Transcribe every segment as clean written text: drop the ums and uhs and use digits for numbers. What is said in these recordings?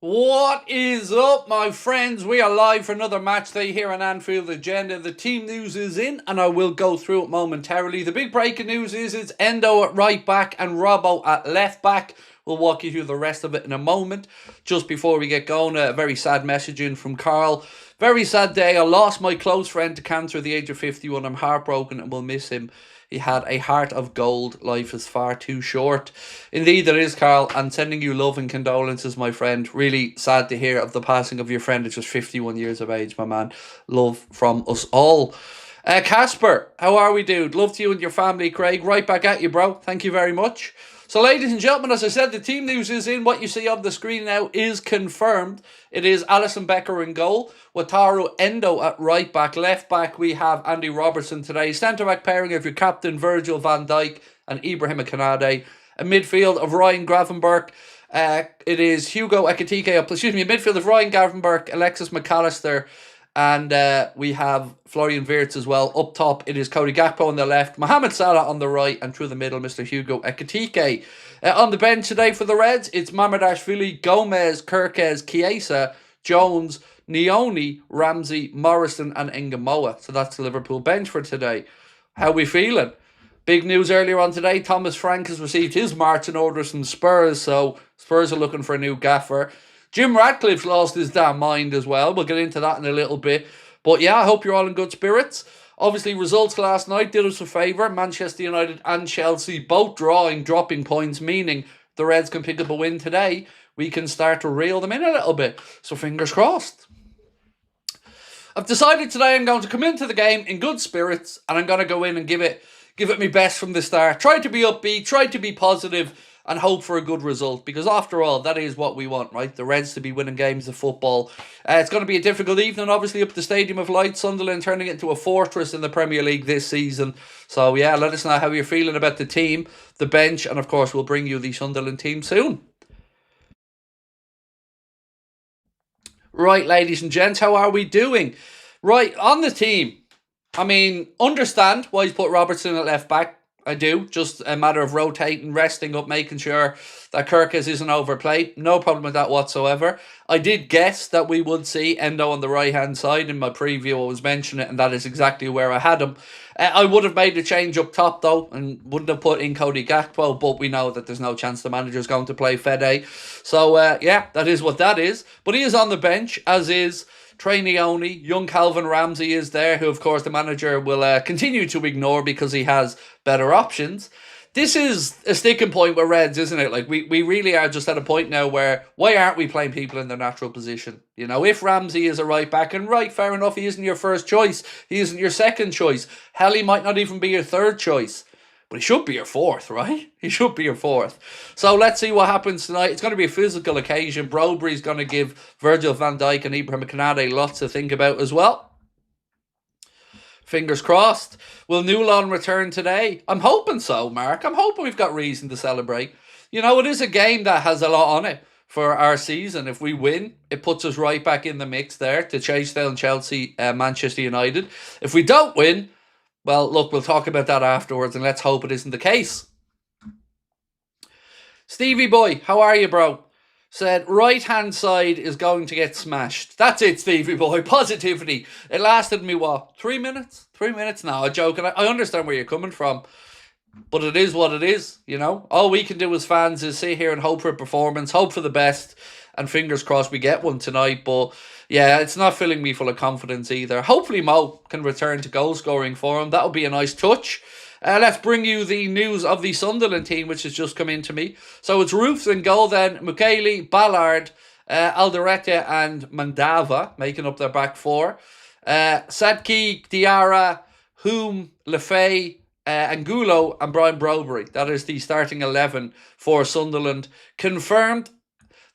What is up, my friends? We are live for another match day here on Anfield Agenda. The team news is in, and I will go through it momentarily. The big breaking news is it's Endo at right back and Robbo at left back. We'll walk you through the rest of it in a moment. Just before we get going, a very sad message in from Carl. Very sad day. I lost my close friend to cancer at the age of 51. I'm heartbroken and will miss him. He had a heart of gold. Life is far too short. Indeed, it is, Carl. And sending you love and condolences, my friend. Really sad to hear of the passing of your friend at just 51 years of age, my man. Love from us all. Casper, how are we, dude? Love to you and your family, Craig. Right back at you, bro. Thank you very much. So, ladies and gentlemen, as I said, the team news is in. What you see on the screen now is confirmed. It is Alisson Becker in goal. Wataru Endo at right back. Left back, we have Andy Robertson today. Centre back pairing of your captain, Virgil van Dijk and Ibrahim Kanade. A midfield of Ryan Gravenberch. It is Hugo Ekitike. A midfield of Ryan Gravenberch, Alexis McAllister, and we have Florian Wirtz as well. Up top, it is Cody Gakpo on the left, Mohamed Salah on the right, and through the middle, Mr. Hugo Ekitike. On the bench today for the Reds, it's Mamardashvili, Gomez, Kirkes, Chiesa, Jones, Nioni, Ramsey, Morrison, and Ngamoa. So that's the Liverpool bench for today. How we feeling? Big news earlier on today, Thomas Frank has received his marching orders from Spurs, so Spurs are looking for a new gaffer. Jim Ratcliffe's lost his damn mind as well. We'll get into that in a little bit. But yeah, I hope you're all in good spirits. Obviously, results last night did us a favour. Manchester United and Chelsea both drawing, dropping points, meaning the Reds can pick up a win today. We can start to reel them in a little bit. So fingers crossed. I've decided today I'm going to come into the game in good spirits, and I'm going to go in and give it my best from the start. Try to be upbeat, try to be positive, and hope for a good result, because after all, that is what we want, right? The Reds to be winning games of football. It's going to be a difficult evening, obviously, up at the Stadium of Light. Sunderland turning it into a fortress in the Premier League this season. So yeah, let us know how you're feeling about the team, the bench, and of course we'll bring you the Sunderland team soon. Right, ladies and gents, how are we doing? Right, on the team, I mean, understand why he's put Robertson at left back. I do. Just a matter of rotating, resting up, making sure that Kirkes isn't overplayed. No problem with that whatsoever. I did guess that we would see Endo on the right-hand side. In my preview, I was mentioning it, and that is exactly where I had him. I would have made a change up top, though, and wouldn't have put in Cody Gakpo, but we know that there's no chance the manager's going to play Fede. So, yeah, that is what that is. But he is on the bench, as is Trey Nioni. Young Calvin Ramsey is there, who of course the manager will continue to ignore because he has better options. This is a sticking point with Reds, isn't it? Like, we really are just at a point now where, why aren't we playing people in their natural position? You know, if Ramsey is a right back, and right, fair enough, he isn't your first choice, he isn't your second choice, hell, he might not even be your third choice. But he should be your fourth, right? He should be your fourth. So let's see what happens tonight. It's going to be a physical occasion. Broberry's going to give Virgil van Dijk and Ibrahim Kanade lots to think about as well. Fingers crossed. Will Newlon return today? I'm hoping so, Mark. I'm hoping we've got reason to celebrate. You know, it is a game that has a lot on it for our season. If we win, it puts us right back in the mix there to chase down Chelsea, Manchester United. If we don't win, well, look, we'll talk about that afterwards, and let's hope it isn't the case. Stevie boy, how are you, bro? Said, right-hand side is going to get smashed. That's it, Stevie boy. Positivity. It lasted me, what, 3 minutes? 3 minutes? No, I'm joking. I understand where you're coming from. But it is what it is, you know. All we can do as fans is sit here and hope for a performance, hope for the best, and fingers crossed we get one tonight. But yeah, it's not filling me full of confidence either. Hopefully Mo can return to goal scoring for him. That would be a nice touch. Let's bring you the news of the Sunderland team, which has just come in to me. So it's Roofs in goal then, Mukiele, Ballard, Alderete and Mandava making up their back four. Sadki, Diarra, Hume, Lefay, Angulo and Brian Broberry. That is the starting 11 for Sunderland. Confirmed.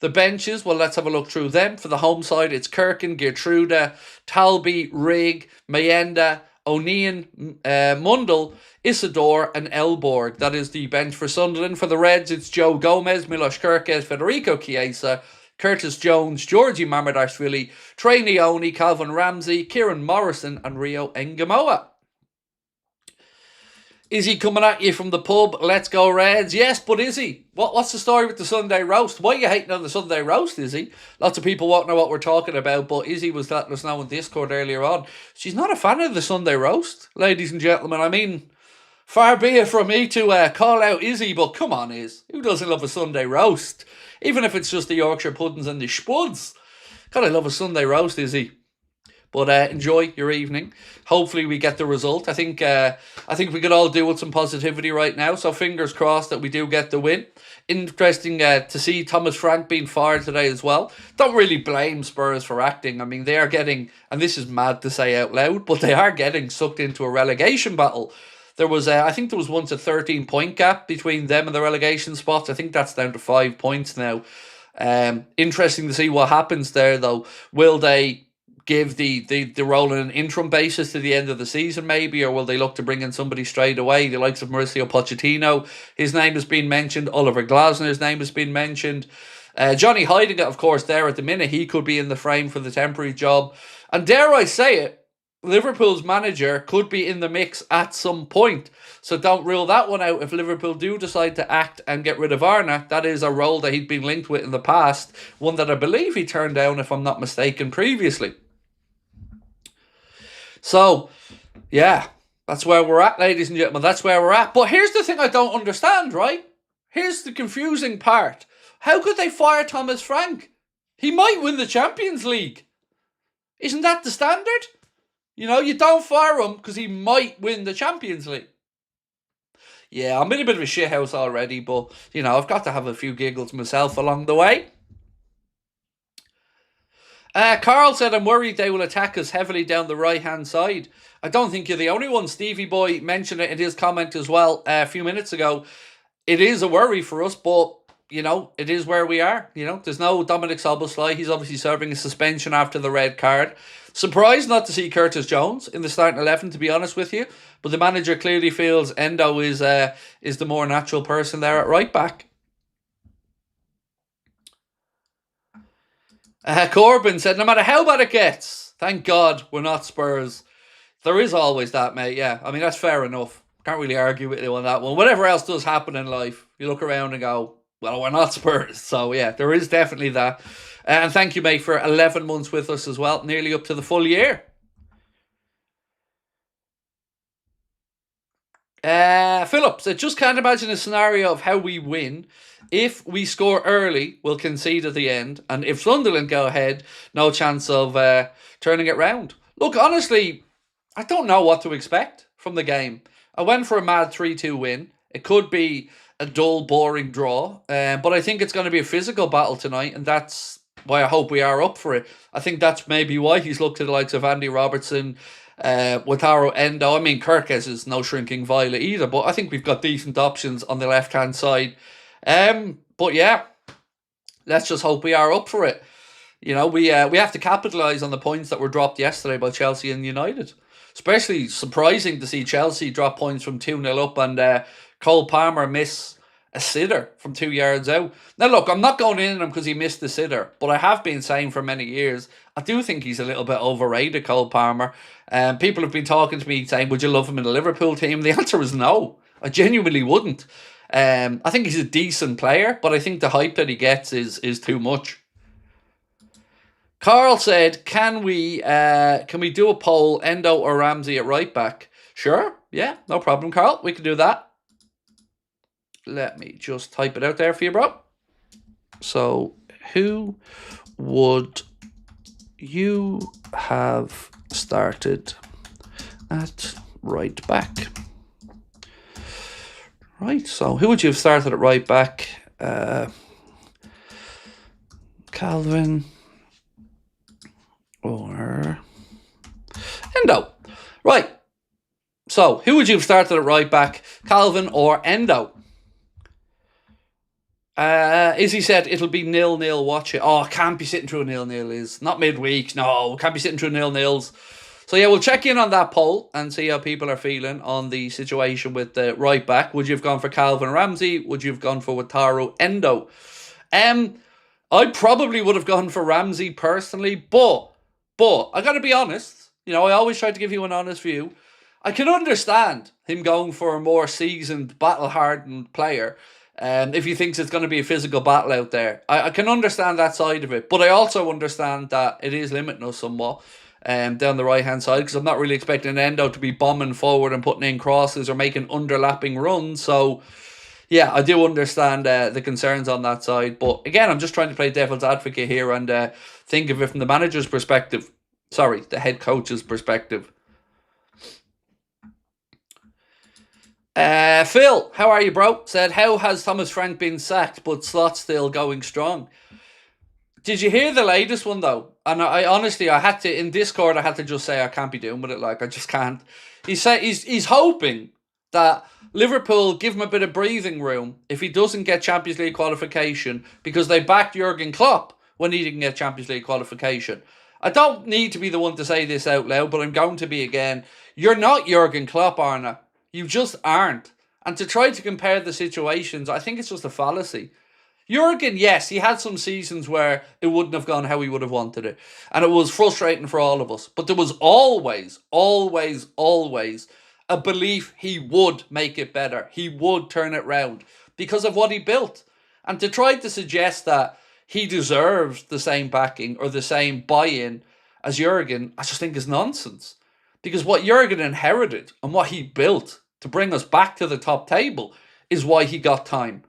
The benches, well, let's have a look through them. For the home side, it's Kirkin, Gertruda, Talby, Rigg, Mayenda, O'Neill, Mundell, Isidore and Elborg. That is the bench for Sunderland. For the Reds, it's Joe Gomez, Milos Kirkes, Federico Chiesa, Curtis Jones, Georgie Mamardashvili, Trey Nioni, Calvin Ramsey, Kieran Morrison and Rio Ngamoa. Is he coming at you from the pub? Let's go Reds. Yes, but is he? What's the story with the Sunday roast? Why are you hating on the Sunday roast, Izzy? Lots of people won't know what we're talking about, but Izzy was letting us know in Discord earlier on. She's not a fan of the Sunday roast, ladies and gentlemen. I mean, far be it from me to call out Izzy, but come on, Iz. Who doesn't love a Sunday roast? Even if it's just the Yorkshire puddings and the spuds. God, I love a Sunday roast, Izzy. But enjoy your evening. Hopefully we get the result. I think we could all do with some positivity right now. So fingers crossed that we do get the win. Interesting to see Thomas Frank being fired today as well. Don't really blame Spurs for acting. I mean, they are getting, and this is mad to say out loud, but they are getting sucked into a relegation battle. There was, I think there was once a 13-point gap between them and the relegation spots. I think that's down to 5 points now. Interesting to see what happens there, though. Will they give the role on an interim basis to the end of the season, maybe, or will they look to bring in somebody straight away? The likes of Mauricio Pochettino, his name has been mentioned. Oliver Glasner's name has been mentioned. Johnny Heidegger, of course, there at the minute, he could be in the frame for the temporary job. And dare I say it, Liverpool's manager could be in the mix at some point. So don't rule that one out. If Liverpool do decide to act and get rid of Arna, that is a role that he'd been linked with in the past. One that I believe he turned down, if I'm not mistaken, previously. So, yeah, that's where we're at, ladies and gentlemen. That's where we're at. But here's the thing I don't understand, right? Here's the confusing part. How could they fire Thomas Frank? He might win the Champions League. Isn't that the standard? You know, you don't fire him because he might win the Champions League. Yeah, I'm in a bit of a shithouse already, but, you know, I've got to have a few giggles myself along the way. Carl said, I'm worried they will attack us heavily down the right-hand side. I don't think you're the only one. Stevie Boy mentioned it in his comment as well a few minutes ago. It is a worry for us, but, you know, it is where we are. You know, there's no Dominic Szoboszlai. He's obviously serving a suspension after the red card. Surprised not to see Curtis Jones in the starting 11, to be honest with you. But the manager clearly feels Endo is the more natural person there at right back. Corbyn said, no matter how bad it gets, thank God we're not Spurs. There is always that, mate. Yeah, I mean, that's fair enough. Can't really argue with you on that one. Whatever else does happen in life, you look around and go, well, we're not Spurs. So, yeah, there is definitely that. And thank you, mate, for 11 months with us as well. Nearly up to the full year. Phillips, I just can't imagine a scenario of how we win. If we score early, we'll concede at the end. And if Sunderland go ahead, no chance of turning it round. Look, honestly, I don't know what to expect from the game. I went for a mad 3-2 win. It could be a dull, boring draw. But I think it's going to be a physical battle tonight. And that's why I hope we are up for it. I think that's maybe why he's looked to the likes of Andy Robertson, Wataru Endo. I mean, Kirkes is no shrinking violet either. But I think we've got decent options on the left-hand side. But yeah, let's just hope we are up for it. You know, we have to capitalise on the points that were dropped yesterday by Chelsea and United. Especially surprising to see Chelsea drop points from 2-0 up and Cole Palmer miss a sitter from 2 yards out. Now look, I'm not going in on him because he missed the sitter, but I have been saying for many years, I do think he's a little bit overrated, Cole Palmer. People have been talking to me saying, would you love him in the Liverpool team? The answer is no. I genuinely wouldn't. I think he's a decent player, but I think the hype that he gets is too much. Carl said, can we do a poll, Endo or Ramsey at right back? Sure, yeah, no problem, Carl. We can do that. Let me just type it out there for you, bro. So, who would you have started at right back? Right, so who would you have started at right back? Calvin or Endo. Right, so who would you have started at right back? Calvin or Endo? Izzy said it'll be 0-0, watch it. Oh, I can't be sitting through a 0-0, is not midweek. No, can't be sitting through 0-0s. So yeah, we'll check in on that poll and see how people are feeling on the situation with the right back. Would you have gone for Calvin Ramsey? Would you have gone for Wataru Endo? I probably would have gone for Ramsey personally, but I got to be honest. You know, I always try to give you an honest view. I can understand him going for a more seasoned, battle-hardened player. If he thinks it's going to be a physical battle out there, I can understand that side of it. But I also understand that it is limiting us somewhat down the right-hand side, because I'm not really expecting Endo to be bombing forward and putting in crosses or making underlapping runs. So, yeah, I do understand the concerns on that side. But again, I'm just trying to play devil's advocate here and think of it from the manager's perspective. Sorry, the head coach's perspective. Phil, how are you, bro? Said, how has Thomas Frank been sacked, but Slot's still going strong? Did you hear the latest one, though? And I honestly, I had to, in Discord, I had to just say I can't be doing with it. Like, I just can't. He said he's hoping that Liverpool give him a bit of breathing room if he doesn't get Champions League qualification, because they backed Jurgen Klopp when he didn't get Champions League qualification. I don't need to be the one to say this out loud, but I'm going to be again. You're not Jurgen Klopp, Arna. You just aren't. And to try to compare the situations, I think it's just a fallacy. Jurgen, yes, he had some seasons where it wouldn't have gone how he would have wanted it. And it was frustrating for all of us. But there was always, always, always a belief he would make it better. He would turn it round because of what he built. And to try to suggest that he deserves the same backing or the same buy-in as Jurgen, I just think is nonsense. Because what Jurgen inherited and what he built to bring us back to the top table is why he got time.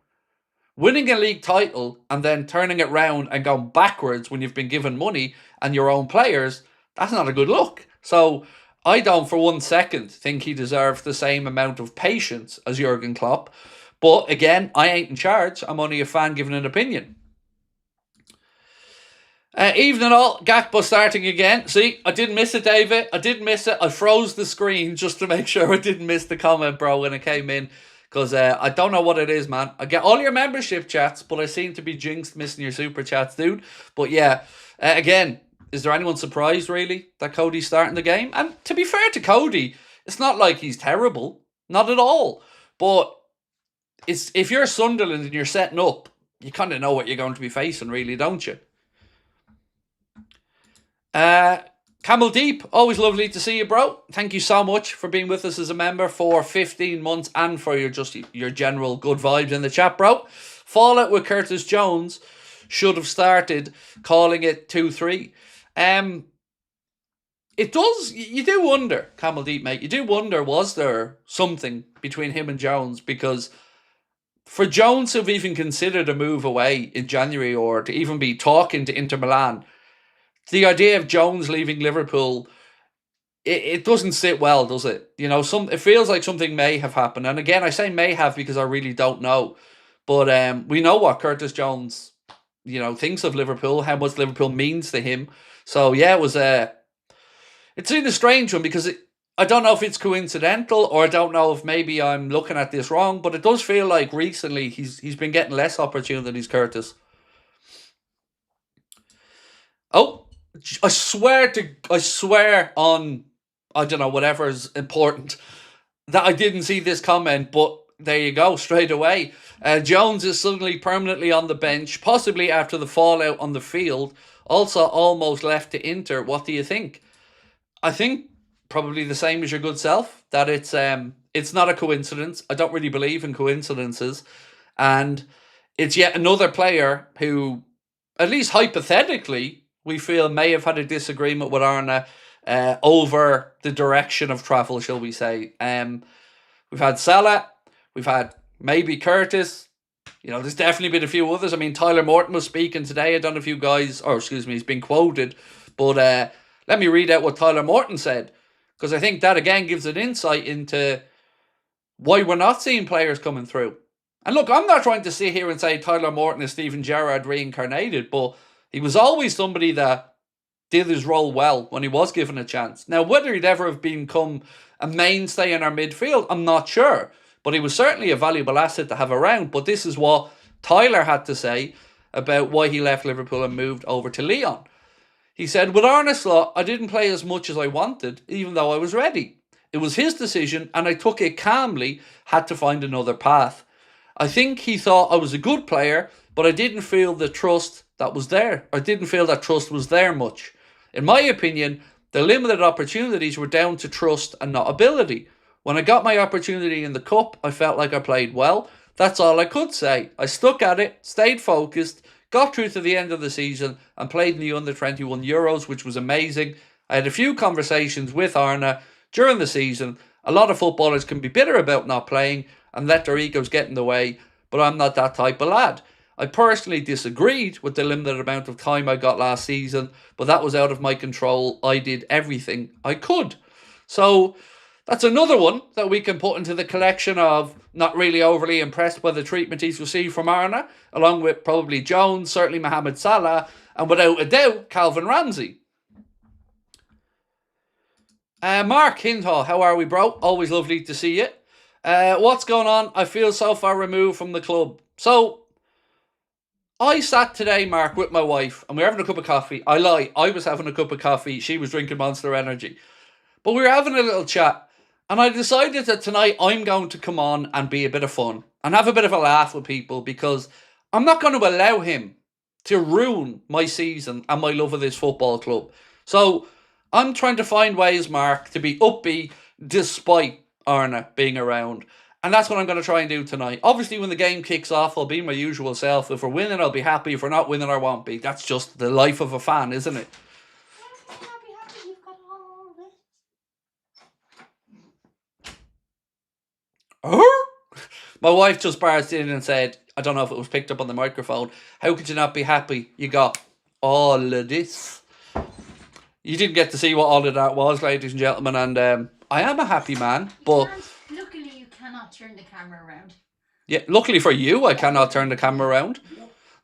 Winning a league title and then turning it round and going backwards when you've been given money and your own players, that's not a good look. So I don't for 1 second think he deserves the same amount of patience as Jurgen Klopp. But again, I ain't in charge. I'm only a fan giving an opinion. Evening all, Gakpo starting again. See, I didn't miss it, David. I didn't miss it. I froze the screen just to make sure I didn't miss the comment, bro, when it came in. Because I don't know what it is, man. I get all your membership chats, but I seem to be jinxed missing your super chats, dude. But yeah, again, is there anyone surprised, really, that Cody's starting the game? And to be fair to Cody, it's not like he's terrible. Not at all. But if you're Sunderland and you're setting up, you kind of know what you're going to be facing, really, don't you? Camel Deep, always lovely to see you, bro. Thank you so much for being with us as a member for 15 months and for your general good vibes in the chat, bro. Fallout with Curtis Jones should have started, calling it 2-3. It does, you do wonder, Camel Deep, mate, you do wonder, was there something between him and Jones? Because for Jones to have even considered a move away in January or to even be talking to Inter Milan, the idea of Jones leaving Liverpool, it doesn't sit well, does it? You know, it feels like something may have happened. And again, I say may have because I really don't know. But we know what Curtis Jones, thinks of Liverpool, how much Liverpool means to him. So yeah, it's been a strange one because I don't know if it's coincidental or I don't know if maybe I'm looking at this wrong, but it does feel like recently he's been getting less opportunities, Curtis. Oh, I swear on, I don't know, whatever is important, that I didn't see this comment, but there you go, straight away. Jones is suddenly permanently on the bench, possibly after the fallout on the field. Also almost left to Inter. What do you think? I think probably the same as your good self, that it's not a coincidence. I don't really believe in coincidences. And it's yet another player who, at least hypothetically, we feel may have had a disagreement with Arna over the direction of travel, shall we say. We've had Salah, we've had maybe Curtis. There's definitely been a few others. I mean, Tyler Morton was speaking today. I don't know if you guys, he's been quoted. But let me read out what Tyler Morton said, because I think that again gives an insight into why we're not seeing players coming through. And look, I'm not trying to sit here and say Tyler Morton is Steven Gerrard reincarnated, but he was always somebody that did his role well when he was given a chance. Now, whether he'd ever have become a mainstay in our midfield, I'm not sure. But he was certainly a valuable asset to have around. But this is what Tyler had to say about why he left Liverpool and moved over to Lyon. He said, with Arne Slot, I didn't play as much as I wanted, even though I was ready. It was his decision and I took it calmly, had to find another path. I think he thought I was a good player, but I didn't feel the trust that was there. I didn't feel that trust was there much. In my opinion, The limited opportunities were down to trust and not ability. When I got my opportunity in the cup, I felt like I played well. That's all I could say. I stuck at it, stayed focused, got through to the end of the season and played in the under-21 Euros, which was amazing. I had a few conversations with Arne during the season. A lot of footballers can be bitter about not playing and let their egos get in the way, but I'm not that type of lad. I personally disagreed with the limited amount of time I got last season, but that was out of my control. I did everything I could. So that's another one that we can put into the collection of not really overly impressed by the treatment he's received from Arne, along with probably Jones, certainly Mohamed Salah, and without a doubt, Calvin Ramsey. Mark Hindhaw, how are we, bro? Always lovely to see you. What's going on? I feel so far removed from the club. So, I sat today, Mark, with my wife, and we were having a cup of coffee. I lie, I was having a cup of coffee. She was drinking Monster Energy. But we were having a little chat, and I decided that tonight I'm going to come on and be a bit of fun and have a bit of a laugh with people, because I'm not going to allow him to ruin my season and my love of this football club. So I'm trying to find ways, Mark, to be upbeat despite Arne being around. And that's what I'm going to try and do tonight. Obviously, when the game kicks off, I'll be my usual self. If we're winning, I'll be happy. If we're not winning, I won't be. That's just the life of a fan, isn't it? You've got all this. My wife just barged in and said, I don't know if it was picked up on the microphone, how could you not be happy? You got all of this. You didn't get to see what all of that was, ladies and gentlemen, and I am a happy man, but luckily you cannot turn the camera around. Yeah, luckily for you, I cannot turn the camera around.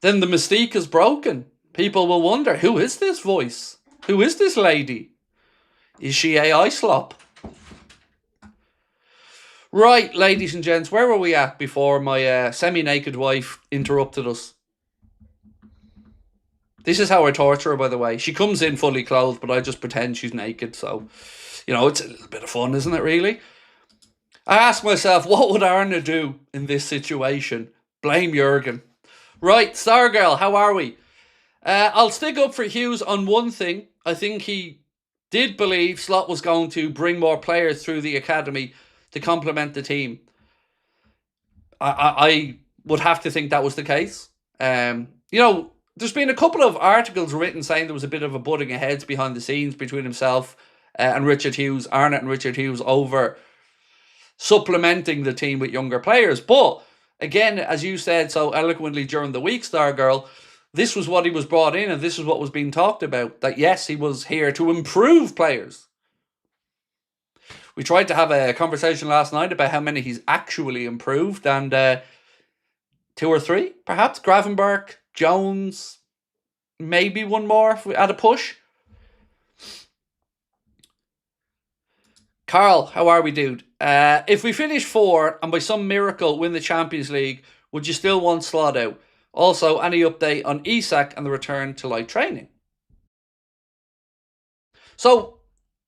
Then the mystique is broken. People will wonder, who is this voice? Who is this lady? Is she AI slop? Right, ladies and gents, where were we at before my semi-naked wife interrupted us? This is how I torture her, by the way. She comes in fully clothed, but I just pretend she's naked. So, you know, it's a little bit of fun, isn't it, really? I ask myself, what would Arne do in this situation? Blame Jurgen. Right, Stargirl, how are we? I'll stick up for Hughes on one thing. I think he did believe Slot was going to bring more players through the academy to complement the team. I would have to think that was the case. You know, there's been a couple of articles written saying there was a bit of a butting of heads behind the scenes between himself and Richard Hughes, Arnott and Richard Hughes, over supplementing the team with younger players. But again, as you said so eloquently during the week, Stargirl, this was what he was brought in and this is what was being talked about. That yes, he was here to improve players. We tried to have a conversation last night about how many he's actually improved, and 2 or 3, perhaps. Gravenberch, Jones, maybe one more at a push. Carl, how are we, dude? If we finish 4 and by some miracle win the Champions League, would you still want Slot out? Also, any update on Isak and the return to light training? So,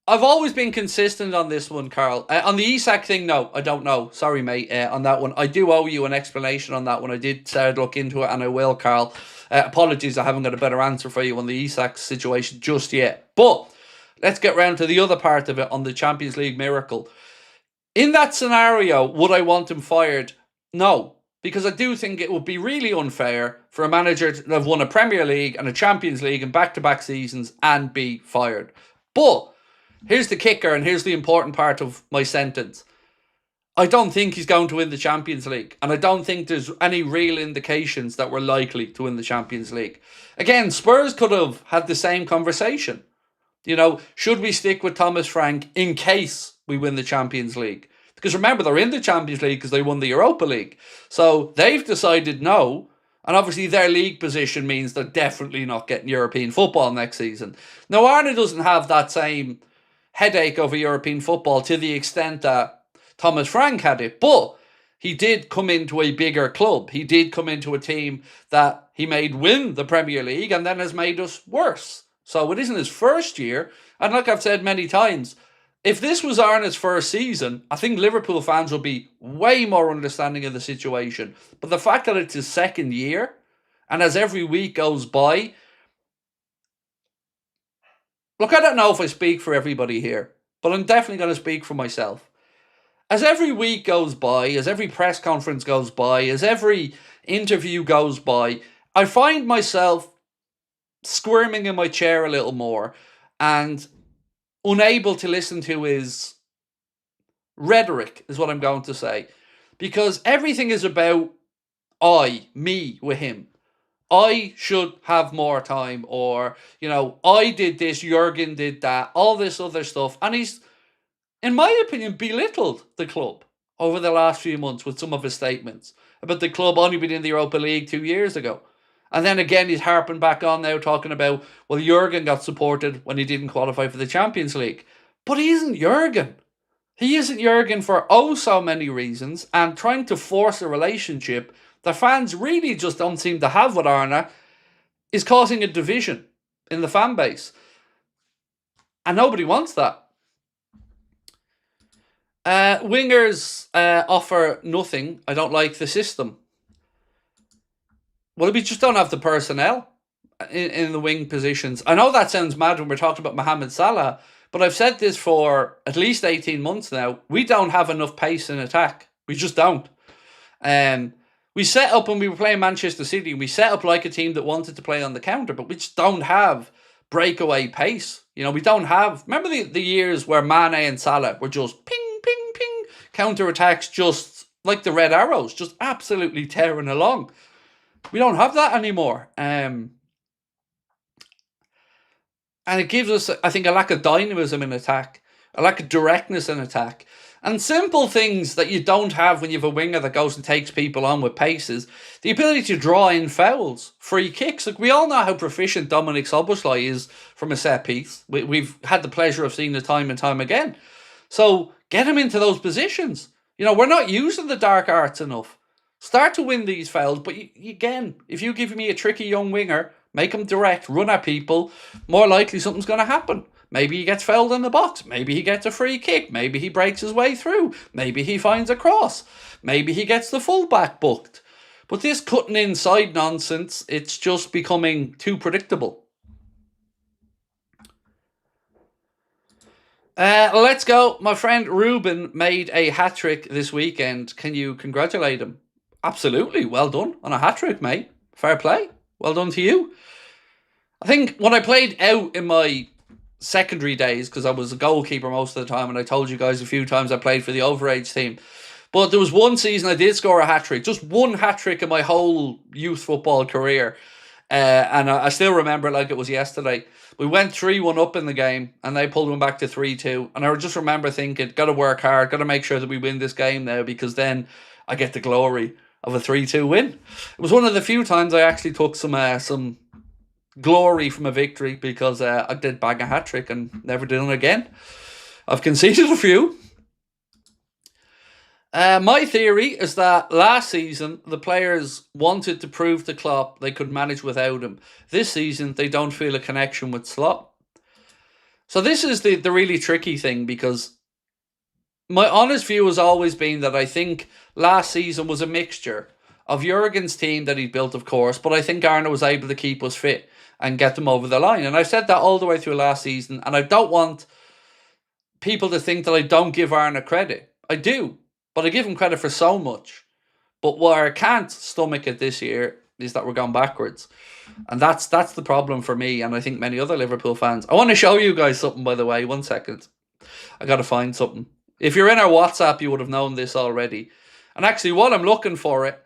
I've always been consistent on this one, Carl. On the Isak thing, no, I don't know. Sorry, mate, on that one. I do owe you an explanation on that one. I did start to look into it, and I will, Carl. Apologies, I haven't got a better answer for you on the Isak situation just yet. But let's get round to the other part of it on the Champions League miracle. In that scenario, would I want him fired? No, because I do think it would be really unfair for a manager to have won a Premier League and a Champions League in back-to-back seasons and be fired. But here's the kicker, and here's the important part of my sentence. I don't think he's going to win the Champions League, and I don't think there's any real indications that we're likely to win the Champions League. Again, Spurs could have had the same conversation. You know, should we stick with Thomas Frank in case we win the Champions League? Because remember, they're in the Champions League because they won the Europa League. So they've decided no, and obviously their league position means they're definitely not getting European football next season. Now, Arne doesn't have that same headache over European football to the extent that Thomas Frank had it, but he did come into a bigger club. He did come into a team that he made win the Premier League and then has made us worse. So it isn't his first year, and like I've said many times, if this was Arne's first season, I think Liverpool fans would be way more understanding of the situation. But the fact that it's his second year, and as every week goes by, Look, I don't know if I speak for everybody here, but I'm definitely going to speak for myself. As every week goes by, as every press conference goes by, as every interview goes by, I find myself squirming in my chair a little more and unable to listen to his rhetoric, is what I'm going to say. Because everything is about me with him. I should have more time, or, I did this, Jurgen did that, all this other stuff. And he's, in my opinion, belittled the club over the last few months with some of his statements about the club only being in the Europa League 2 years ago. And then again, he's harping back on now, talking about, well, Jurgen got supported when he didn't qualify for the Champions League. But he isn't Jurgen. He isn't Jurgen for oh so many reasons, and trying to force a relationship the fans really just don't seem to have with Arne is causing a division in the fan base. And nobody wants that. Wingers offer nothing. I don't like the system. Well, we just don't have the personnel in the wing positions. I know that sounds mad when we're talking about Mohamed Salah, but I've said this for at least 18 months now. We don't have enough pace in attack. We just don't. We set up when we were playing Manchester City. We set up like a team that wanted to play on the counter, but we just don't have breakaway pace. We don't have... Remember the years where Mane and Salah were just ping, ping, ping, counter-attacks just like the red arrows, just absolutely tearing along. We don't have that anymore. And it gives us, I think, a lack of dynamism in attack, a lack of directness in attack. And simple things that you don't have when you have a winger that goes and takes people on with paces. The ability to draw in fouls, free kicks. Like, we all know how proficient Dominic Szoboszlai is from a set piece. We've had the pleasure of seeing it time and time again. So get him into those positions. We're not using the dark arts enough. Start to win these fouls. But again, if you give me a tricky young winger, make him direct, run at people, more likely something's going to happen. Maybe he gets fouled in the box. Maybe he gets a free kick. Maybe he breaks his way through. Maybe he finds a cross. Maybe he gets the fullback booked. But this cutting inside nonsense, it's just becoming too predictable. Let's go. My friend Ruben made a hat-trick this weekend. Can you congratulate him? Absolutely. Well done on a hat-trick, mate. Fair play. Well done to you. I think when I played out in my secondary days, because I was a goalkeeper most of the time, and I told you guys a few times I played for the overage team, but there was one season I did score a hat-trick, just one hat-trick in my whole youth football career, and I still remember it like it was yesterday. We went 3-1 up in the game, and they pulled one back to 3-2, and I just remember thinking, got to work hard, got to make sure that we win this game now, because then I get the glory of a 3-2 win. It was one of the few times I actually took some glory from a victory, because I did bang a hat-trick and never did it again. I've conceded a few. My theory is that last season the players wanted to prove to Klopp they could manage without him. This season they don't feel a connection with Slot. So this is the really tricky thing, because my honest view has always been that I think last season was a mixture of Jurgen's team that he built, of course, but I think Arne was able to keep us fit and get them over the line. And I said that all the way through last season, and I don't want people to think that I don't give Arne credit. I do, but I give him credit for so much. But what I can't stomach it this year is that we're going backwards. And that's the problem for me, and I think many other Liverpool fans. I want to show you guys something, by the way. 1 second. I got to find something. If you're in our WhatsApp, you would have known this already. And actually, while I'm looking for it,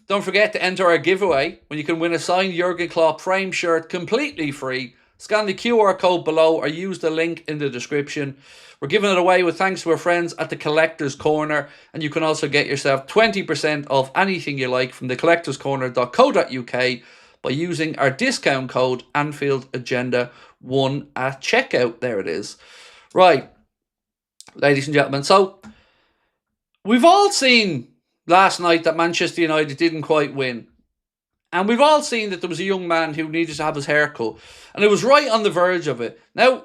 don't forget to enter our giveaway when you can win a signed Jurgen Klopp frame shirt completely free. Scan the QR code below or use the link in the description. We're giving it away with thanks to our friends at the Collectors Corner, and you can also get yourself 20% off anything you like from thecollectorscorner.co.uk by using our discount code Anfield Agenda 1 at checkout. There it is. Right, ladies and gentlemen, so we've all seen last night that Manchester United didn't quite win. And we've all seen that there was a young man who needed to have his hair cut. And it was right on the verge of it. Now,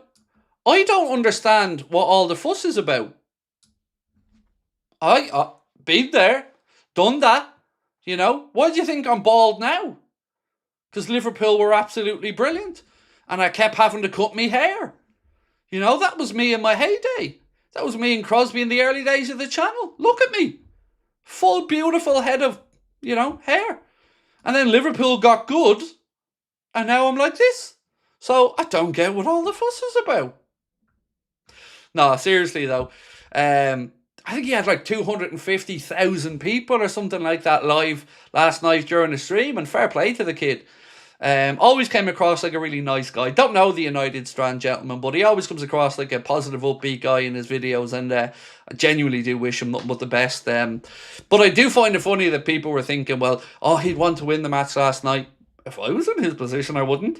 I don't understand what all the fuss is about. I been there, done that, Why do you think I'm bald now? Because Liverpool were absolutely brilliant. And I kept having to cut me hair. You know, that was me in my heyday. That was me and Crosby in the early days of the channel. Look at me. Full, beautiful head of, hair. And then Liverpool got good, and now I'm like this. So I don't get what all the fuss is about. No, seriously though. I think he had like 250,000 people or something like that live last night during the stream, and fair play to the kid. Always came across like a really nice guy. Don't know the United Strand gentleman, but he always comes across like a positive, upbeat guy in his videos, and I genuinely do wish him nothing but the best. But I do find it funny that people were thinking, well, he'd want to win the match last night. If I was in his position, I wouldn't.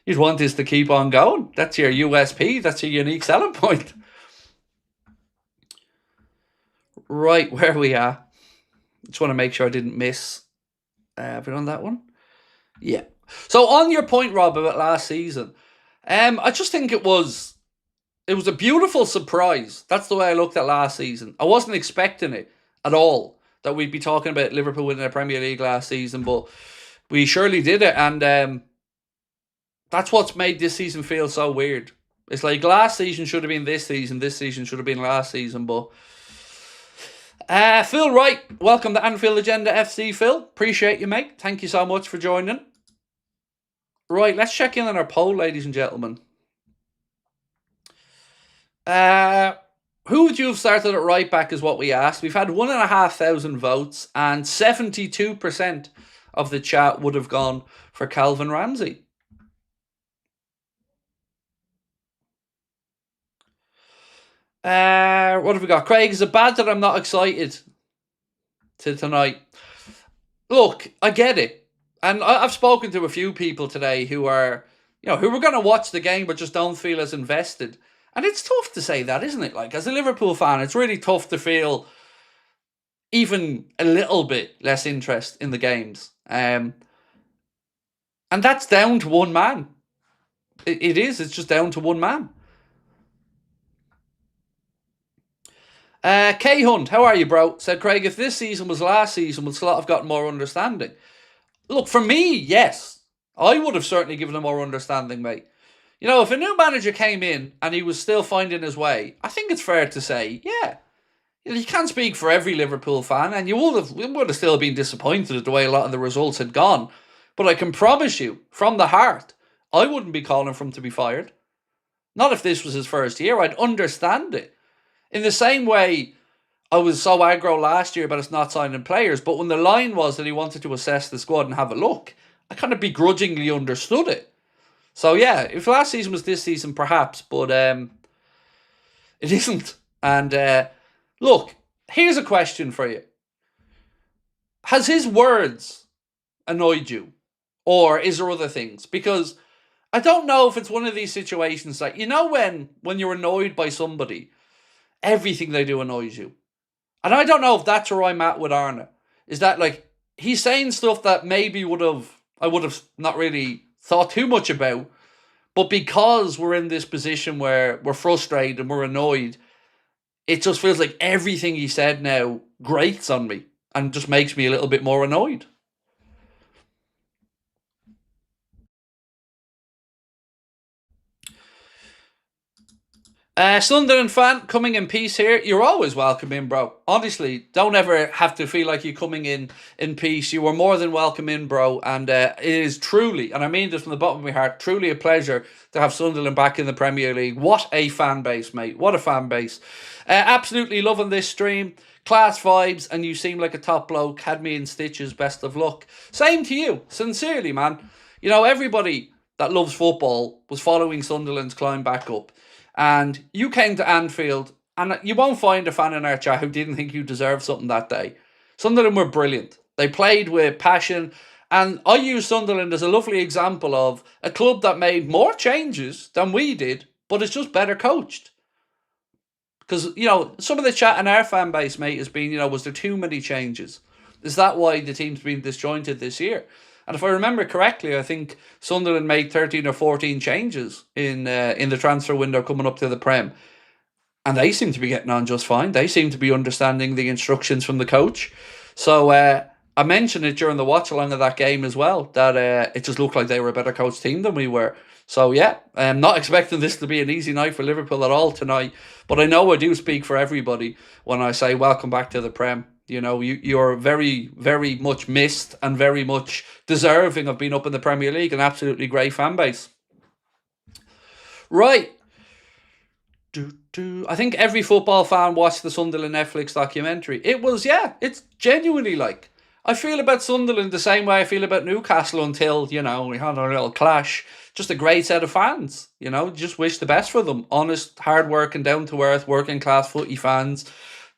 You'd want this to keep on going. That's your USP. That's your unique selling point. Right, where we are. Just want to make sure I didn't miss. Have we done that one? Yeah. So on your point, Rob, about last season, I just think it was a beautiful surprise. That's the way I looked at last season. I wasn't expecting it at all, that we'd be talking about Liverpool winning the Premier League last season, but we surely did it, and that's what's made this season feel so weird. It's like last season should have been this season should have been last season, but... Phil Wright, welcome to Anfield Agenda FC, Phil. Appreciate you, mate. Thank you so much for joining. Right, let's check in on our poll, ladies and gentlemen. Who would you have started at right back is what we asked. We've had 1,500 votes, and 72% of the chat would have gone for Calvin Ramsey. What have we got? Craig, is it bad that I'm not excited to tonight? Look, I get it. And I've spoken to a few people today who are, who were going to watch the game but just don't feel as invested. And it's tough to say that, isn't it? Like, as a Liverpool fan, it's really tough to feel even a little bit less interest in the games. And that's down to one man. It is. It's just down to one man. K Hunt, how are you, bro? Said Craig, if this season was last season, would Slot have gotten more understanding? Look, for me, yes. I would have certainly given him more understanding, mate. If a new manager came in and he was still finding his way, I think it's fair to say, yeah. You can't speak for every Liverpool fan, and you would have still been disappointed at the way a lot of the results had gone. But I can promise you, from the heart, I wouldn't be calling for him to be fired. Not if this was his first year. I'd understand it. In the same way, I was so aggro last year about us not signing players, but when the line was that he wanted to assess the squad and have a look, I kind of begrudgingly understood it. So yeah, if last season was this season, perhaps, but it isn't. And look, here's a question for you. Has his words annoyed you? Or is there other things? Because I don't know if it's one of these situations like, when you're annoyed by somebody, everything they do annoys you. And I don't know if that's where I'm at with Arne. Is that like, he's saying stuff that maybe I would have not really thought too much about. But because we're in this position where we're frustrated and we're annoyed, it just feels like everything he said now grates on me and just makes me a little bit more annoyed. Sunderland fan, coming in peace here. You're always welcome in, bro. Honestly, don't ever have to feel like you're coming in peace. You are more than welcome in, bro. And it is truly, and I mean this from the bottom of my heart, truly a pleasure to have Sunderland back in the Premier League. What a fan base, mate. What a fan base. Absolutely loving this stream. Class vibes, and you seem like a top bloke. Had me in stitches. Best of luck. Same to you. Sincerely, man. Everybody that loves football was following Sunderland's climb back up. And you came to Anfield, and you won't find a fan in our chat who didn't think you deserved something that day. Sunderland were brilliant. They played with passion, and I use Sunderland as a lovely example of a club that made more changes than we did, but it's just better coached. Because, some of the chat in our fan base, mate, has been, was there too many changes? Is that why the team's been disjointed this year? And if I remember correctly, I think Sunderland made 13 or 14 changes in the transfer window coming up to the Prem. And they seem to be getting on just fine. They seem to be understanding the instructions from the coach. So I mentioned it during the watch-along of that game as well, that it just looked like they were a better coached team than we were. So yeah, I'm not expecting this to be an easy night for Liverpool at all tonight. But I know I do speak for everybody when I say welcome back to the Prem. You know, you're very, very much missed and very much deserving of being up in the Premier League. An absolutely great fan base. Right. I think every football fan watched the Sunderland Netflix documentary. It was, yeah, it's genuinely like, I feel about Sunderland the same way I feel about Newcastle until, you know, we had a little clash. Just a great set of fans, you know, just wish the best for them. Honest, hard-working, down-to-earth, working-class footy fans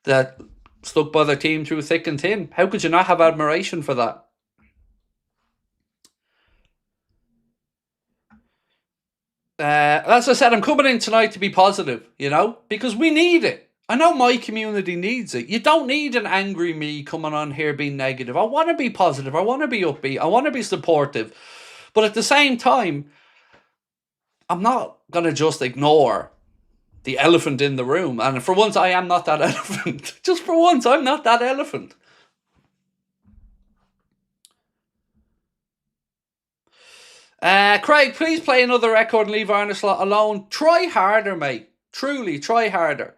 that stuck by their team through thick and thin. How could you not have admiration for that? As I said, I'm coming in tonight to be positive, you know, because we need it. I know my community needs it. You don't need an angry me coming on here being negative. I want to be positive. I want to be upbeat. I want to be supportive. But at the same time, I'm not going to just ignore the elephant in the room. And for once, I am not that elephant. Just for once, I'm not that elephant. Craig, please play another record and leave Arneslot alone. Try harder, mate. Truly, try harder.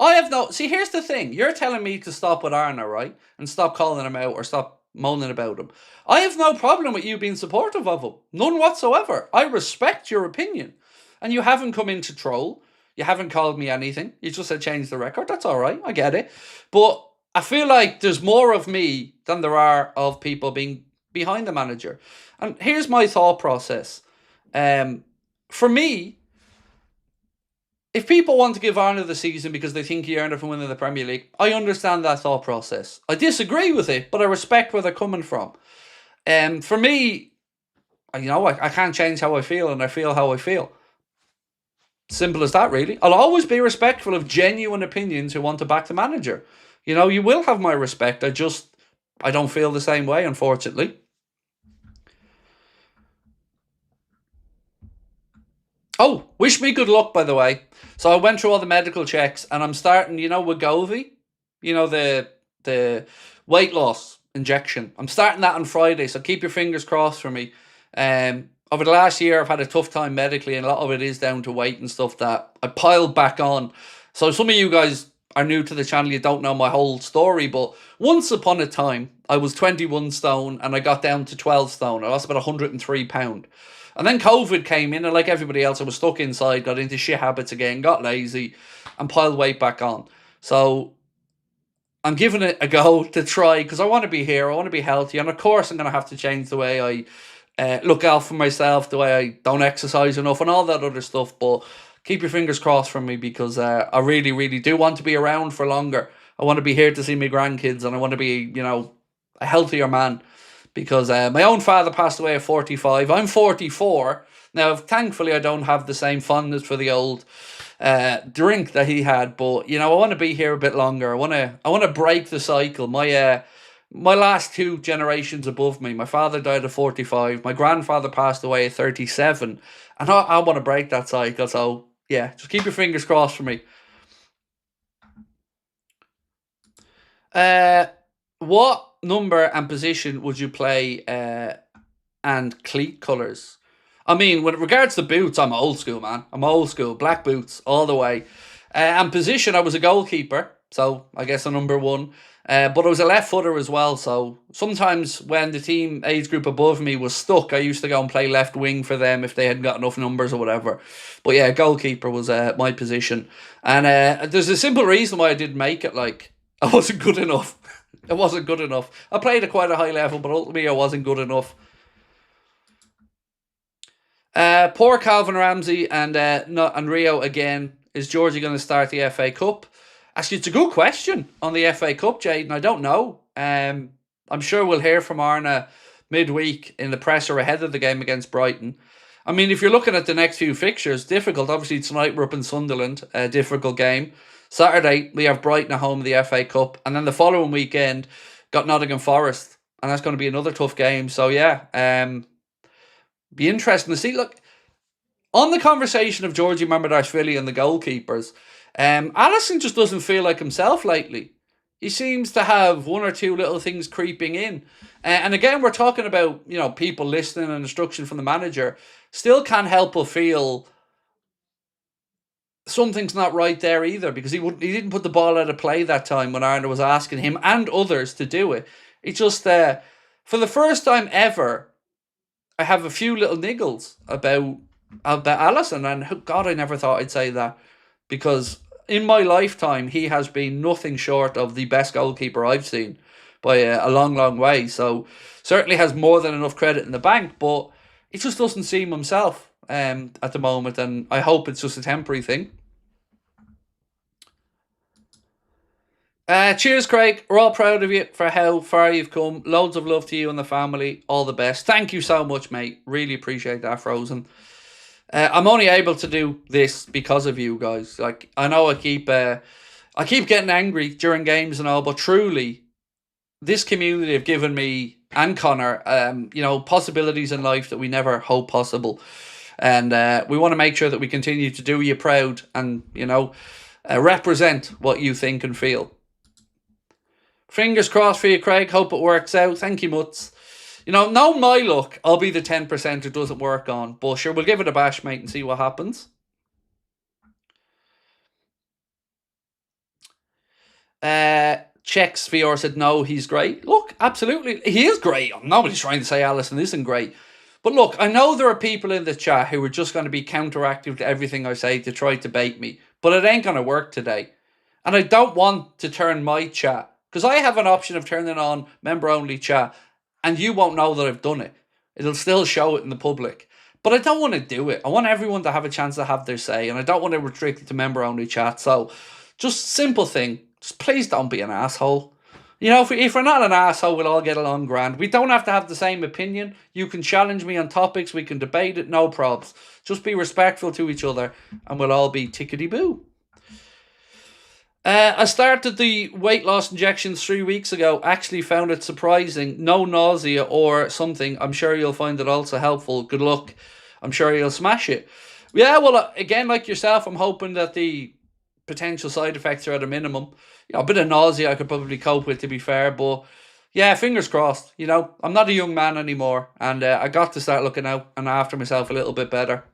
I have no... See, here's the thing. You're telling me to stop with Arna, right? And stop calling him out or stop moaning about him. I have no problem with you being supportive of him. None whatsoever. I respect your opinion. And you haven't come in to troll. You haven't called me anything. You just said change the record. That's all right. I get it. But I feel like there's more of me than there are of people being behind the manager. And here's my thought process. For me, if people want to give Arnold the season because they think he earned it from winning the Premier League, I understand that thought process. I disagree with it, but I respect where they're coming from. For me, you know, I can't change how I feel, and I feel how I feel. Simple as that, really. I'll always be respectful of genuine opinions who want to back the manager. You know, you will have my respect. I don't feel the same way, unfortunately. Oh, wish me good luck, by the way. So I went through all the medical checks, and I'm starting, you know, Wegovy, you know, the weight loss injection. I'm starting that on Friday, so keep your fingers crossed for me. Over the last year, I've had a tough time medically, and a lot of it is down to weight and stuff that I piled back on. So some of you guys are new to the channel, you don't know my whole story, but once upon a time, I was 21 stone, and I got down to 12 stone. I lost about 103 pounds. And then COVID came in, and like everybody else, I was stuck inside, got into shit habits again, got lazy, and piled weight back on. So I'm giving it a go to try, because I want to be here, I want to be healthy, and of course I'm going to have to change the way I look out for myself, the way I don't exercise enough, and all that other stuff. But keep your fingers crossed for me, because I really, really do want to be around for longer. I want to be here to see my grandkids, and I want to be, you know, a healthier man. Because my own father passed away at 45. I'm 44. Now, thankfully, I don't have the same fondness for the old drink that he had. But, you know, I want to be here a bit longer. I want to break the cycle. My last two generations above me, my father died at 45. My grandfather passed away at 37. And I want to break that cycle. So, yeah, just keep your fingers crossed for me. What number and position would you play and cleat colours? I mean, with regards to boots, I'm old school, man. I'm old school. Black boots all the way. And position, I was a goalkeeper, so I guess a number one. But I was a left footer as well, so sometimes when the team age group above me was stuck, I used to go and play left wing for them if they hadn't got enough numbers or whatever. But yeah, goalkeeper was my position. And there's a simple reason why I didn't make it, like, I wasn't good enough. It wasn't good enough. I played at quite a high level, but ultimately I wasn't good enough. Poor Calvin Ramsey and Rio again. Is Georgie going to start the FA Cup? Actually, it's a good question on the FA Cup, Jaden. I don't know. I'm sure we'll hear from Arna midweek in the presser ahead of the game against Brighton. I mean, if you're looking at the next few fixtures, difficult. Obviously, tonight we're up in Sunderland, a difficult game. Saturday, we have Brighton at home in the FA Cup. And then the following weekend, got Nottingham Forest. And that's going to be another tough game. So, yeah, be interesting to see. Look, on the conversation of Georgie Mamardashvili and the goalkeepers, Alisson just doesn't feel like himself lately. he seems to have one or two little things creeping in. And again, we're talking about, people listening and instruction from the manager. Still can't help but feel something's not right there either, because he didn't put the ball out of play that time when Arne was asking him and others to do it. It just, for the first time ever, I have a few little niggles about Alisson, and God, I never thought I'd say that, because in my lifetime he has been nothing short of the best goalkeeper I've seen by a long, long way. So certainly has more than enough credit in the bank, but it just doesn't seem himself at the moment, and I hope it's just a temporary thing. Cheers, Craig. We're all proud of you for how far you've come. Loads of love to you and the family. All the best. Thank you so much, mate. Really appreciate that, Frozen. I'm only able to do this because of you guys. Like, I know I keep getting angry during games and all, but truly, this community have given me and Connor, possibilities in life that we never hoped possible. And we want to make sure that we continue to do you proud and, represent what you think and feel. Fingers crossed for you, Craig. Hope it works out. Thank you, Mutz. Knowing my luck, I'll be the 10% it doesn't work on. But sure, we'll give it a bash, mate, and see what happens. Checks VR said, no, he's great. Look, absolutely, he is great. Nobody's trying to say Alisson isn't great. But look, I know there are people in the chat who are just going to be counteractive to everything I say to try to bait me. But it ain't going to work today. And I don't want to turn my chat, because I have an option of turning on member-only chat, and you won't know that I've done it. It'll still show it in the public. But I don't want to do it. I want everyone to have a chance to have their say, and I don't want to restrict it to member-only chat. So, just simple thing. Just please don't be an asshole. If we're not an asshole, we'll all get along grand. We don't have to have the same opinion. You can challenge me on topics. We can debate it. No probs. Just be respectful to each other, and we'll all be tickety-boo. I started the weight loss injections 3 weeks ago. Actually found it surprising. No nausea or something. I'm sure you'll find it also helpful. Good luck. I'm sure you'll smash it. Yeah, well, again, like yourself, I'm hoping that the potential side effects are at a minimum. A bit of nausea I could probably cope with, to be fair. But yeah, fingers crossed. I'm not a young man anymore. And I got to start looking out and after myself a little bit better.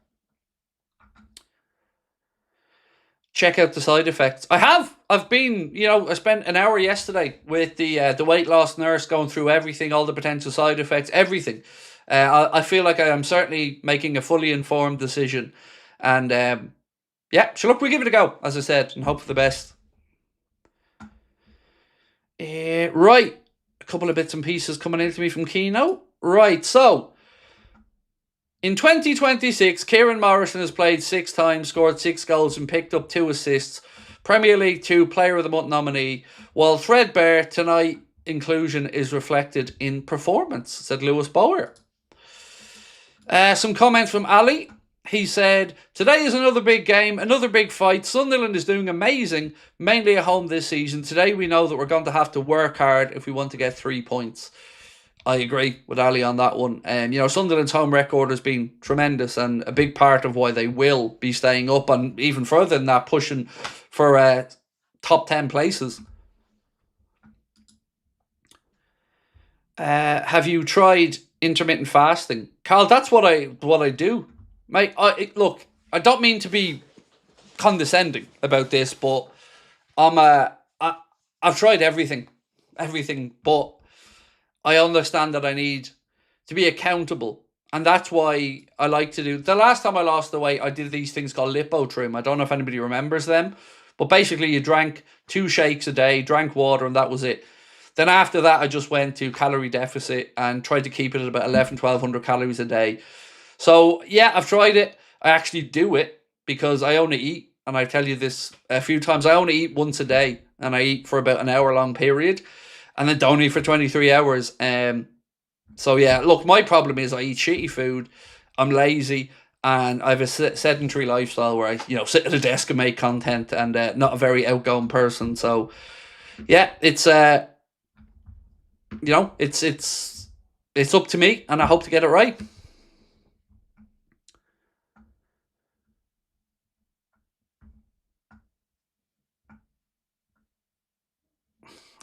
Check out the side effects. I've been, I spent an hour yesterday with the weight loss nurse going through everything, all the potential side effects, everything. I feel like I am certainly making a fully informed decision. And yeah, so look, we give it a go, as I said, and hope for the best. Right, a couple of bits and pieces coming into me from Keno. Right, so in 2026, Kieran Morrison has played 6 times, scored 6 goals and picked up 2 assists. Premier League 2 Player of the Month nominee, while threadbare tonight inclusion is reflected in performance, said Lewis Bower. Some comments from Ali. He said, today is another big game, another big fight. Sunderland is doing amazing, mainly at home this season. Today we know that we're going to have to work hard if we want to get 3 points. I agree with Ali on that one. Sunderland's home record has been tremendous and a big part of why they will be staying up and even further than that, pushing for top 10 places. Have you tried intermittent fasting? Carl, that's what I do. Mate, look, I don't mean to be condescending about this, but I've tried everything, but I understand that I need to be accountable. And that's why I like to do... The last time I lost the weight, I did these things called lipo trim. I don't know if anybody remembers them. But basically, you drank 2 shakes a day, drank water, and that was it. Then after that, I just went to calorie deficit and tried to keep it at about 1,100 calories a day. So, yeah, I've tried it. I actually do it because I only eat. And I tell you this a few times. I only eat once a day. And I eat for about an hour-long period. And then don't eat for 23 hours. So, yeah, look, my problem is I eat shitty food. I'm lazy. And I have a sedentary lifestyle where I, sit at a desk and make content. And not a very outgoing person. So, yeah, it's, it's up to me. And I hope to get it right.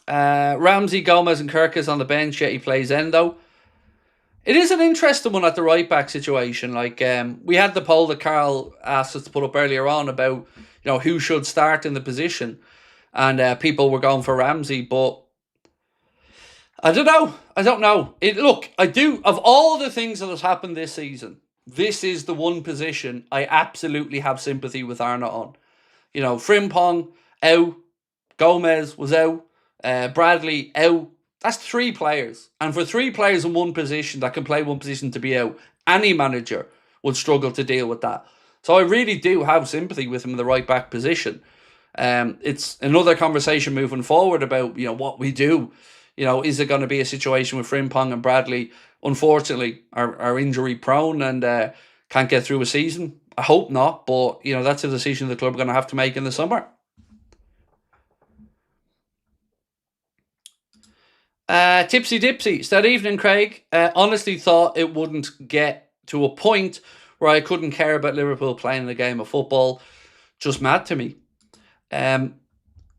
Ramsey, Gomez and Kirk is on the bench, yet he plays Endo. It is an interesting one at the right back situation. Like, we had the poll that Carl asked us to put up earlier on about, who should start in the position. And people were going for Ramsey, but I don't know. Of all the things that has happened this season, this is the one position I absolutely have sympathy with Arnott on. Frimpong, out. Gomez was out. Bradley, out. That's 3 players. And for 3 players in one position that can play one position to be out, any manager would struggle to deal with that. So I really do have sympathy with him in the right back position. It's another conversation moving forward about, what we do. Is it going to be a situation with Frimpong and Bradley, unfortunately, are injury prone and can't get through a season? I hope not, but, that's a decision the club are going to have to make in the summer. Tipsy Dipsy, it's that evening, Craig. Honestly thought it wouldn't get to a point where I couldn't care about Liverpool playing a game of football. Just mad to me.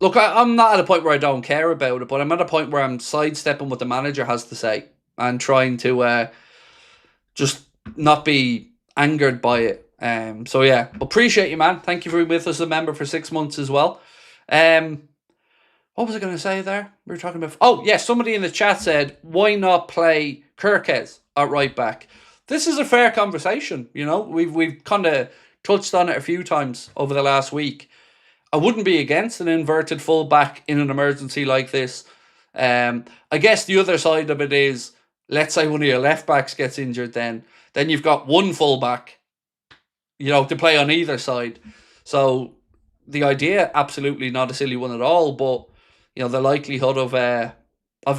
Look, I'm not at a point where I don't care about it, but I'm at a point where I'm sidestepping what the manager has to say and trying to just not be angered by it. So yeah, appreciate you, man. Thank you for being with us as a member for 6 months as well. What was I going to say there? We were talking about... Oh, yeah, somebody in the chat said, why not play Kirkes at right back? This is a fair conversation, We've kind of touched on it a few times over the last week. I wouldn't be against an inverted full-back in an emergency like this. I guess the other side of it is, let's say one of your left-backs gets injured then you've got one full-back, to play on either side. So the idea, absolutely not a silly one at all, but... the likelihood of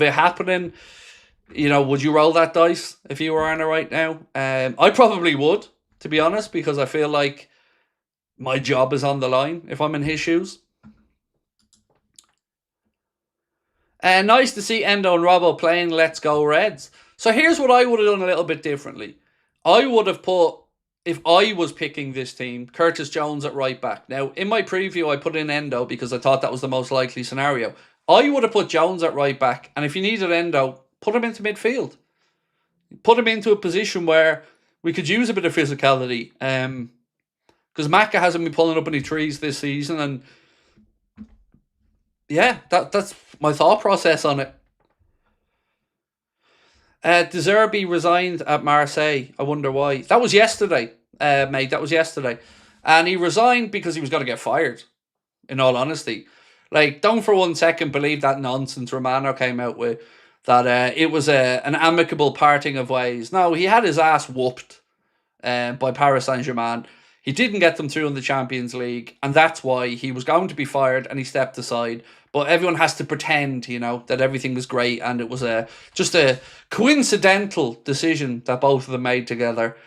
it happening, would you roll that dice if you were Arna right now? I probably would, to be honest, because I feel like my job is on the line if I'm in his shoes. Nice to see Endo and Robbo playing Let's Go Reds. So here's what I would have done a little bit differently. I would have put, if I was picking this team, Curtis Jones at right back. Now, in my preview, I put in Endo because I thought that was the most likely scenario. I would have put Jones at right back, and if you needed Endo, put him into midfield. Put him into a position where we could use a bit of physicality. Because Maka hasn't been pulling up any trees this season, and yeah, that's my thought process on it. De Zerbi resigned at Marseille. I wonder why. That was yesterday, mate. That was yesterday. And he resigned because he was going to get fired, in all honesty. Like, don't for 1 second believe that nonsense Romano came out with, that it was an amicable parting of ways. No, he had his ass whooped by Paris Saint-Germain. He didn't get them through in the Champions League, and that's why he was going to be fired, and he stepped aside. But everyone has to pretend, that everything was great, and it was just a coincidental decision that both of them made together.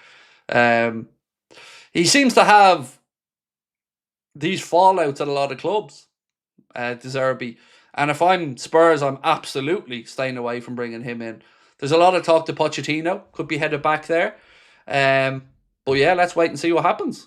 He seems to have these fallouts at a lot of clubs, De Zerbi. And if I'm Spurs, I'm absolutely staying away from bringing him in. There's a lot of talk to Pochettino, could be headed back there. But yeah, let's wait and see what happens.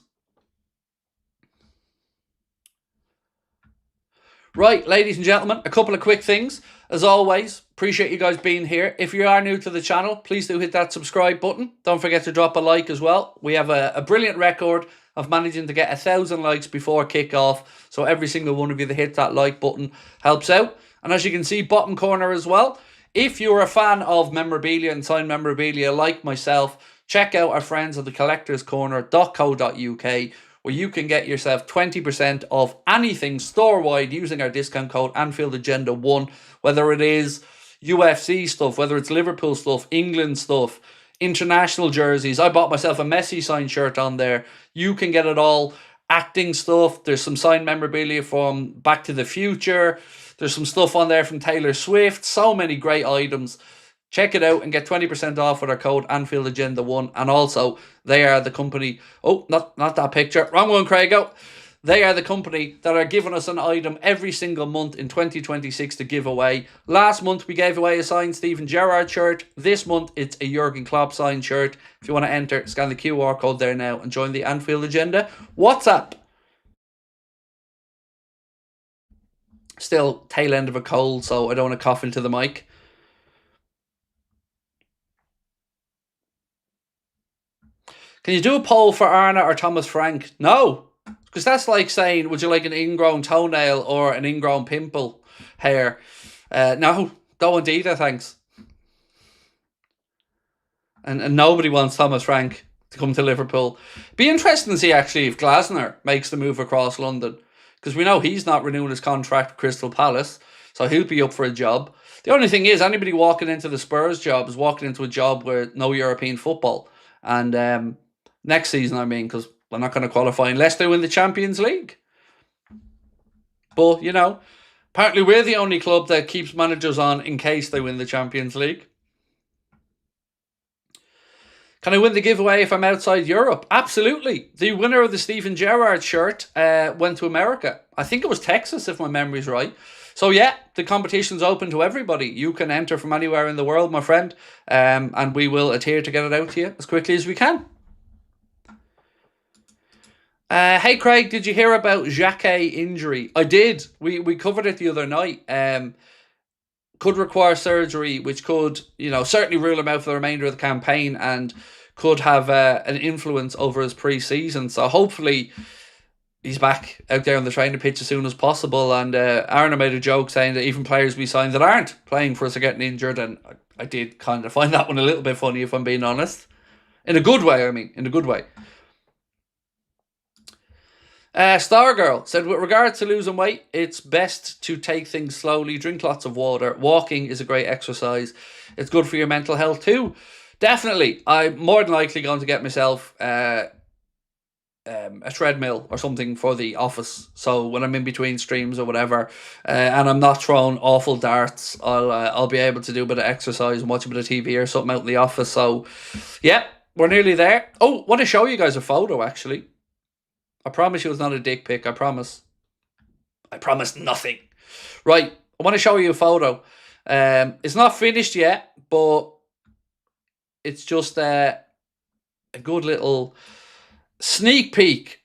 Right, ladies and gentlemen, a couple of quick things. As always, appreciate you guys being here. If you are new to the channel, please do hit that subscribe button. Don't forget to drop a like as well. We have a brilliant record of managing to get 1,000 likes before kickoff. So every single one of you that hit that like button helps out. And as you can see, bottom corner as well. If you're a fan of memorabilia and signed memorabilia like myself, check out our friends at the collectorscorner.co.uk, where you can get yourself 20% off anything store-wide using our discount code Anfield Agenda 1, whether it is UFC stuff, whether it's Liverpool stuff, England stuff, international jerseys. I bought myself a Messi signed shirt on there. You can get it all. Acting stuff. There's some signed memorabilia from Back to the Future. There's some stuff on there from Taylor Swift. So many great items. Check it out and get 20% off with our code Anfield Agenda 1. And also, they are the company... Oh, not that picture. Wrong one, Craigo. They are the company that are giving us an item every single month in 2026 to give away. Last month, we gave away a signed Steven Gerrard shirt. This month, it's a Jurgen Klopp signed shirt. If you want to enter, scan the QR code there now and join the Anfield Agenda WhatsApp. Still tail end of a cold, so I don't want to cough into the mic. Can you do a poll for Arna or Thomas Frank? No, because that's like saying, would you like an ingrown toenail or an ingrown pimple hair? No, don't want either, thanks. And nobody wants Thomas Frank to come to Liverpool. Be interesting to see actually if Glasner makes the move across London, because we know he's not renewing his contract with Crystal Palace, so he'll be up for a job. The only thing is, anybody walking into the Spurs job is walking into a job with no European football. And next season, I mean, because they're not going to qualify unless they win the Champions League. But, you know, apparently we're the only club that keeps managers on in case they win the Champions League. Can I win the giveaway if I'm outside Europe? Absolutely. The winner of the Steven Gerrard shirt went to America. I think it was Texas, if my memory's right. So yeah, the competition's open to everybody. You can enter from anywhere in the world, my friend, and we will adhere to get it out to you as quickly as we can. Hey Craig, did you hear about Xhaka injury? I did. We covered it the other night. Could require surgery, which could, you know, certainly rule him out for the remainder of the campaign and could have an influence over his pre-season. So hopefully he's back out there on the training pitch as soon as possible. And Arna made a joke saying that even players we signed that aren't playing for us are getting injured. And I did kind of find that one a little bit funny, if I'm being honest. In a good way, I mean, in a good way. Stargirl said, with regards to losing weight, it's best to take things slowly, drink lots of water. Walking is a great exercise. It's good for your mental health too. Definitely. I'm more than likely going to get myself a treadmill or something for the office. So when I'm in between streams or whatever, and I'm not throwing awful darts, I'll be able to do a bit of exercise and watch a bit of TV or something out in the office. So yeah, we're nearly there. Oh, I want to show you guys a photo actually. I promise you it's not a dick pic, I promise. I promise nothing. Right, I want to show you a photo. It's not finished yet, but it's just a good little sneak peek.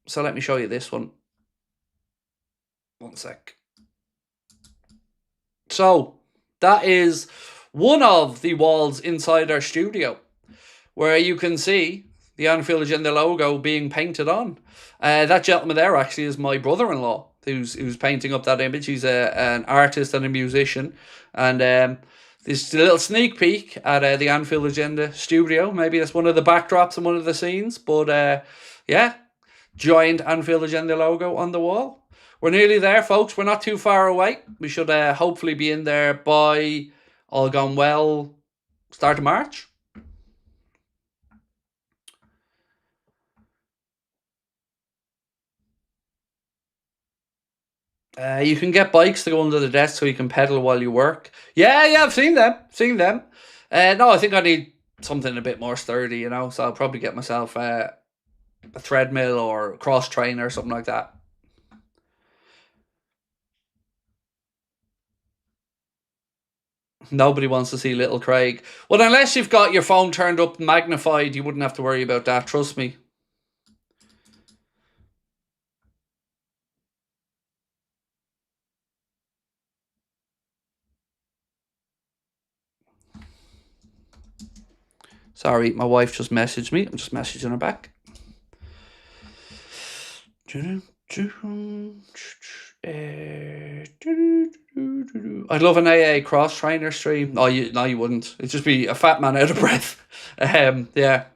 So let me show you this one. One sec. So, that is one of the walls inside our studio, where you can see the Anfield Agenda logo being painted on. That gentleman there actually is my brother-in-law who's painting up that image. He's an artist and a musician. And this little sneak peek at the Anfield Agenda studio. Maybe that's one of the backdrops and one of the scenes. But yeah, giant Anfield Agenda logo on the wall. We're nearly there, folks. We're not too far away. We should hopefully be in there by, all gone well, start of March. You can get bikes to go under the desk so you can pedal while you work. Yeah, I've seen them. No, I think I need something a bit more sturdy, you know. So I'll probably get myself a treadmill or a cross trainer or something like that. Nobody wants to see little Craig. Well, unless you've got your phone turned up magnified, you wouldn't have to worry about that. Trust me. Sorry, my wife just messaged me. I'm just messaging her back. I'd love an AA cross trainer stream. No, you wouldn't. It'd just be a fat man out of breath. Yeah.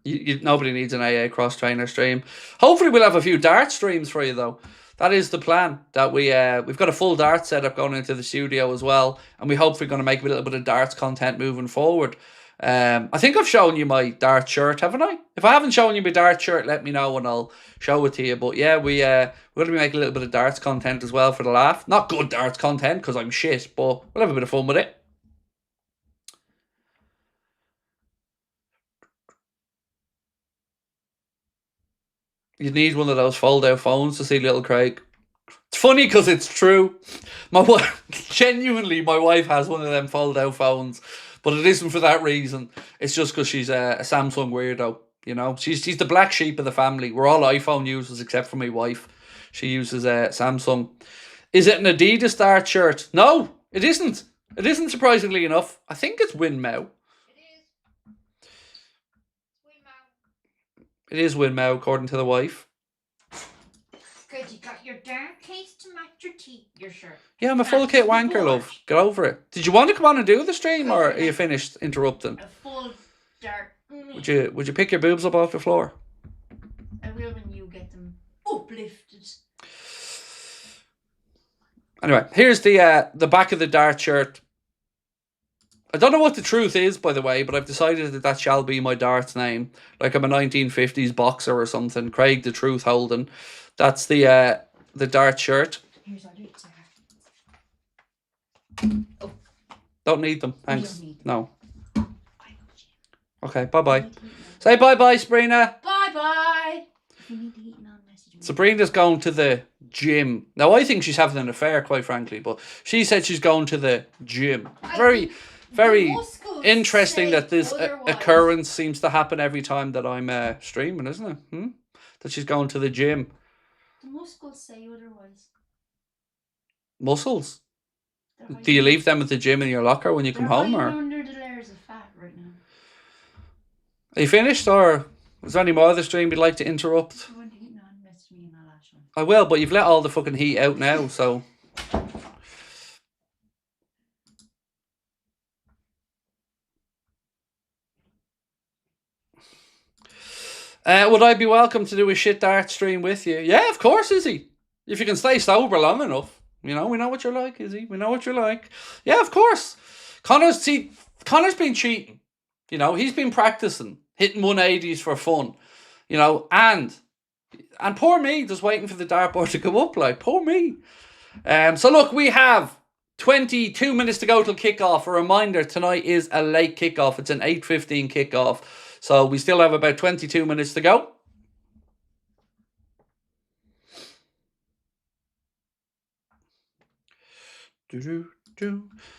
Nobody needs an AA cross trainer stream. Hopefully we'll have a few dart streams for you though. That is the plan. That we've got a full dart setup going into the studio as well, and we hope we're going to make a little bit of darts content moving forward. I think I've shown you my dart shirt, haven't I? If I haven't shown you my dart shirt, let me know and I'll show it to you. But yeah, we're going to be making a little bit of darts content as well for the laugh. Not good darts content because I'm shit, but we'll have a bit of fun with it. You need one of those fold-out phones to see little Craig. It's funny because it's true. My wife, genuinely, my wife has one of them fold-out phones. But it isn't for that reason. It's just because she's a Samsung weirdo, you know. She's the black sheep of the family. We're all iPhone users except for my wife. She uses Samsung. Is it an Adidas dart shirt? No, it isn't. It isn't, surprisingly enough. I think it's Winmow. It is. Winmow. It is Winmow, according to the wife. Good, you got your dark case to match your shirt. Yeah, I'm a full kit wanker, love. Get over it. Did you want to come on and do the stream, or are you finished interrupting? A full dark. Would you pick your boobs up off the floor? I will when you get them uplifted. Anyway, here's the back of the dart shirt. I don't know what the truth is, by the way, but I've decided that shall be my darts name. Like I'm a 1950s boxer or something. Craig the Truth Houlden. That's the dart shirt. Here's what it's Oh. Don't need them, thanks. Need them. No. Okay, bye-bye. Say bye-bye, Sabrina. Bye-bye. If you need to eat message me. Sabrina's going to the gym. Now, I think she's having an affair, quite frankly, but she said she's going to the gym. Very interesting that this occurrence seems to happen every time that I'm streaming, isn't it? That she's going to the gym. The muscles say otherwise. Muscles? Do you leave them at the gym in your locker when you come home, or under the layers of fat right now? Are you finished, or is there any more of the stream you'd like to interrupt? If you want to eat message me in my last one. I will, but you've let all the fucking heat out now, so. Would I be welcome to do a shit dart stream with you? Yeah, of course, Izzy. If you can stay sober long enough. You know, we know what you're like, Izzy. We know what you're like. Yeah, of course. Connor's been cheating. You know, he's been practicing, hitting 180s for fun. You know, and poor me, just waiting for the dartboard to come up, like, poor me. So look, we have 22 minutes to go till kickoff. A reminder, tonight is a late kickoff. It's an 8:15 kickoff. So we still have about 22 minutes to go.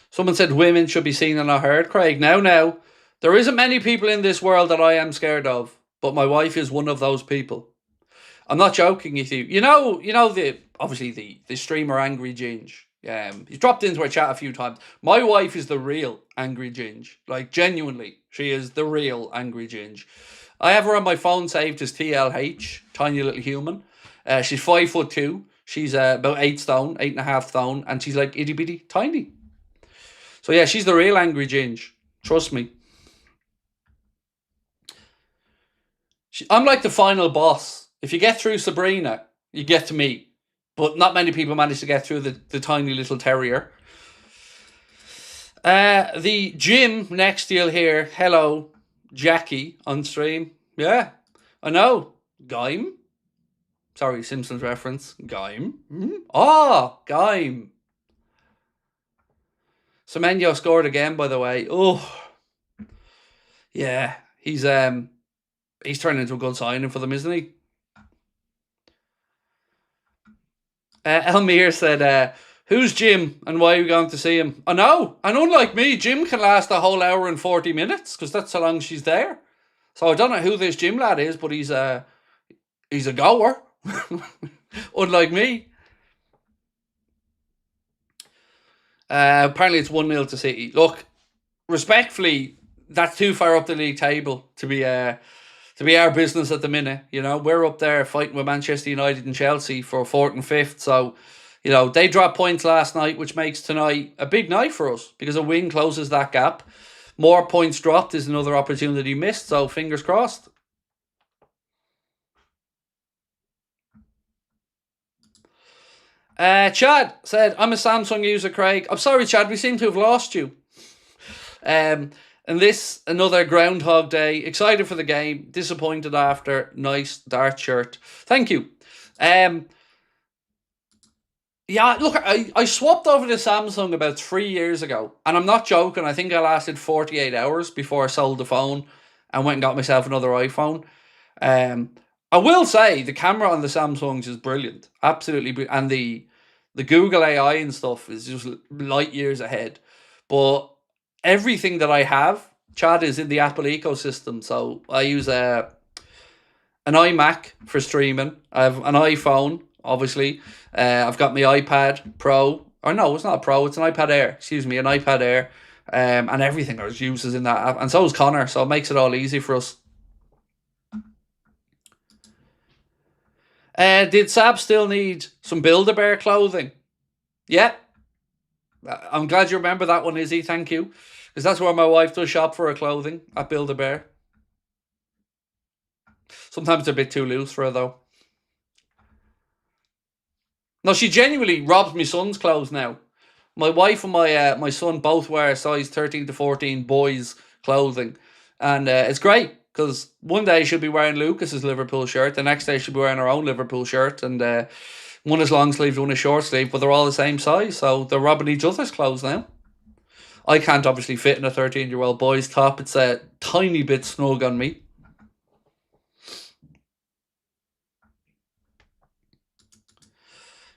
Someone said women should be seen and not heard. Craig, now. There isn't many people in this world that I am scared of, but my wife is one of those people. I'm not joking with you. You know the streamer Angry Ginge. He's dropped into our chat a few times. My wife is the real Angry Ginge. Like, genuinely, she is the real Angry Ginge. I have her on my phone saved as TLH, tiny little human. She's 5'2". She's about 8.5 stone, and she's like itty bitty tiny. So yeah, she's the real Angry Ginge. Trust me. I'm like the final boss. If you get through Sabrina, you get to me. But not many people manage to get through the tiny little terrier. The gym next you'll hear, hello, Jackie on stream. Yeah, I know. Gaim. Sorry, Simpsons reference. Gaim. Gaim. Semenyo scored again, by the way. Oh, yeah. He's turned into a good signing for them, isn't he? Elmir said, who's Jim and why are you going to see him? I know. And unlike me, Jim can last a whole hour and 40 minutes because that's how long she's there. So I don't know who this Jim lad is, but he's a goer. Unlike me. Apparently it's 1-0 to City. Look, respectfully, that's too far up the league table to be our business at the minute. You know, we're up there fighting with Manchester United and Chelsea for 4th and 5th. So, you know, they dropped points last night, which makes tonight a big night for us because a win closes that gap. More points dropped is another opportunity missed. So fingers crossed. Chad said, I'm a Samsung user, Craig. I'm sorry, Chad, we seem to have lost you. And this, another Groundhog Day. Excited for the game. Disappointed after. Nice dart shirt. Thank you. Yeah, look, I swapped over to Samsung about 3 years ago. And I'm not joking. I think I lasted 48 hours before I sold the phone and went and got myself another iPhone. I will say the camera on the Samsungs is brilliant. Absolutely brilliant. And the Google AI and stuff is just light years ahead. But everything that I have, Chad, is in the Apple ecosystem. So I use an iMac for streaming. I have an iPhone. obviously. I've got my iPad Pro. Or no, it's not a Pro, it's an iPad Air. Excuse me, an iPad Air. And everything ours uses in that app. And so is Connor, so it makes it all easy for us. Did Sab still need some Build-A-Bear clothing? Yeah. I'm glad you remember that one, Izzy. Thank you. Because that's where my wife does shop for her clothing, at Build-A-Bear. Sometimes it's a bit too loose for her, though. No, she genuinely robs my son's clothes now. My wife and my son both wear size 13 to 14 boys' clothing. And it's great, because one day she'll be wearing Lucas's Liverpool shirt, the next day she'll be wearing her own Liverpool shirt, and one is long sleeve, one is short sleeve, but they're all the same size, so they're robbing each other's clothes now. I can't obviously fit in a 13-year-old boy's top. It's a tiny bit snug on me.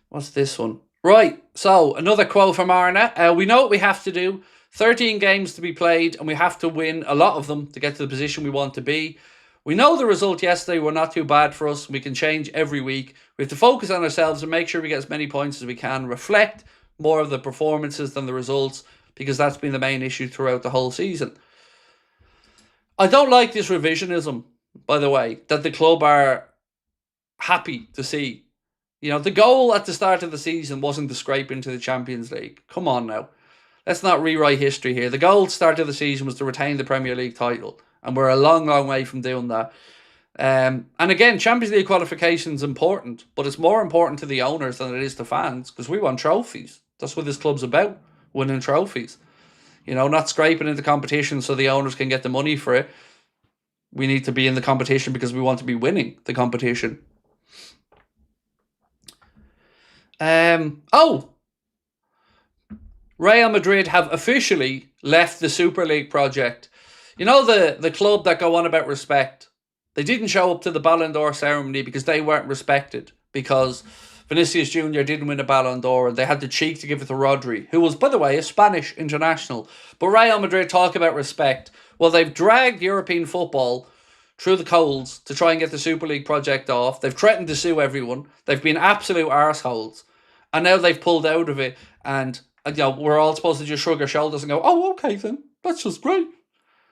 What's this one? Right, so another quote from Arna. We know what we have to do. 13 games to be played, and we have to win a lot of them to get to the position we want to be. We know the result yesterday were not too bad for us. We can change every week. We have to focus on ourselves and make sure we get as many points as we can. Reflect more of the performances than the results, because that's been the main issue throughout the whole season. I don't like this revisionism, by the way, that the club are happy to see. You know, the goal at the start of the season wasn't to scrape into the Champions League. Come on now. Let's not rewrite history here. The goal at the start of the season was to retain the Premier League title. And we're a long, long way from doing that. And again, Champions League qualification is important. But it's more important to the owners than it is to fans. Because we want trophies. That's what this club's about. Winning trophies. You know, not scraping into competition so the owners can get the money for it. We need to be in the competition because we want to be winning the competition. Real Madrid have officially left the Super League project. You know, the club that go on about respect. They didn't show up to the Ballon d'Or ceremony because they weren't respected. Because Vinicius Jr. didn't win a Ballon d'Or, and they had the cheek to give it to Rodri, who was, by the way, a Spanish international. But Real Madrid talk about respect. Well, they've dragged European football through the coals to try and get the Super League project off. They've threatened to sue everyone. They've been absolute arseholes. And now they've pulled out of it, and you know, we're all supposed to just shrug our shoulders and go, oh, okay then, that's just great.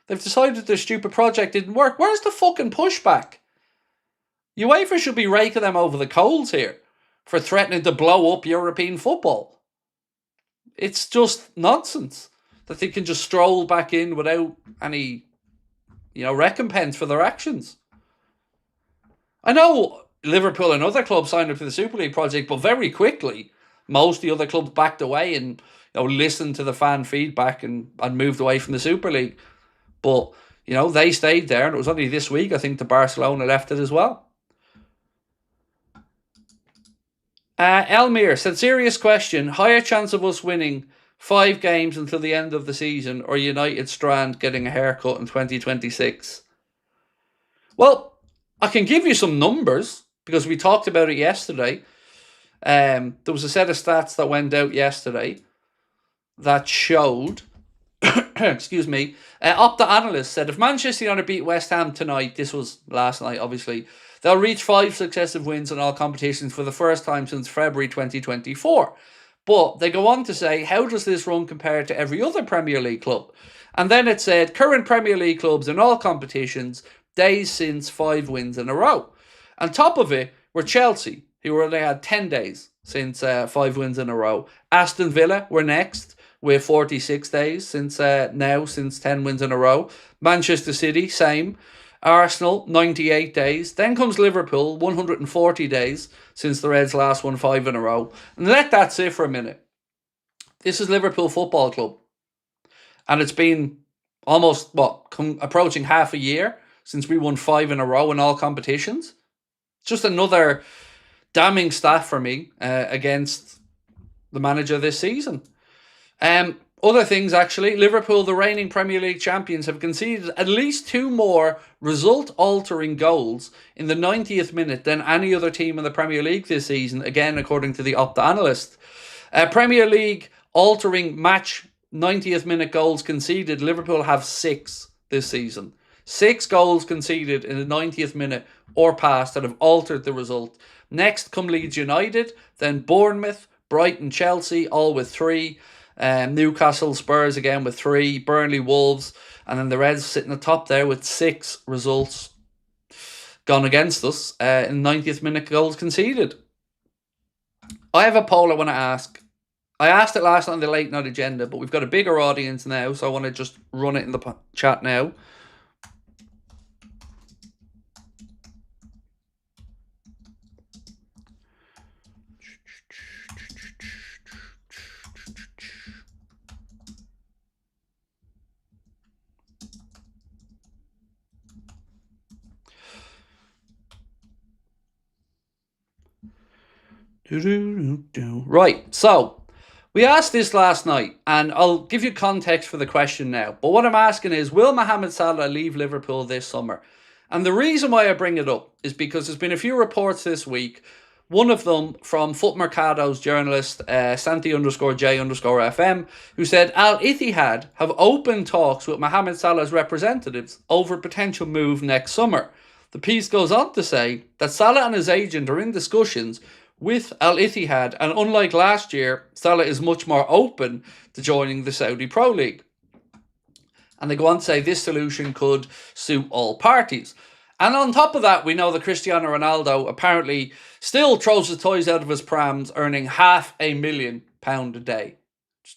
They've decided their stupid project didn't work. Where's the fucking pushback? UEFA should be raking them over the coals here for threatening to blow up European football. It's just nonsense that they can just stroll back in without any, you know, recompense for their actions. I know Liverpool and other clubs signed up for the Super League project, but very quickly, most of the other clubs backed away and, you know, listened to the fan feedback and moved away from the Super League. But, you know, they stayed there, and it was only this week, I think, that Barcelona left it as well. Elmir said, serious question, higher chance of us winning 5 games until the end of the season or United Strand getting a haircut in 2026? Well, I can give you some numbers because we talked about it yesterday. There was a set of stats that went out yesterday that showed, excuse me, Opta Analyst said if Manchester United beat West Ham tonight, this was last night obviously, they'll reach 5 successive wins in all competitions for the first time since February 2024. But they go on to say, how does this run compare to every other Premier League club? And then it said, current Premier League clubs in all competitions, days since 5 wins in a row. On top of it were Chelsea, who only had 10 days since 5 wins in a row. Aston Villa were next with 46 days since 10 wins in a row. Manchester City, same. Arsenal, 98 days. Then comes Liverpool, 140 days since the Reds last won 5 in a row. And let that sit for a minute. This is Liverpool Football Club. And it's been almost, approaching half a year since we won 5 in a row in all competitions. Just another damning stat for me against the manager this season. Other things, actually, Liverpool, the reigning Premier League champions, have conceded at least 2 more result-altering goals in the 90th minute than any other team in the Premier League this season, again, according to the Opta Analyst. Premier League altering match 90th minute goals conceded, Liverpool have 6 this season. 6 goals conceded in the 90th minute or past that have altered the result. Next come Leeds United, then Bournemouth, Brighton, Chelsea, all with 3. Newcastle, Spurs again with 3. Burnley, Wolves, and then the Reds sitting atop there with 6 results gone against us. In 90th minute goals conceded. I have a poll I want to ask. I asked it last night on the late night agenda, but we've got a bigger audience now, so I want to just run it in the chat now. Right, so we asked this last night, and I'll give you context for the question now. But what I'm asking is, will Mohamed Salah leave Liverpool this summer? And the reason why I bring it up is because there's been a few reports this week. One of them from Foot Mercado's journalist, Santi_J_FM, who said Al Ittihad have opened talks with Mohamed Salah's representatives over a potential move next summer. The piece goes on to say that Salah and his agent are in discussions with Al Ittihad, and unlike last year, Salah is much more open to joining the Saudi Pro League. And they go on to say this solution could suit all parties. And on top of that, we know that Cristiano Ronaldo apparently still throws his toys out of his prams, earning £500,000 a day.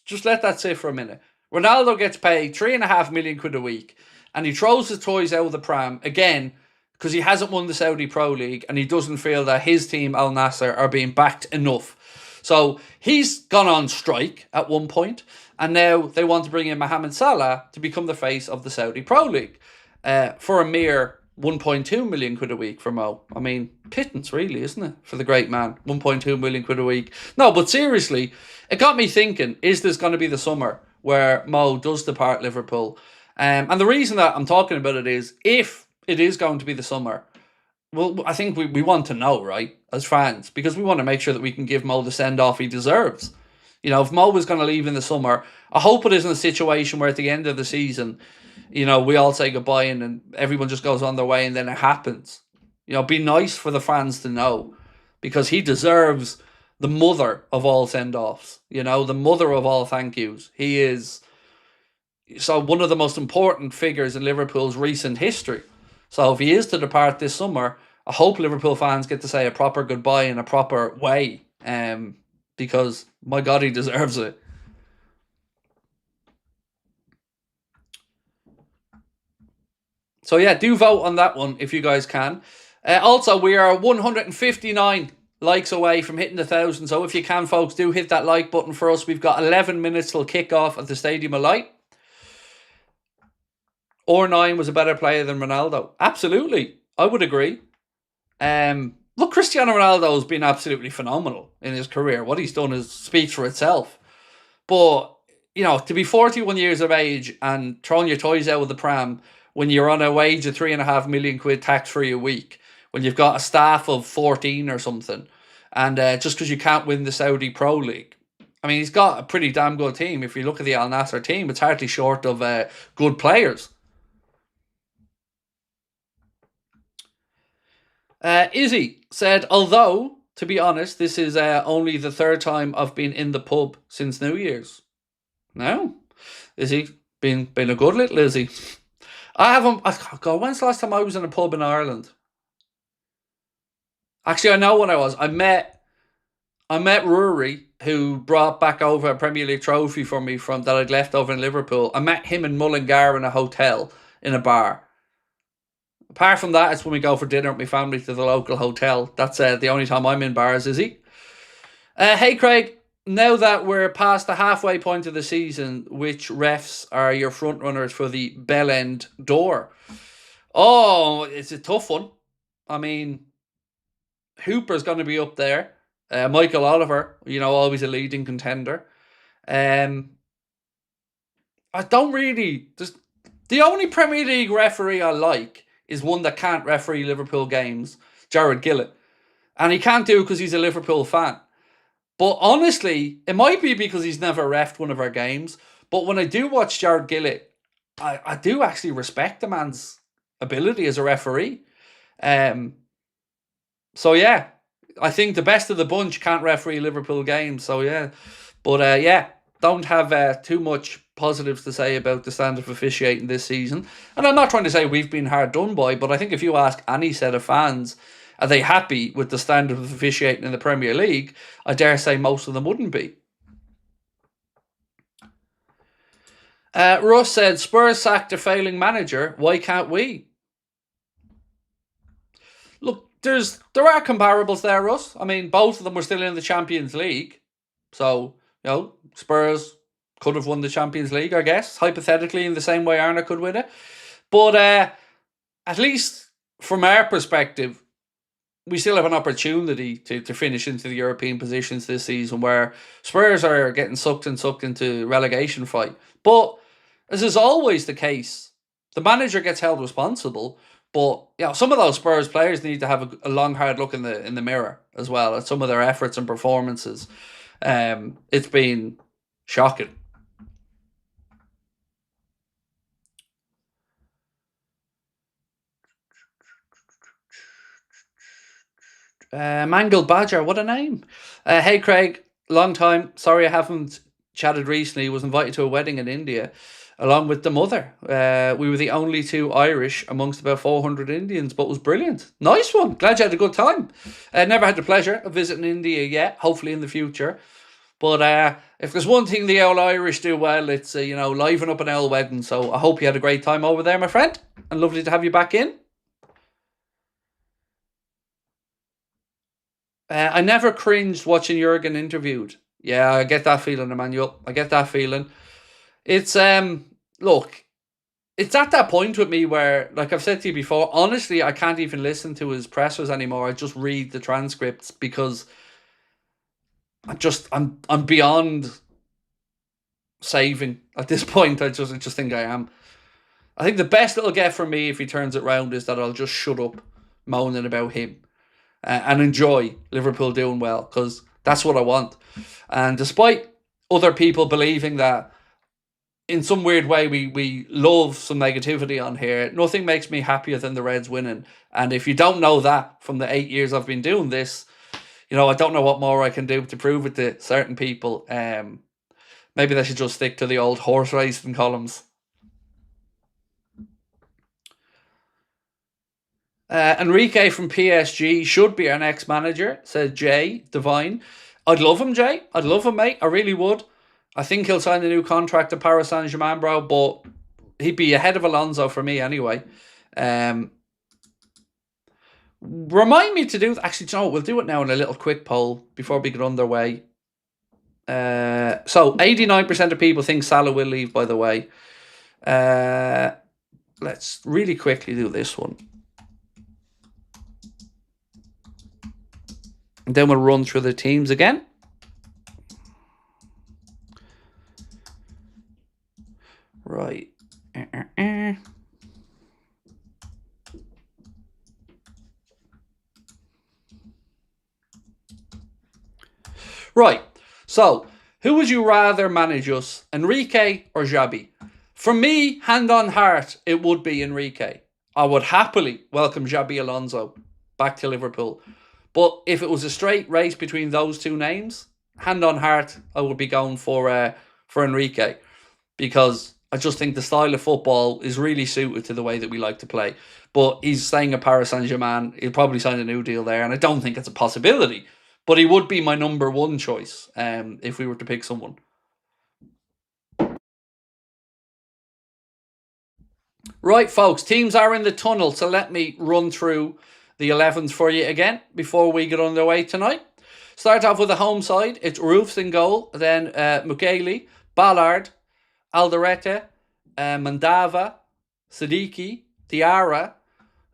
Just let that sit for a minute. Ronaldo gets paid £3.5 million a week, and he throws his toys out of the pram again because he hasn't won the Saudi Pro League and he doesn't feel that his team, Al Nassr, are being backed enough. So he's gone on strike at one point, and now they want to bring in Mohamed Salah to become the face of the Saudi Pro League for a mere 1.2 million quid a week for Mo. I mean, pittance really, isn't it, for the great man? 1.2 million quid a week. No, but seriously, it got me thinking, is this going to be the summer where Mo does depart Liverpool? And the reason that I'm talking about it is, if it is going to be the summer, well, I think we want to know, right, as fans, because we want to make sure that we can give Mo the send-off he deserves. You know, if Mo was going to leave in the summer, I hope it isn't a situation where at the end of the season, you know, we all say goodbye and then everyone just goes on their way and then it happens. You know, be nice for the fans to know, because he deserves the mother of all send-offs, you know, the mother of all thank yous. He is one of the most important figures in Liverpool's recent history. So if he is to depart this summer, I hope Liverpool fans get to say a proper goodbye in a proper way, because, my God, he deserves it. So yeah, do vote on that one if you guys can. Also, we are 159 likes away from hitting 1,000. So if you can, folks, do hit that like button for us. We've got 11 minutes till kickoff at the Stadium of Light. R9 was a better player than Ronaldo. Absolutely. I would agree. Look, Cristiano Ronaldo has been absolutely phenomenal in his career. What he's done speaks for itself. But, you know, to be 41 years of age and throwing your toys out of the pram when you're on a wage of £3.5 million tax-free a week, when you've got a staff of 14 or something, and just because you can't win the Saudi Pro League. I mean, he's got a pretty damn good team. If you look at the Al Nassr team, it's hardly short of good players. Izzy said, although, to be honest, this is only the 3rd time I've been in the pub since New Year's. No? Izzy, been a good little Izzy. I haven't... God, when's the last time I was in a pub in Ireland? Actually, I know when I was. I met Rory, who brought back over a Premier League trophy for me that I'd left over in Liverpool. I met him in Mullingar in a hotel, in a bar. Apart from that, it's when we go for dinner with my family to the local hotel. That's the only time I'm in bars, is he? Hey, Craig, now that we're past the halfway point of the season, which refs are your front runners for the Bell End door? Oh, it's a tough one. I mean, Hooper's going to be up there. Michael Oliver, you know, always a leading contender. I don't really... The only Premier League referee I like is one that can't referee Liverpool games, Jared Gillett. And he can't do it because he's a Liverpool fan. But honestly, it might be because he's never refed one of our games. But when I do watch Jared Gillett, I do actually respect the man's ability as a referee. So yeah, I think the best of the bunch can't referee Liverpool games, so yeah. But yeah, don't have too much positives to say about the standard of officiating this season. And I'm not trying to say we've been hard done by, but I think if you ask any set of fans, are they happy with the standard of officiating in the Premier League, I dare say most of them wouldn't be. Russ said, Spurs sacked a failing manager. Why can't we? Look, there are comparables there, Russ. I mean, both of them were still in the Champions League. So, Spurs could have won the Champions League, I guess, hypothetically, in the same way Arna could win it. But at least from our perspective, we still have an opportunity to finish into the European positions this season, where Spurs are getting sucked into relegation fight. But as is always the case, the manager gets held responsible. But some of those Spurs players need to have a long, hard look in the mirror as well at some of their efforts and performances. It's been shocking. Mangled Badger, what a name. Hey Craig, long time. Sorry I haven't chatted recently. Was invited to a wedding in India along with the mother. We were the only two Irish amongst about 400 Indians, but it was brilliant. Nice one. Glad you had a good time. Never had the pleasure of visiting India yet, hopefully in the future. But if there's one thing the old Irish do well, it's, liven up an old wedding. So I hope you had a great time over there, my friend. And lovely to have you back in. I never cringed watching Jurgen interviewed. Yeah, I get that feeling, Emmanuel. I get that feeling. It's, look, it's at that point with me where, like I've said to you before, honestly, I can't even listen to his pressers anymore. I just read the transcripts because I'm beyond saving at this point. I just think I am. I think the best it'll get from me if he turns it round is that I'll just shut up moaning about him. And enjoy Liverpool doing well, because that's what I want. And despite other people believing that in some weird way we love some negativity on here, nothing makes me happier than the Reds winning. And if you don't know that from the 8 years I've been doing this, I don't know what more I can do to prove it to certain people. Maybe they should just stick to the old horse racing columns. Enrique from PSG should be our next manager, said Jay Divine. I'd love him, Jay. I'd love him, mate. I really would. I think he'll sign a new contract to Paris Saint-Germain, bro, but he'd be ahead of Alonso for me anyway. Remind me to do... Actually, we'll do it now in a little quick poll before we get underway. So, 89% of people think Salah will leave, by the way. Let's really quickly do this one. And then we'll run through the teams again. Right. Right. So, who would you rather manage us, Enrique or Xabi? For me, hand on heart, it would be Enrique. I would happily welcome Xabi Alonso back to Liverpool. But if it was a straight race between those two names, hand on heart, I would be going for Enrique, because I just think the style of football is really suited to the way that we like to play. But he's staying at Paris Saint-Germain. He'll probably sign a new deal there, and I don't think it's a possibility. But he would be my number one choice if we were to pick someone. Right, folks, teams are in the tunnel, so let me run through the 11s for you again before we get underway tonight. Start off with the home side. It's Roofs in goal, then Mughali, Ballard, Alderete, Mandava, Siddiqui, Diarra,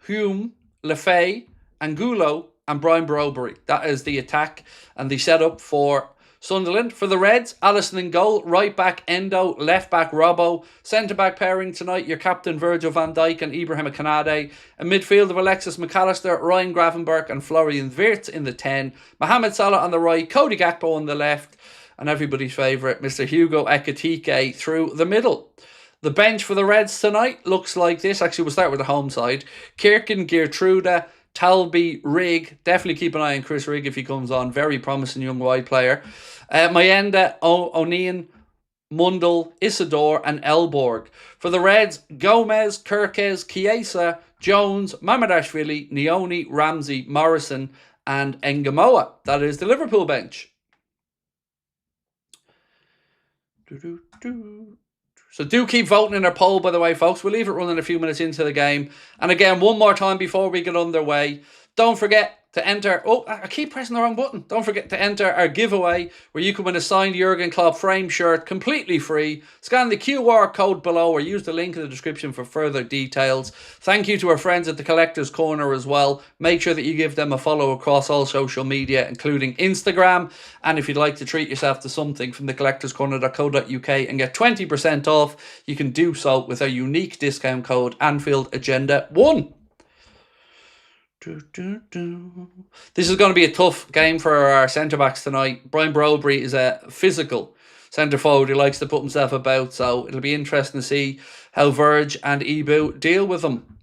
Hume, Lefay, Angulo, and Brian Broberry. That is the attack and the setup for Sunderland. For the Reds, Alisson in goal, right back Endo, left back Robbo, centre back pairing tonight, your captain Virgil van Dijk and Ibrahim Kanade, a midfield of Alexis McAllister, Ryan Gravenberch and Florian Wirtz in the 10, Mohamed Salah on the right, Cody Gakpo on the left, and everybody's favourite, Mr. Hugo Ekitike through the middle. The bench for the Reds tonight looks like this. Actually, we'll start with the home side. Kirkin, Geertruida, Talby Rigg. Definitely keep an eye on Chris Rigg if he comes on. Very promising young wide player. Mayenda, O'Neill, Mundell, Isidore, and Elborg. For the Reds, Gomez, Kirkes, Chiesa, Jones, Mamadashvili, Nioni, Ramsey, Morrison, and Engamoa. That is the Liverpool bench. So do keep voting in our poll, by the way, folks. We'll leave it running a few minutes into the game. And again, one more time before we get underway, don't forget to enter... Oh, I keep pressing the wrong button. Don't forget to enter our giveaway where you can win a signed Jurgen Klopp frame shirt completely free. Scan the QR code below or use the link in the description for further details. Thank you to our friends at the Collectors Corner as well. Make sure that you give them a follow across all social media, including Instagram. And if you'd like to treat yourself to something from thecollectorscorner.co.uk and get 20% off, you can do so with our unique discount code Anfield Agenda 1. This is going to be a tough game for our centre-backs tonight. Brian Brobry is a physical centre-forward who likes to put himself about, so it'll be interesting to see how Verge and Ibu deal with him.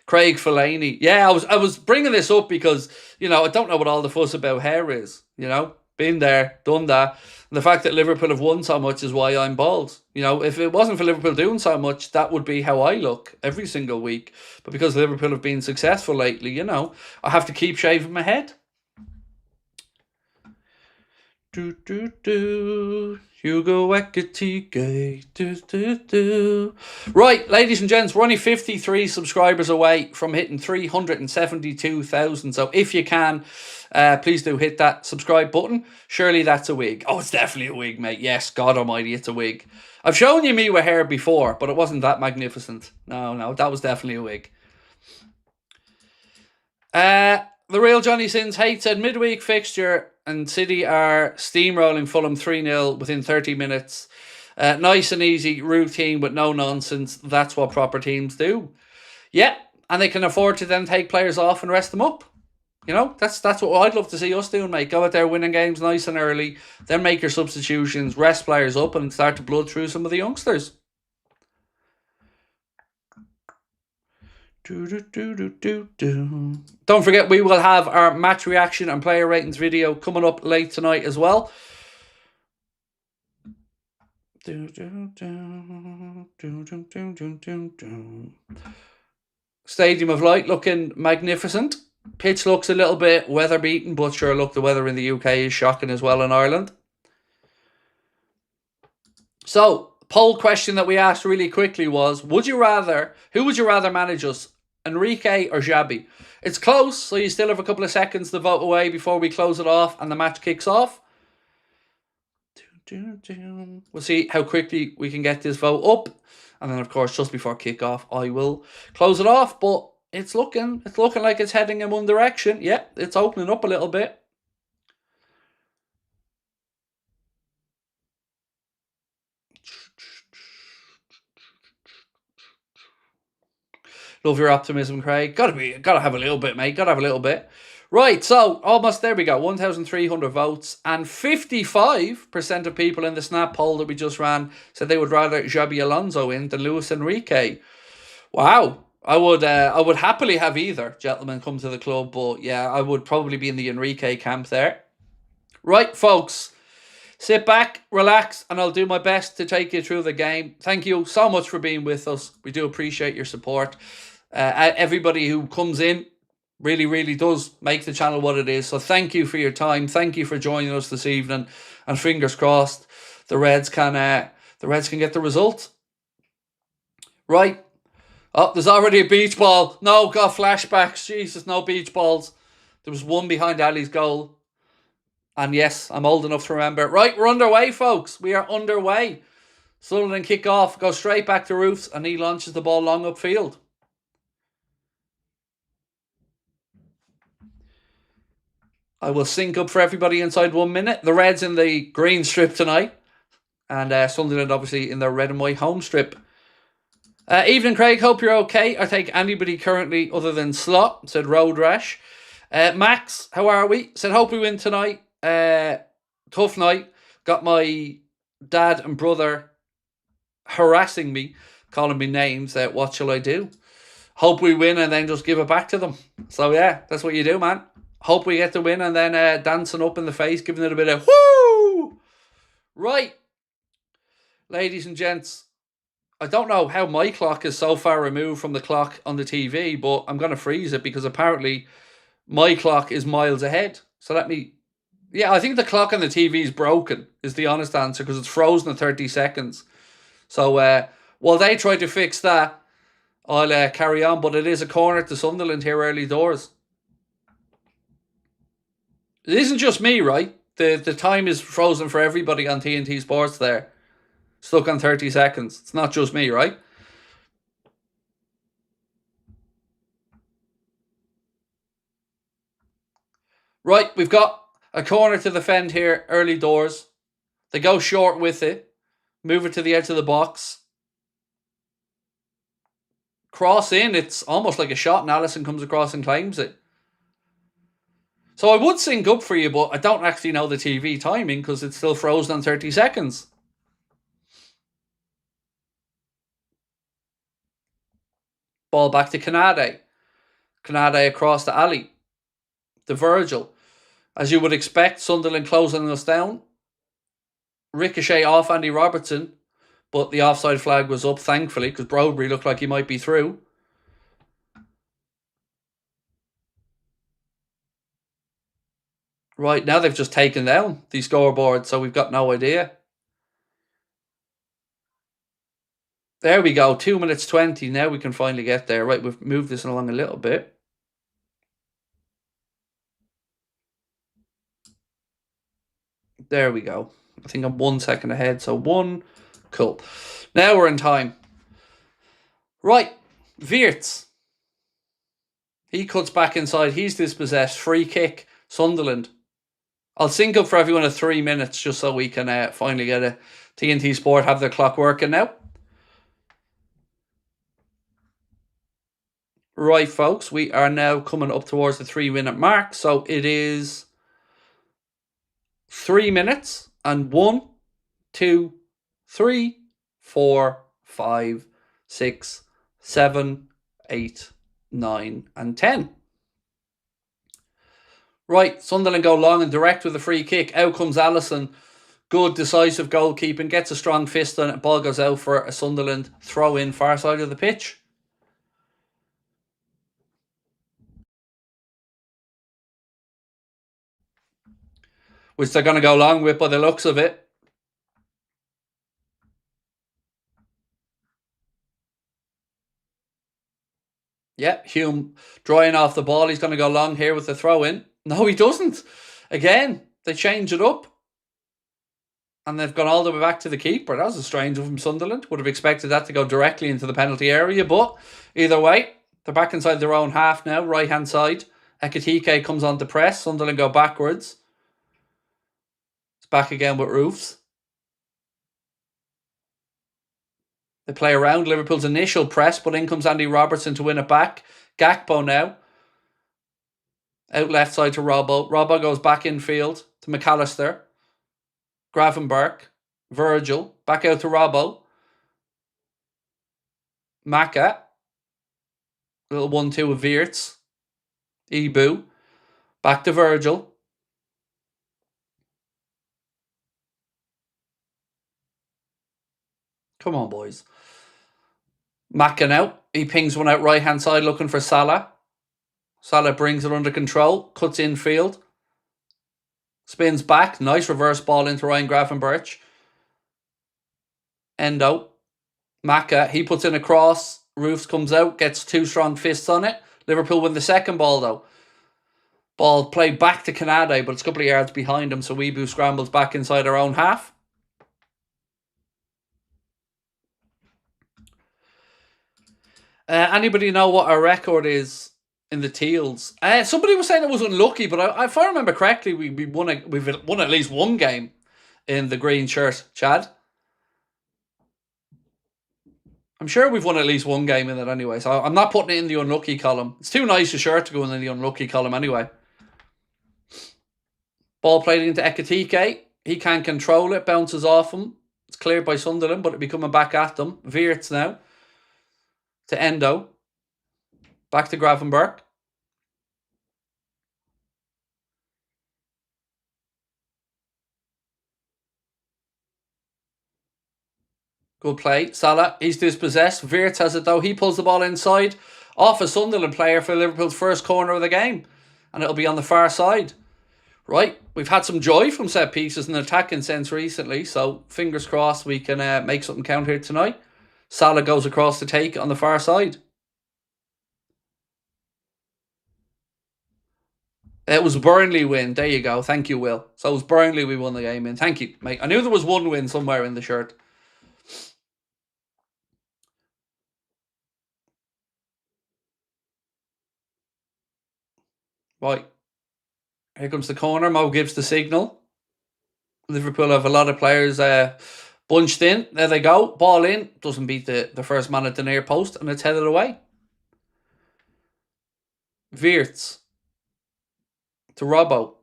Craig Fellaini. Yeah, I was bringing this up because, you know, I don't know what all the fuss about hair is, you know. Been there, done that. And the fact that Liverpool have won so much is why I'm bald. You know, if it wasn't for Liverpool doing so much, that would be how I look every single week. But because Liverpool have been successful lately, you know, I have to keep shaving my head. Hugo Ekitike. Right, ladies and gents, we're only 53 subscribers away from hitting 372,000. So if you can, please do hit that subscribe button. Surely that's a wig. Oh, it's definitely a wig, mate. Yes, God almighty, it's a wig. I've shown you me with hair before, but it wasn't that magnificent. No, that was definitely a wig. The real Johnny Sins Hate said midweek fixture and City are steamrolling Fulham 3-0 within 30 minutes. Nice and easy routine with no nonsense. That's what proper teams do. Yeah, and they can afford to then take players off and rest them up. You know, that's what I'd love to see us doing, mate. Go out there winning games nice and early, then make your substitutions, rest players up and start to blood through some of the youngsters. Don't forget, we will have our match reaction and player ratings video coming up late tonight as well. Stadium of Light looking magnificent. Pitch looks a little bit weather beaten, but sure, look, the weather in the UK is shocking as well in Ireland. So, poll question that we asked really quickly was, who would you rather manage us, Enrique or Xabi? It's close, so you still have a couple of seconds to vote away before we close it off and the match kicks off. We'll see how quickly we can get this vote up. And then, of course, just before kickoff, I will close it off. But it's looking like it's heading in one direction. Yeah, it's opening up a little bit. Love your optimism, Craig. Gotta have a little bit, mate. Gotta have a little bit. Right, so almost there we go. 1,300 votes, and 55% of people in the snap poll that we just ran said they would rather Xabi Alonso in than Luis Enrique. Wow, I would happily have either gentleman come to the club, but yeah, I would probably be in the Enrique camp there. Right, folks. Sit back, relax, and I'll do my best to take you through the game. Thank you so much for being with us. We do appreciate your support. Everybody who comes in really, really does make the channel what it is. So thank you for your time. Thank you for joining us this evening. And fingers crossed, the Reds can get the result. Right. Oh, there's already a beach ball. No, got flashbacks. Jesus, no beach balls. There was one behind Ali's goal. And yes, I'm old enough to remember. Right, we're underway, folks. We are underway. Sunderland kick off, go straight back to Roofs, and he launches the ball long upfield. I will sync up for everybody inside 1 minute. The Reds in the green strip tonight. And Sunderland obviously in their red and white home strip. Evening, Craig. Hope you're okay. I take anybody currently other than Slot, said Road Rash. Max, how are we? Said, hope we win tonight. Tough night. Got my dad and brother harassing me, calling me names. What shall I do? hope we win and then just give it back to them. So yeah, that's what you do, man. Hope we get the win and then dancing up in the face, giving it a bit of whoo! Right. Ladies and gents, I don't know how my clock is so far removed from the clock on the TV, but I'm going to freeze it because apparently my clock is miles ahead. So let me... Yeah, I think the clock on the TV is broken, is the honest answer, because it's frozen at 30 seconds. So while they try to fix that, I'll carry on. But it is a corner to Sunderland here early doors. It isn't just me, right? The time is frozen for everybody on TNT Sports there. Stuck on 30 seconds. It's not just me, right? Right, we've got a corner to defend here early doors. They go short with it. Move it to the edge of the box. Cross in. It's almost like a shot and Allison comes across and claims it. So I would sync up for you, but I don't actually know the TV timing because it's still frozen on 30 seconds. Ball back to Canade. Canade across the alley. To Virgil. As you would expect, Sunderland closing us down. Ricochet off Andy Robertson, but the offside flag was up, thankfully, because Broadbury looked like he might be through. Right, now they've just taken down the scoreboard, so we've got no idea. There we go, 2 minutes 20. Now we can finally get there. Right, we've moved this along a little bit. There we go. I think I'm 1 second ahead, so 1. Cool. Now we're in time. Right, Wirtz. He cuts back inside. He's dispossessed. Free kick, Sunderland. I'll sync up for everyone at 3 minutes just so we can finally get a TNT Sport, have their clock working now. Right, folks, we are now coming up towards the 3-minute mark. So it is 3 minutes and 1, 2, 3, 4, 5, 6, 7, 8, 9, and 10. Right, Sunderland go long and direct with a free kick. Out comes Allison. Good, decisive goalkeeping. Gets a strong fist on it. Ball goes out for a Sunderland throw in far side of the pitch. Which they're going to go long with by the looks of it. Yeah, Hume drying off the ball. He's going to go long here with the throw in. No, he doesn't. Again, they change it up. And they've gone all the way back to the keeper. That was a strange one from Sunderland. Would have expected that to go directly into the penalty area. But either way, they're back inside their own half now. Right-hand side. Ekitike comes on to press. Sunderland go backwards. It's back again with Roofs. They play around Liverpool's initial press, but in comes Andy Robertson to win it back. Gakpo now. Out left side to Robbo. Robbo goes back infield to McAllister. Gravenberch. Virgil. Back out to Robbo. Maka. Little 1-2 with Wirtz. Ibu. Back to Virgil. Come on, boys. Maka now. He pings one out right-hand side looking for Salah. Salah brings it under control. Cuts infield. Spins back. Nice reverse ball into Ryan Gravenberch. Endo. Maka. He puts in a cross. Roofs comes out. Gets 2 strong fists on it. Liverpool win the second ball though. Ball played back to Canade, but it's a couple of yards behind him. So Weebu scrambles back inside our own half. Anybody know what our record is in the Teals? Somebody was saying it was unlucky, but if I remember correctly, we've won at least one game in the green shirt, Chad. I'm sure we've won at least one game in it anyway, so I'm not putting it in the unlucky column. It's too nice a shirt to go in the unlucky column anyway. Ball played into Ekitike. He can't control it, bounces off him. It's cleared by Sunderland, but it'll be coming back at them. Wirtz now to Endo. Back to Gravenberg. Good play. Salah, he's dispossessed. Wirtz has it though. He pulls the ball inside. Off a Sunderland player for Liverpool's first corner of the game. And it'll be on the far side. Right, we've had some joy from set pieces in an attacking sense recently. So fingers crossed we can make something count here tonight. Salah goes across to take on the far side. It was Burnley win. There you go. Thank you, Will. So it was Burnley we won the game in. Thank you, mate. I knew there was one win somewhere in the shirt. Right. Here comes the corner. Mo gives the signal. Liverpool have a lot of players bunched in. There they go. Ball in. Doesn't beat the first man at the near post. And it's headed away. Wirtz to Robbo.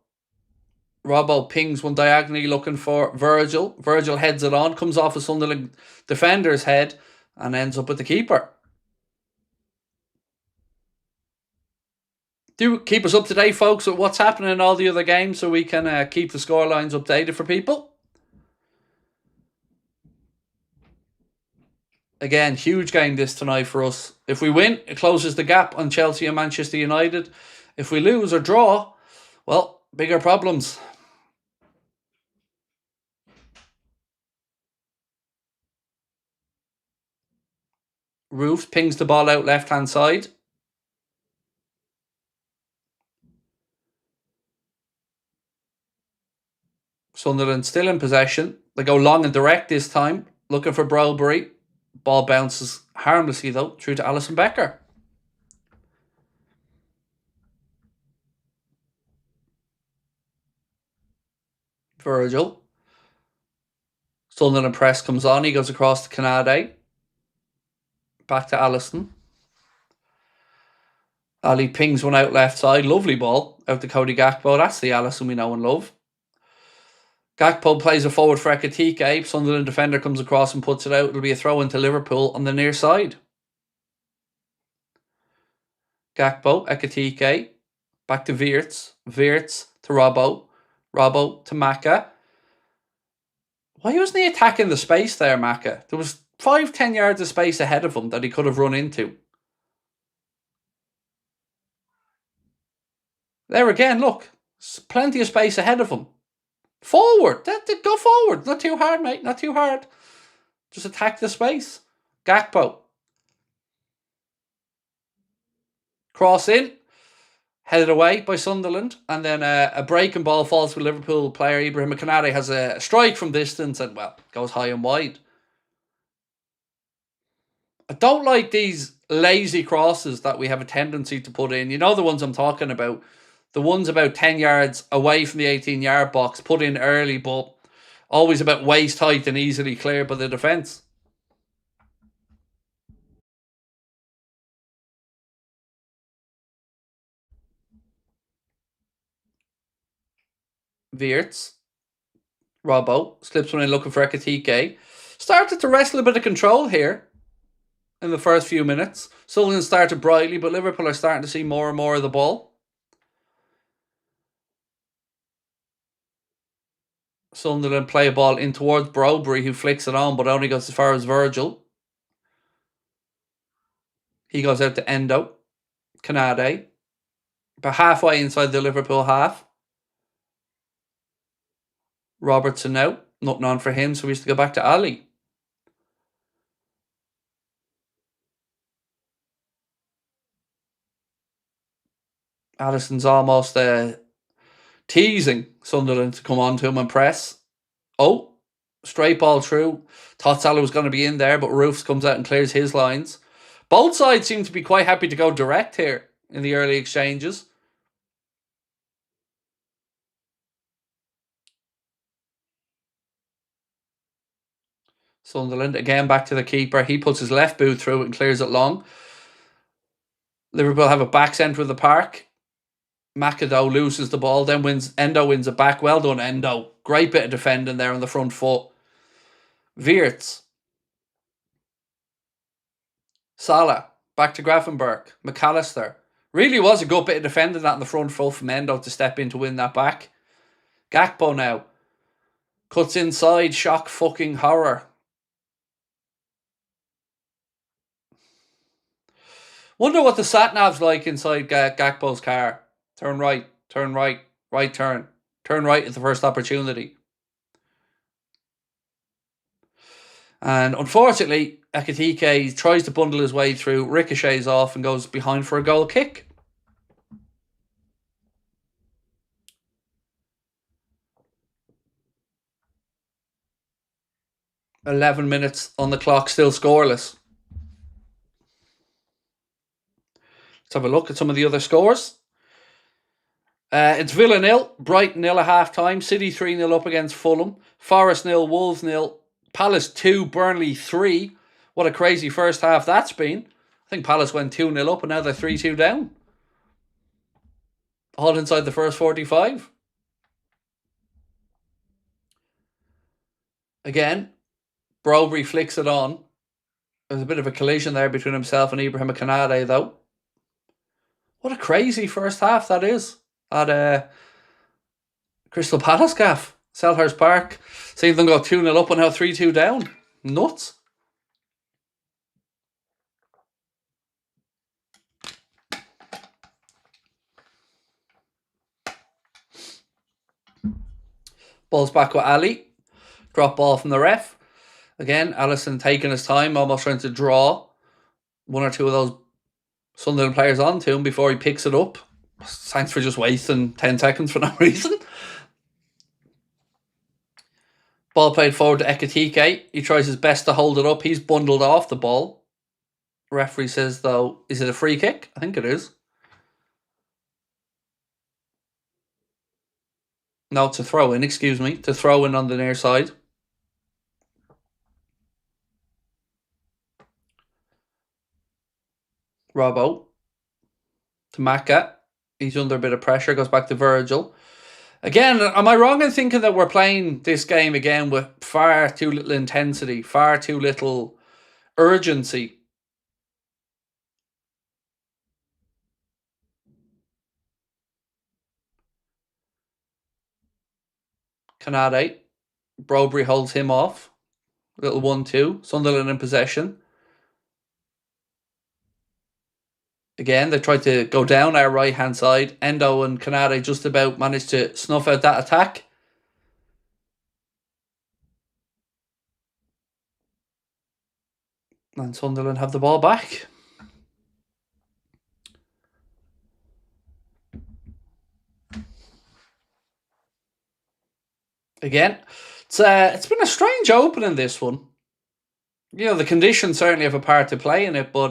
Robbo pings one diagonally looking for Virgil. Virgil heads it on. Comes off a Sunderland defender's head. And ends up with the keeper. Do keep us up to date, folks, with what's happening in all the other games so we can keep the scorelines updated for people. Again, huge game this tonight for us. If we win, it closes the gap on Chelsea and Manchester United. If we lose or draw, well, bigger problems. Roofs pings the ball out left-hand side. Sunderland still in possession. They go long and direct this time. Looking for Browbury. Ball bounces harmlessly, though, through to Alisson Becker. Virgil. Sunderland press comes on. He goes across to Canade. Back to Alisson. Ali pings one out left side. Lovely ball out to Cody Gakpo. That's the Alisson we know and love. Gakpo plays a forward for Ekitike. Sunderland defender comes across and puts it out. It'll be a throw into Liverpool on the near side. Gakpo, Ekitike. Back to Wirtz. Wirtz to Robbo. Robbo to Maka. Why wasn't he attacking the space there, Maka? There was 5-10 yards of space ahead of him that he could have run into. There again, look. Plenty of space ahead of him. Forward. Go forward. Not too hard, mate. Not too hard. Just attack the space. Gakpo. Cross in. Headed away by Sunderland. And then a breaking ball falls for Liverpool player. Ibrahim Konate has a strike from distance and, well, goes high and wide. I don't like these lazy crosses that we have a tendency to put in. You know the ones I'm talking about. The ones about 10 yards away from the 18-yard box, put in early, but always about waist height and easily cleared by the defence. Wirtz. Robbo slips one in looking for Ekitike. Started to wrestle a bit of control here in the first few minutes. Sunderland started brightly, but Liverpool are starting to see more and more of the ball. Sunderland play a ball in towards Browbury, who flicks it on, but only goes as far as Virgil. He goes out to Endo. Canade. About halfway inside the Liverpool half. Robertson now. Nothing on for him, so we have to go back to Ali. Alisson's almost teasing Sunderland to come on to him and press. Oh, straight ball through. Thought Salah was going to be in there, but Roofs comes out and clears his lines. Both sides seem to be quite happy to go direct here in the early exchanges. Sunderland again back to the keeper. He puts his left boot through and clears it long. Liverpool have a back centre of the park. McAdoo loses the ball, then Endo wins it back. Well done, Endo. Great bit of defending there on the front foot. Wirtz. Salah. Back to Gravenberch. McAllister. Really was a good bit of defending that in the front row from Endo to step in to win that back. Gakpo now. Cuts inside. Shock fucking horror. Wonder what the sat-nav's like inside Gakpo's car. Turn right. Turn right. Right turn. Turn right at the first opportunity. And unfortunately, Ekitike tries to bundle his way through, ricochets off and goes behind for a goal kick. "11 minutes on the clock, still scoreless." Let's have a look at some of the other scores. It's Villa 0, Brighton 0 at half-time, City 3-0 up against Fulham, Forest 0, Wolves 0, Palace 2, Burnley 3. What a crazy first half that's been. I think Palace went 2-0 up and now they're 3-2 down. All inside the first 45. Again, Brobery flicks it on. There's a bit of a collision there between himself and Ibrahim Kanade, though. What a crazy first half that is at Crystal Palace gaff. Selhurst Park. Seeing them go 2-0 up and now 3-2 down. Nuts. Ball's back with Ali. Drop ball from the ref. Again, Allison taking his time, almost trying to draw one or two of those Sunderland players onto him before he picks it up. Thanks for just wasting 10 seconds for no reason. Ball played forward to Ekitike. He tries his best to hold it up. He's bundled off the ball. The referee says, though, is it a free kick? I think it is. No, it's a throw in, excuse me. To throw in on the near side. Robbo. To Maka. He's under a bit of pressure. Goes back to Virgil. Again, am I wrong in thinking that we're playing this game again with far too little intensity, far too little urgency? Kanade. Brobery holds him off. Little 1-2. Sunderland in possession. Again, they tried to go down our right-hand side. Endo and Kanade just about managed to snuff out that attack. And Sunderland have the ball back. Again, it's been a strange opening, this one. You know, the conditions certainly have a part to play in it, but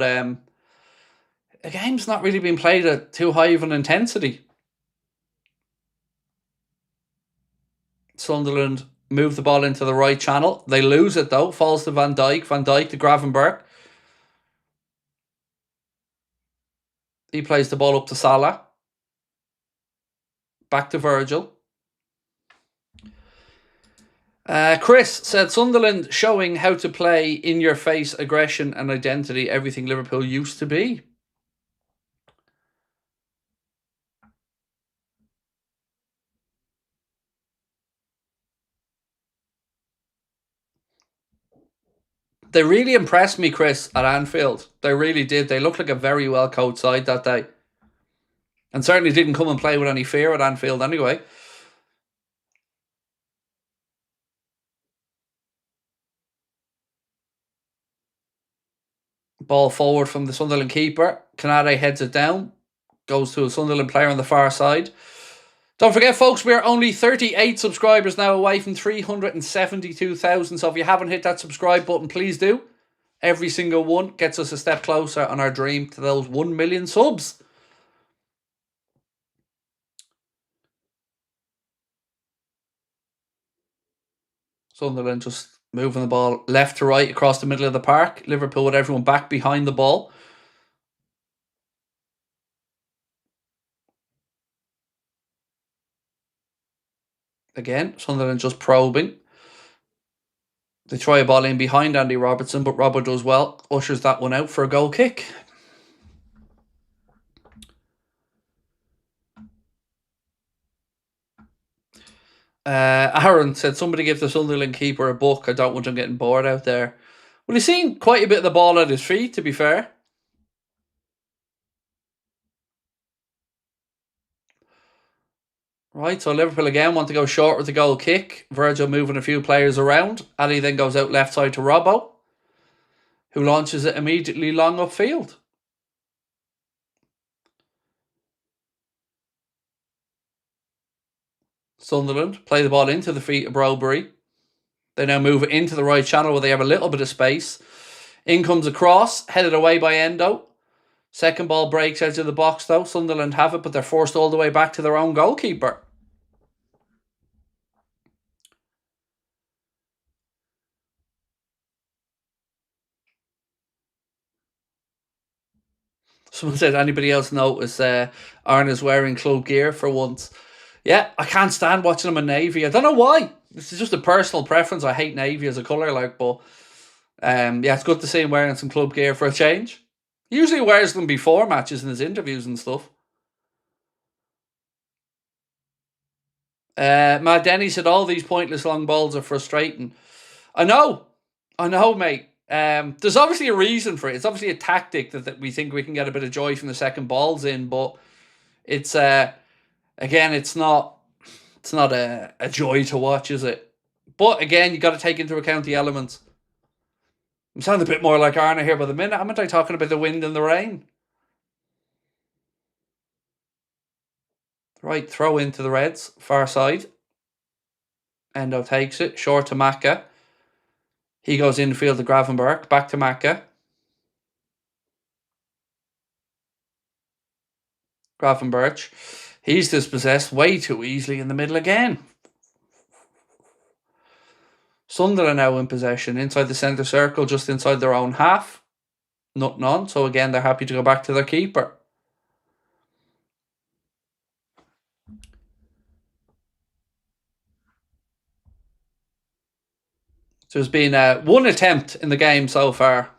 the game's not really been played at too high of an intensity. Sunderland move the ball into the right channel. They lose it, though. Falls to Van Dijk. Van Dijk to Gravenberch. He plays the ball up to Salah. Back to Virgil. Chris said, Sunderland showing how to play in-your-face aggression and identity, everything Liverpool used to be. They really impressed me, Chris, at Anfield. They really did. They looked like a very well-coached side that day. And certainly didn't come and play with any fear at Anfield anyway. Ball forward from the Sunderland keeper. Kanade heads it down. Goes to a Sunderland player on the far side. Don't forget, folks, we are only 38 subscribers now away from 372,000. So if you haven't hit that subscribe button, please do. Every single one gets us a step closer on our dream to those 1 million subs. Sunderland just moving the ball left to right across the middle of the park. Liverpool with everyone back behind the ball. Again, Sunderland just probing. They try a ball in behind Andy Robertson, but Robbo does well. Ushers that one out for a goal kick. Aaron said, somebody give the Sunderland keeper a book. I don't want him getting bored out there. Well, he's seen quite a bit of the ball at his feet, to be fair. Right, so Liverpool again want to go short with the goal kick. Virgil moving a few players around. Ali then goes out left side to Robbo, who launches it immediately long upfield. Sunderland play the ball into the feet of Brobery. They now move it into the right channel where they have a little bit of space. In comes a cross, headed away by Endo. Second ball breaks out of the box though. Sunderland have it, but they're forced all the way back to their own goalkeeper. Someone said, anybody else notice Arna's wearing club gear for once? Yeah, I can't stand watching him in navy. I don't know why. This is just a personal preference. I hate navy as a colour, but yeah, it's good to see him wearing some club gear for a change. He usually wears them before matches in his interviews and stuff. Matt Denny said all these pointless long balls are frustrating. I know, mate. There's obviously a reason for it. It's obviously a tactic that we think we can get a bit of joy from the second balls in, but it's again, it's not a joy to watch, is it? But again, you got to take into account the elements. I'm sounding a bit more like Arna here by the minute. Haven't I talking about the wind and the rain? Right, throw into the Reds, far side. Endo takes it, short to Maka. He goes infield to Gravenberg, back to Maka. Gravenberg. He's dispossessed way too easily in the middle again. Sunderland now in possession, inside the centre circle, just inside their own half. Nothing on, so again, they're happy to go back to their keeper. There's been one attempt in the game so far.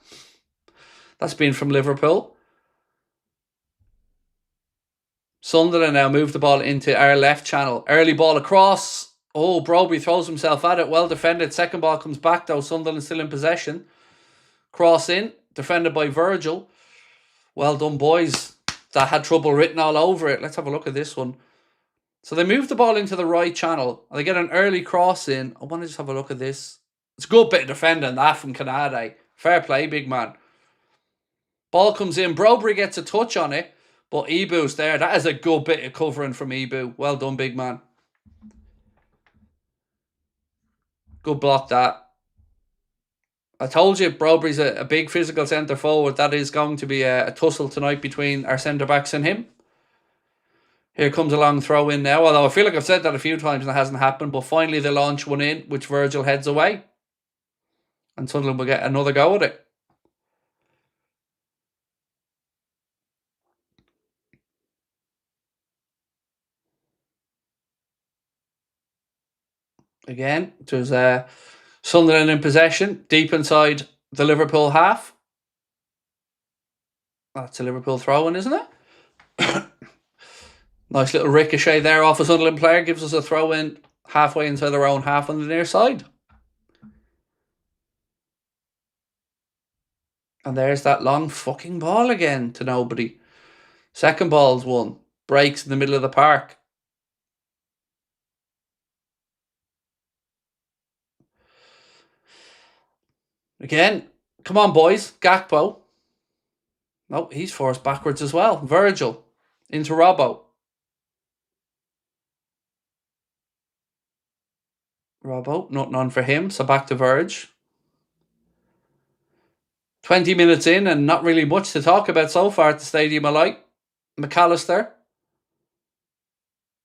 That's been from Liverpool. Sunderland now move the ball into our left channel. Early ball across. Oh, Broby throws himself at it. Well defended. Second ball comes back though. Sunderland still in possession. Cross in. Defended by Virgil. Well done, boys. That had trouble written all over it. Let's have a look at this one. So they move the ball into the right channel. And they get an early cross in. I want to just have a look at this. It's a good bit of defending that from Canade. Fair play, big man. Ball comes in. Brobery gets a touch on it. But Ibu's there. That is a good bit of covering from Ibu. Well done, big man. Good block, that. I told you, Brobery's a big physical centre forward. That is going to be a tussle tonight between our centre backs and him. Here comes a long throw in now. Although I feel like I've said that a few times and it hasn't happened. But finally they launch one in, which Virgil heads away. And Sunderland will get another go at it. Again, there's Sunderland in possession, deep inside the Liverpool half. That's a Liverpool throw-in, isn't it? Nice little ricochet there off a Sunderland player. Gives us a throw-in halfway inside their own half on the near side. And there's that long fucking ball again to nobody. Second ball's won. Breaks in the middle of the park. Again, come on, boys. Gakpo. No, he's forced backwards as well. Virgil into Robbo. Robbo, nothing on for him, so back to Verge. 20 minutes in and not really much to talk about so far at the Stadium of Light. McAllister.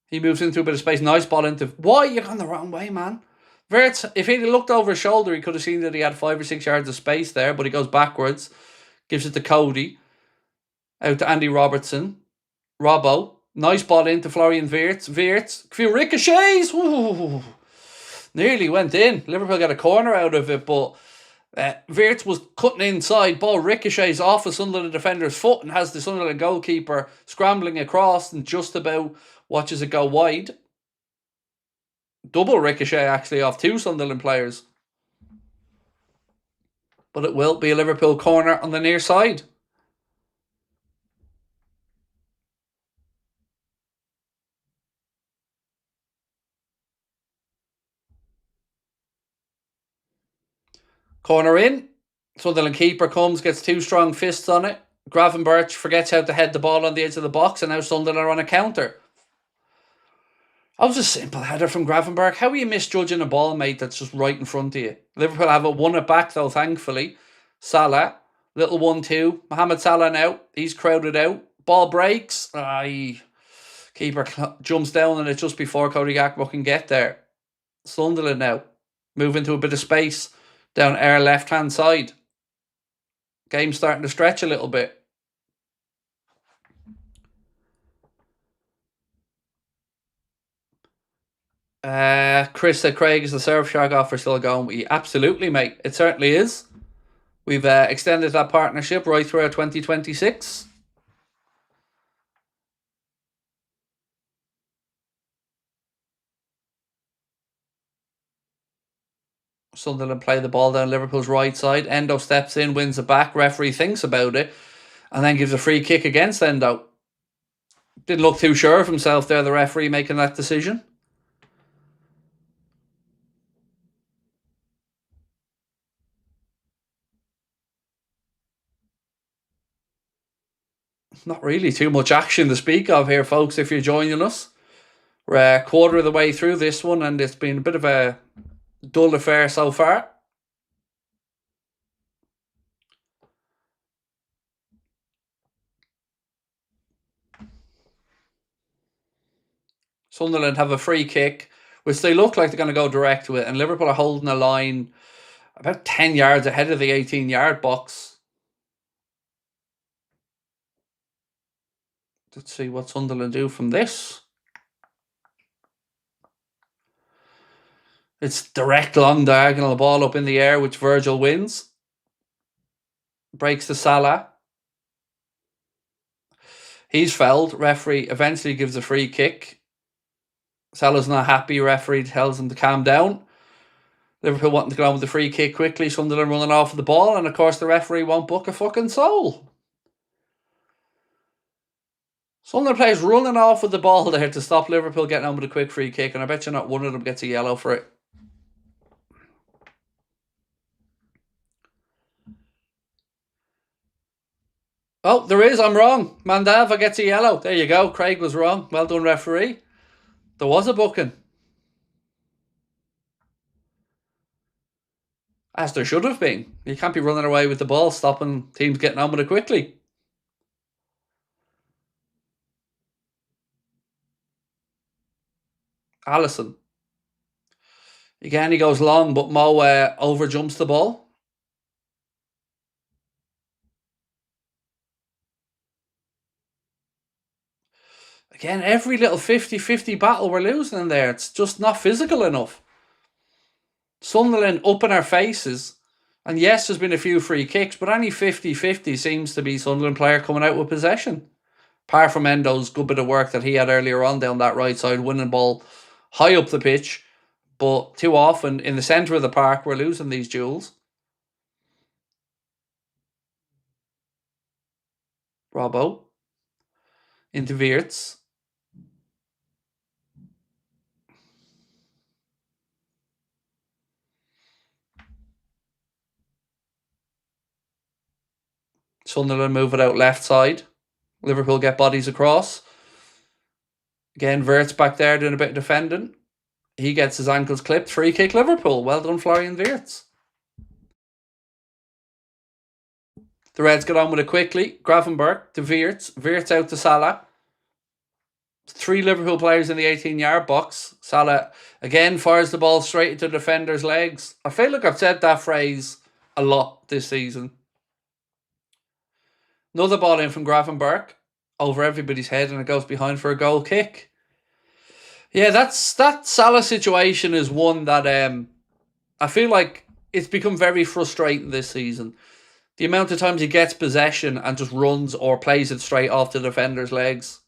He moves into a bit of space. Nice ball into... Why? You're going the wrong way, man. Verts, if he'd looked over his shoulder, he could have seen that he had 5 or 6 yards of space there, but he goes backwards. Gives it to Cody. Out to Andy Robertson. Robbo. Nice ball into Florian Wirtz. Wirtz. A few ricochets. Ooh. Nearly went in. Liverpool got a corner out of it, but Wirtz was cutting inside. Ball ricochets off a Sunderland defender's foot and has the Sunderland goalkeeper scrambling across and just about watches it go wide. Double ricochet, actually, off 2 Sunderland players. But it will be a Liverpool corner on the near side. Corner in. Sunderland keeper comes, gets 2 strong fists on it. Gravenberch forgets how to head the ball on the edge of the box, and now Sunderland are on a counter. That was a simple header from Gravenberch. How are you misjudging a ball, mate, that's just right in front of you? Liverpool have won it back, though, thankfully. Salah, little 1-2. Mohamed Salah now. He's crowded out. Ball breaks. Keeper jumps down on it just before Cody Gakpo can get there. Sunderland now move into a bit of space down our left-hand side. Game starting to stretch a little bit. Chris said, Craig, is the Surfshark offer still going? Absolutely, mate. It certainly is. We've extended that partnership right throughout 2026. Sunderland play the ball down Liverpool's right side. Endo steps in, wins it back. Referee thinks about it and then gives a free kick against Endo. Didn't look too sure of himself there, the referee, making that decision. Not really too much action to speak of here, folks, if you're joining us. We're a quarter of the way through this one, and it's been a bit of a dull affair so far. Sunderland have a free kick, which they look like they're going to go direct to it, and Liverpool are holding a line about 10 yards ahead of the 18-yard box. Let's see what Sunderland do from this. It's direct long diagonal ball up in the air, which Virgil wins. Breaks to Salah. He's fouled. Referee eventually gives a free kick. Salah's not happy. Referee tells him to calm down. Liverpool wanting to go on with the free kick quickly. Sunderland running off the ball. And of course the referee won't book a fucking soul. Sunderland players running off with the ball there to stop Liverpool getting on with a quick free kick. And I bet you not one of them gets a yellow for it. Oh, there is. I'm wrong. Mandava gets a yellow. There you go. Craig was wrong. Well done, referee. There was a booking. As there should have been. You can't be running away with the ball, stopping teams getting on with it quickly. Allison. Again, he goes long, but Mo overjumps the ball. Again, every little 50-50 battle we're losing in there. It's just not physical enough. Sunderland up in our faces. And yes, there's been a few free kicks, but any 50-50 seems to be Sunderland player coming out with possession. Apart from Endo's good bit of work that he had earlier on down that right side, winning ball high up the pitch. But too often, in the centre of the park, we're losing these duels. Robbo. Into Wirtz. Sunderland move it out left side. Liverpool get bodies across. Again, Wirtz back there doing a bit of defending. He gets his ankles clipped. Free kick Liverpool. Well done, Florian Wirtz. The Reds get on with it quickly. Gravenberch to Wirtz. Wirtz out to Salah. 3 Liverpool players in the 18-yard box. Salah again fires the ball straight into the defender's legs. I feel like I've said that phrase a lot this season. Another ball in from Gravenberch over everybody's head, and it goes behind for a goal kick. Yeah, that Salah situation is one that I feel like it's become very frustrating this season. The amount of times he gets possession and just runs or plays it straight off the defender's legs.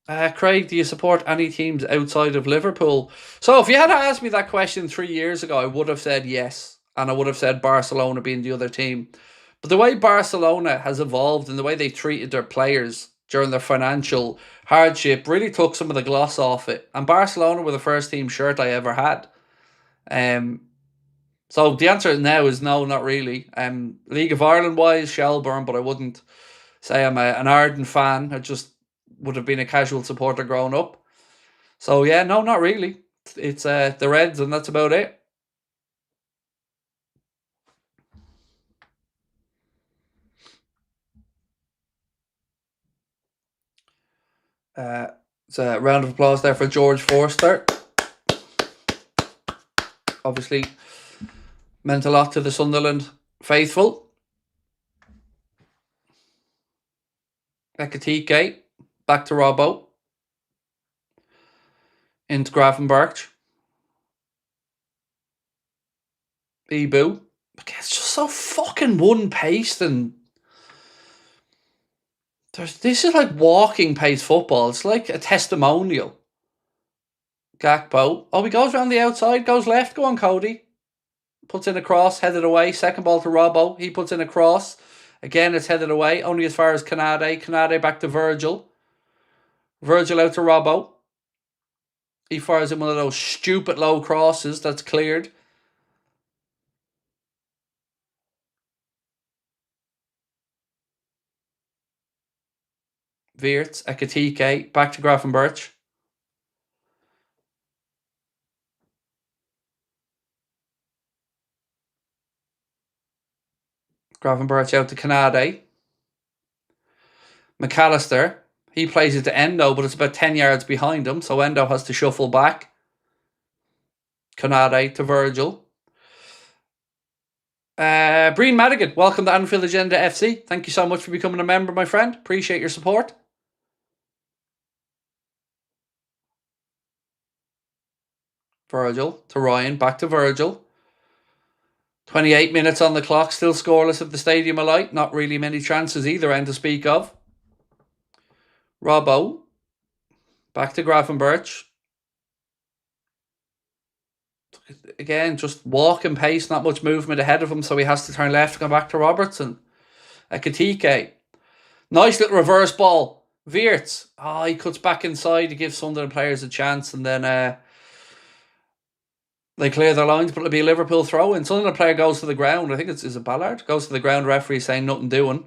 Craig, do you support any teams outside of Liverpool? So if you had asked me that question 3 years ago, I would have said yes. And I would have said Barcelona being the other team. But the way Barcelona has evolved and the way they treated their players during their financial hardship really took some of the gloss off it. And Barcelona were the first team shirt I ever had. Um, so the answer now is no, not really. League of Ireland wise, Shelbourne, but I wouldn't say I'm an ardent fan. I just would have been a casual supporter growing up. So yeah, no, not really. It's the Reds, and that's about it. It's a round of applause there for George Forster. Obviously, meant a lot to the Sunderland faithful. Ekatike, back to Robbo. Into Gravenberch. Ibu. It's just so fucking one-paced and this is like walking pace football. It's like a testimonial. Gakpo. Oh, he goes around the outside, goes left. Go on, Cody. Puts in a cross, headed away. Second ball to Robbo. He puts in a cross. Again, it's headed away. Only as far as Canade. Canade back to Virgil. Virgil out to Robbo. He fires in one of those stupid low crosses that's cleared. Wirtz, Ekatike, back to Gravenberch. Gravenberch out to Canade. McAllister. He plays it to Endo, but it's about 10 yards behind him, so Endo has to shuffle back. Canade to Virgil. Breen Madigan, welcome to Anfield Agenda FC. Thank you so much for becoming a member, my friend. Appreciate your support. Virgil to Ryan, back to Virgil. 28 minutes on the clock, still scoreless at the Stadium of Light. Not really many chances either end to speak of. Robbo, back to Gravenberch. Again, just walking pace, not much movement ahead of him, so he has to turn left and go back to Robertson. Ekatike. Nice little reverse ball. Wirtz. Oh, he cuts back inside to give Sunderland players a chance, and then they clear their lines, but it'll be a Liverpool throw in. Sunderland player goes to the ground. I think is it Ballard? Goes to the ground, referee saying nothing doing.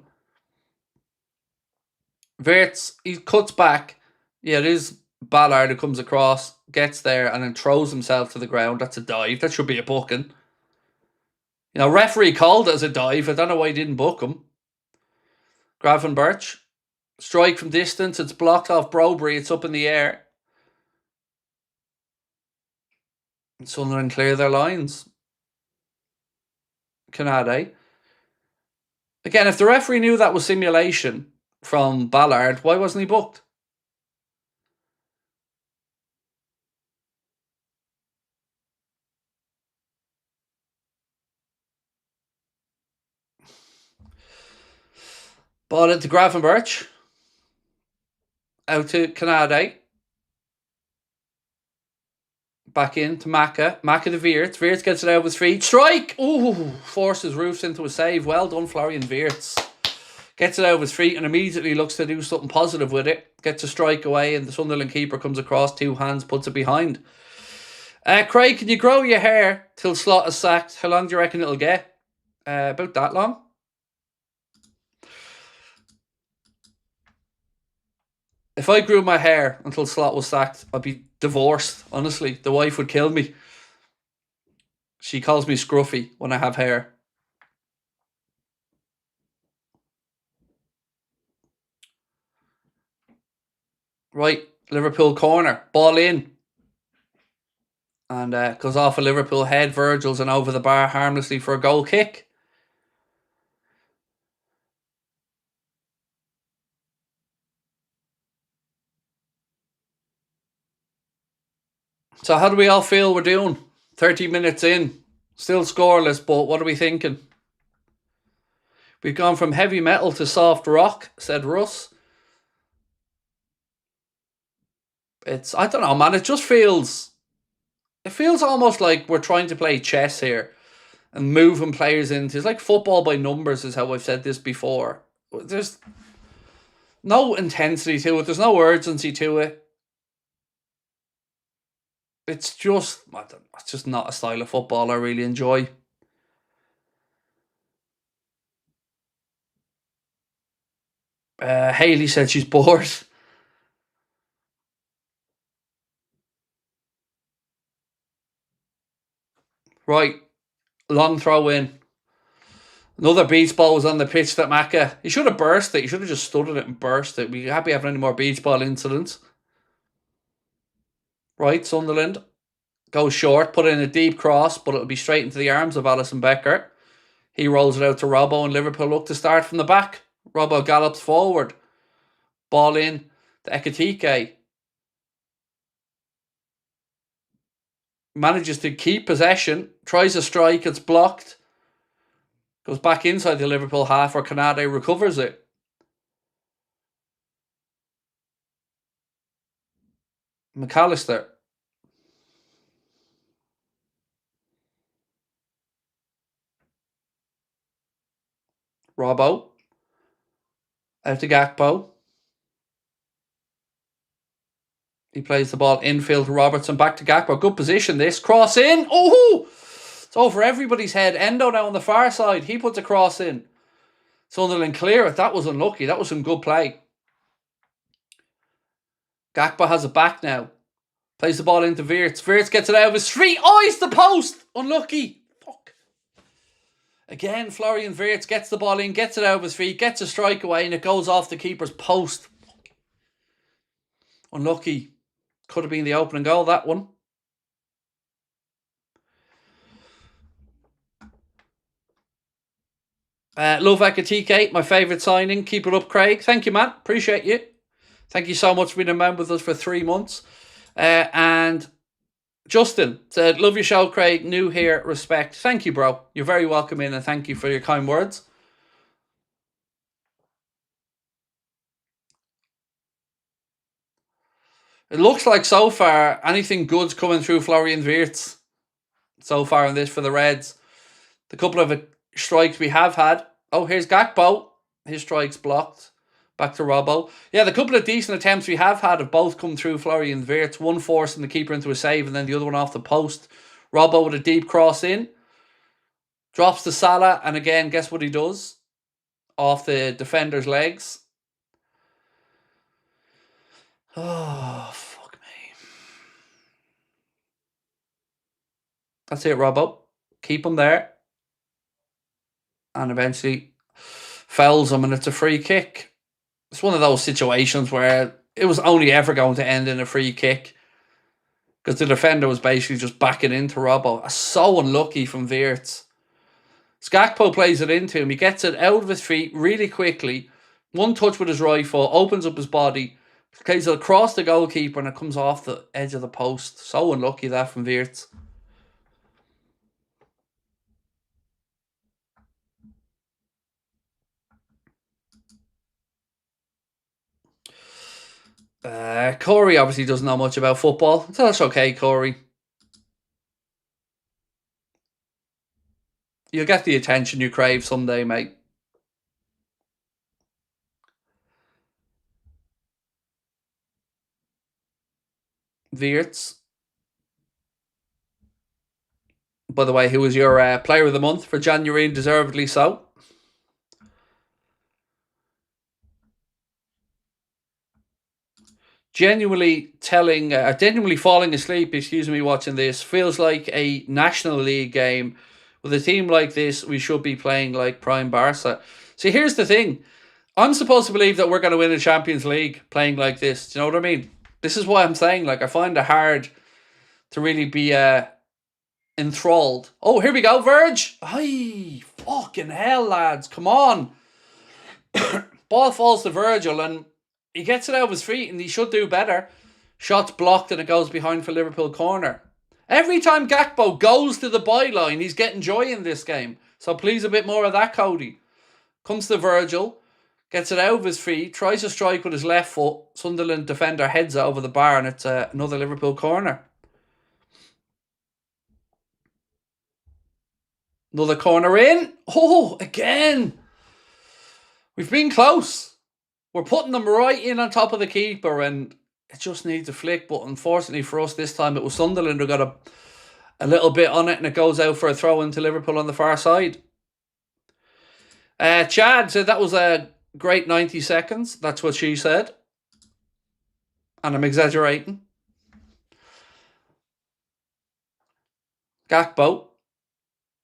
Wirtz, he cuts back. Yeah, it is Ballard who comes across, gets there, and then throws himself to the ground. That's a dive. That should be a booking. You know, referee called it as a dive. I don't know why he didn't book him. Gravenberch. Strike from distance. It's blocked off Brobery. It's up in the air. And Sunderland clear their lines. Canade. Again, if the referee knew that was simulation from Ballard, why wasn't he booked? Ball into Gravenberch. Out to Canade. Back in to Maka. Maka to Wirtz. Wirtz gets it out of his feet. Strike! Ooh, forces Roofs into a save. Well done, Florian Wirtz. Gets it out of his feet and immediately looks to do something positive with it. Gets a strike away and the Sunderland keeper comes across, two hands, puts it behind. Craig, can you grow your hair till Slot is sacked? How long do you reckon it'll get? About that long. If I grew my hair until Slot was sacked, I'd be divorced, honestly. The wife would kill me. She calls me scruffy when I have hair. Right, Liverpool corner. Ball in. And goes off a Liverpool head. Virgil's and over the bar harmlessly for a goal kick. So how do we all feel we're doing? 30 minutes in. Still scoreless, but what are we thinking? We've gone from heavy metal to soft rock, said Russ. I don't know, man. It feels almost like we're trying to play chess here and moving players into. It's like football by numbers, is how I've said this before. There's no intensity to it. There's no urgency to it. It's just, it's just not a style of football I really enjoy. Hayley said she's bored. Right, long throw in. Another beach ball was on the pitch that Macca. He should have burst it. He should have just studded it and burst it. We happy having any more beach ball incidents. Right, Sunderland goes short, put in a deep cross, but it'll be straight into the arms of Alisson Becker. He rolls it out to Robbo, and Liverpool look to start from the back. Robbo gallops forward. Ball in to Ekitike. Manages to keep possession. Tries a strike. It's blocked. Goes back inside the Liverpool half where Kanade recovers it. McAllister. Robbo. Out to Gakpo. He plays the ball infield to Robertson. Back to Gakpo. Good position this. Cross in. Oh! It's over everybody's head. Endo now on the far side. He puts a cross in. Sunderland clear it. That was unlucky. That was some good play. Gakpo has it back now. Plays the ball into Wirtz. Wirtz gets it out of his feet. Oh, he's the post. Unlucky. Fuck. Again, Florian Wirtz gets the ball in, gets it out of his feet, gets a strike away, and it goes off the keeper's post. Unlucky. Could have been the opening goal, that one. Love Ekitike, my favourite signing. Keep it up, Craig. Thank you, man. Appreciate you. Thank you so much for being a member with us for 3 months. And Justin said, love your show, Craig. New here, respect. Thank you, bro. You're very welcome in, and thank you for your kind words. It looks like so far anything good's coming through Florian Wirtz so far in this for the Reds. The couple of strikes we have had. Oh, here's Gakpo. His strike's blocked. Back to Robbo. Yeah, the couple of decent attempts we have had have both come through Florian Wirtz. One forcing the keeper into a save and then the other one off the post. Robbo with a deep cross in. Drops to Salah, and again, guess what he does? Off the defender's legs. Oh, fuck me. That's it, Robbo. Keep him there. And eventually fouls him, and it's a free kick. It's one of those situations where it was only ever going to end in a free kick because the defender was basically just backing into Robbo. So unlucky from Wirtz. Gakpo plays it into him. He gets it out of his feet really quickly. One touch with his right foot, opens up his body, plays it across the goalkeeper, and it comes off the edge of the post. So unlucky that from Wirtz. Corey obviously doesn't know much about football. So that's okay, Corey. You'll get the attention you crave someday, mate. Wirtz. By the way, who was your player of the month for January, and deservedly so? Genuinely falling asleep, watching this. Feels like a National League game. With a team like this, we should be playing like prime Barca. See, here's the thing. I'm supposed to believe that we're going to win the Champions League playing like this. Do you know what I mean? This is why I'm saying, like, I find it hard to really be enthralled. Oh, here we go, Verge. Ay, fucking hell, lads. Come on. Ball falls to Virgil, and he gets it out of his feet, and he should do better. Shot's blocked, and it goes behind for Liverpool corner. Every time Gakpo goes to the byline, he's getting joy in this game. So please, a bit more of that, Cody. Comes to Virgil. Gets it out of his feet, tries to strike with his left foot. Sunderland defender heads it over the bar, and it's another Liverpool corner. Another corner in. Oh, again. We've been close. We're putting them right in on top of the keeper, and it just needs a flick. But unfortunately for us this time, it was Sunderland who got a little bit on it, and it goes out for a throw into Liverpool on the far side. Chad said that was a great 90 seconds. That's what she said. And I'm exaggerating. Gakpo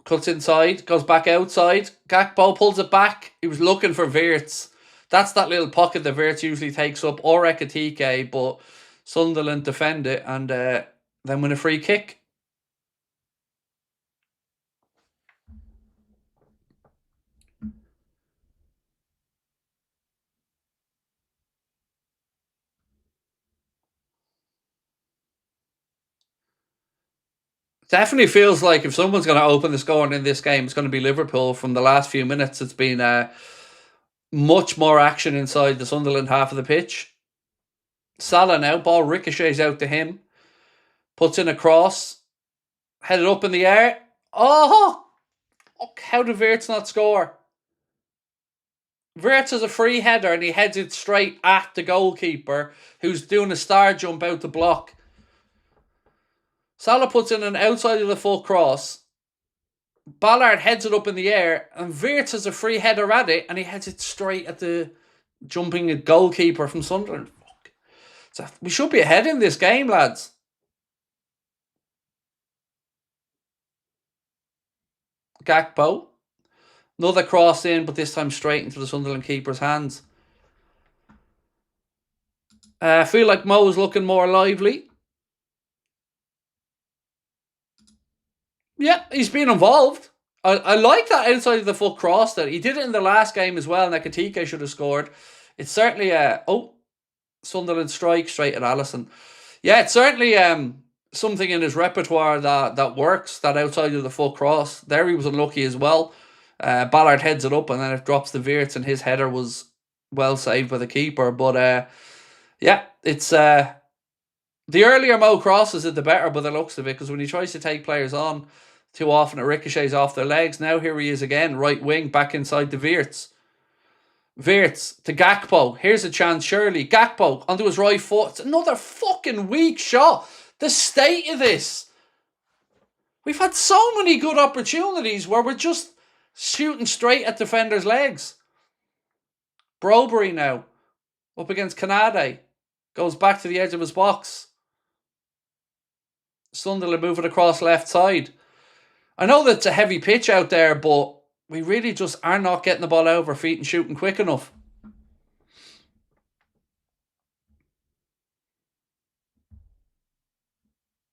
cuts inside, goes back outside. Gakpo pulls it back. He was looking for Wirtz. That's that little pocket that Wirtz usually takes up, or Ekitike, but Sunderland defend it and then win a free kick. Definitely feels like if someone's going to open the scoring in this game, it's going to be Liverpool. From the last few minutes, it's been much more action inside the Sunderland half of the pitch. Salah now, ball ricochets out to him. Puts in a cross. Headed up in the air. Oh! How did Wirtz not score? Wirtz has a free header and he heads it straight at the goalkeeper, who's doing a star jump out the block. Salah puts in an outside of the foot cross. Ballard heads it up in the air, and Wirtz has a free header at it, and he heads it straight at the jumping goalkeeper from Sunderland. So we should be ahead in this game, lads. Gakpo. Another cross in, but this time straight into the Sunderland keeper's hands. I feel like Mo's looking more lively. Yeah, he's been involved. I like that outside of the foot cross that he did it in the last game as well. Ekitike should have scored. It's certainly Sunderland strike straight at Alisson. Yeah, it's certainly something in his repertoire that works. That outside of the foot cross. There he was unlucky as well. Ballard heads it up and then it drops to Wirtz, and his header was well saved by the keeper. But yeah, it's the earlier Mo crosses it, the better by the looks of it, because when he tries to take players on too often, it ricochets off their legs. Now here he is again, right wing, back inside the Wirtz. Wirtz to Gakpo. Here's a chance, surely. Gakpo onto his right foot. It's another fucking weak shot. The state of this. We've had so many good opportunities where we're just shooting straight at defenders' legs. Brobery now. Up against Canade. Goes back to the edge of his box. Sunderland moving across left side. I know that it's a heavy pitch out there, but we really just are not getting the ball out of our feet and shooting quick enough.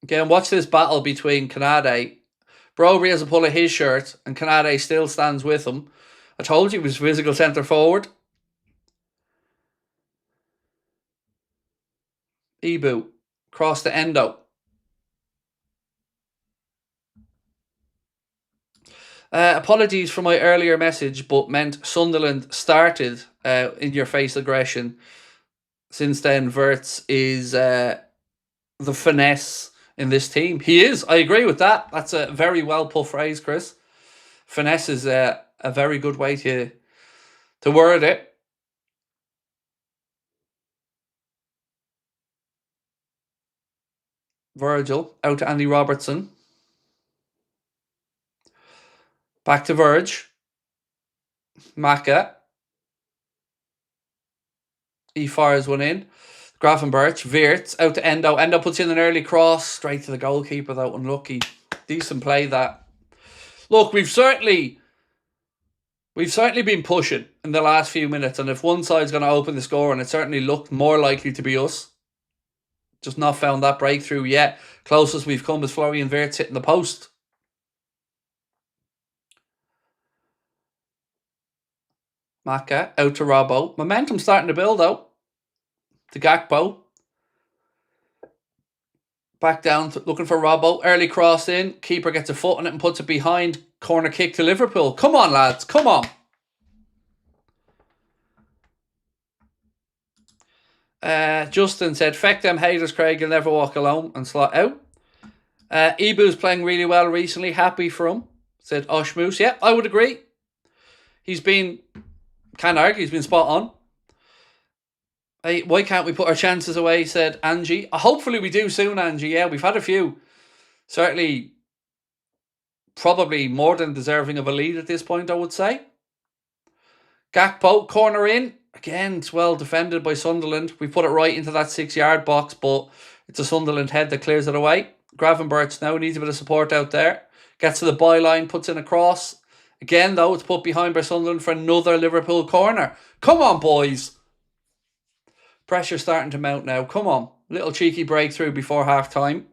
Again, watch this battle between Canade. Brobery has a pull of his shirt, and Canade still stands with him. I told you he was physical centre forward. Ibu. Cross to Endo. Apologies for my earlier message, but meant Sunderland started in your face aggression. Since then, Wirtz is the finesse in this team. He is. I agree with that. That's a very well put phrase, Chris. Finesse is a very good way to word it. Virgil out to Andy Robertson. Back to Verge. Maka. He fires one in. Grafenberch. Wirtz out to Endo. Endo puts in an early cross. Straight to the goalkeeper, though. Unlucky. Decent play, that. Look, we've certainly been pushing in the last few minutes. And if one side's going to open the score, and it certainly looked more likely to be us. Just not found that breakthrough yet. Closest we've come is Florian Wirtz hitting the post. Maka out to Robbo. Momentum starting to build out. To Gakpo. Back down, looking for Robbo. Early cross in. Keeper gets a foot on it and puts it behind. Corner kick to Liverpool. Come on, lads. Come on. Justin said, feck them haters, Craig, you'll never walk alone, and slot out. Ibu's playing really well recently, happy for him, said Oshmoose. Yeah, I would agree. He's been, can't argue, he's been spot on. Hey, why can't we put our chances away, said Angie. Hopefully we do soon, Angie. Yeah, we've had a few. Certainly, probably more than deserving of a lead at this point, I would say. Gakpo, corner in. Again, it's well defended by Sunderland. We put it right into that 6-yard box, but it's a Sunderland head that clears it away. Gravenberch now needs a bit of support out there. Gets to the byline, puts in a cross. Again, though, it's put behind by Sunderland for another Liverpool corner. Come on, boys. Pressure starting to mount now. Come on. Little cheeky breakthrough before half-time.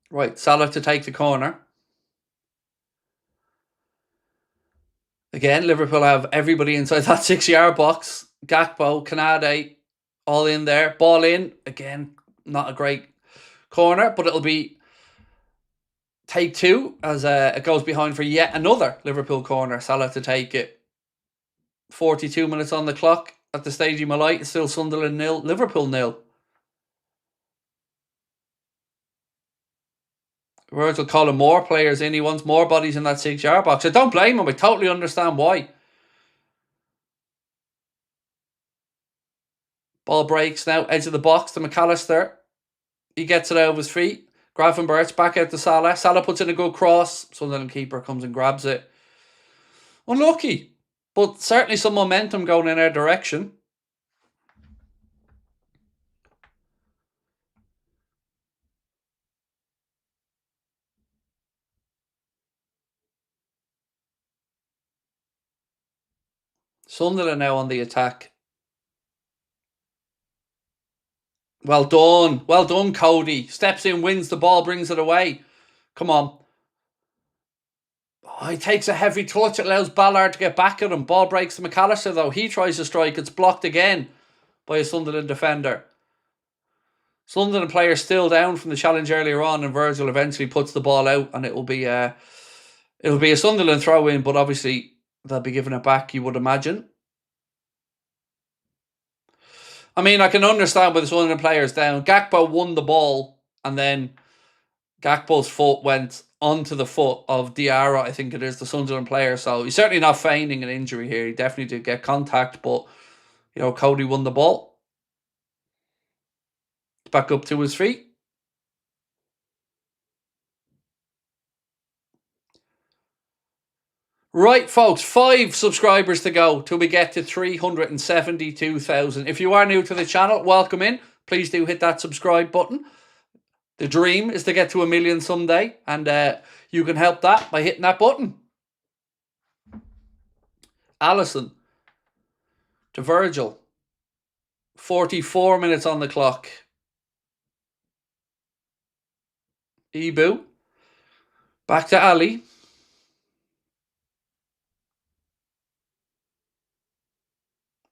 Right, Salah to take the corner. Again, Liverpool have everybody inside that 6-yard box. Gakpo, Kanade, all in there. Ball in. Again, not a great corner, but it'll be take two as it goes behind for yet another Liverpool corner. Salah to take it. 42 minutes on the clock at the Stadium of Light. It's still Sunderland 0, Liverpool 0. Virgil calling more players in. He wants more bodies in that 6-yard box. I don't blame him. I totally understand why. Ball breaks now. Edge of the box to McAllister. He gets it out of his feet. Gravenberch back out to Salah. Salah puts in a good cross. Sunderland keeper comes and grabs it. Unlucky. But certainly some momentum going in our direction. Sunderland now on the attack. Well done. Well done, Cody. Steps in, wins the ball, brings it away. Come on. Oh, he takes a heavy touch. It allows Ballard to get back at him. Ball breaks to McAllister, though. He tries to strike. It's blocked again by a Sunderland defender. Sunderland player still down from the challenge earlier on, and Virgil eventually puts the ball out, and it'll be a Sunderland throw in, but obviously they'll be giving it back, you would imagine. I mean, I can understand why the Sunderland player's down. Gakpo won the ball, and then Gakpo's foot went onto the foot of Diarra, I think it is, the Sunderland player. So he's certainly not feigning an injury here. He definitely did get contact, but, you know, Cody won the ball. Back up to his feet. Right, folks, 5 subscribers to go till we get to 372,000. If you are new to the channel, welcome in. Please do hit that subscribe button. The dream is to get to 1 million someday, and you can help that by hitting that button. Allison to Virgil. 44 minutes on the clock. Ibu. Back to Ali.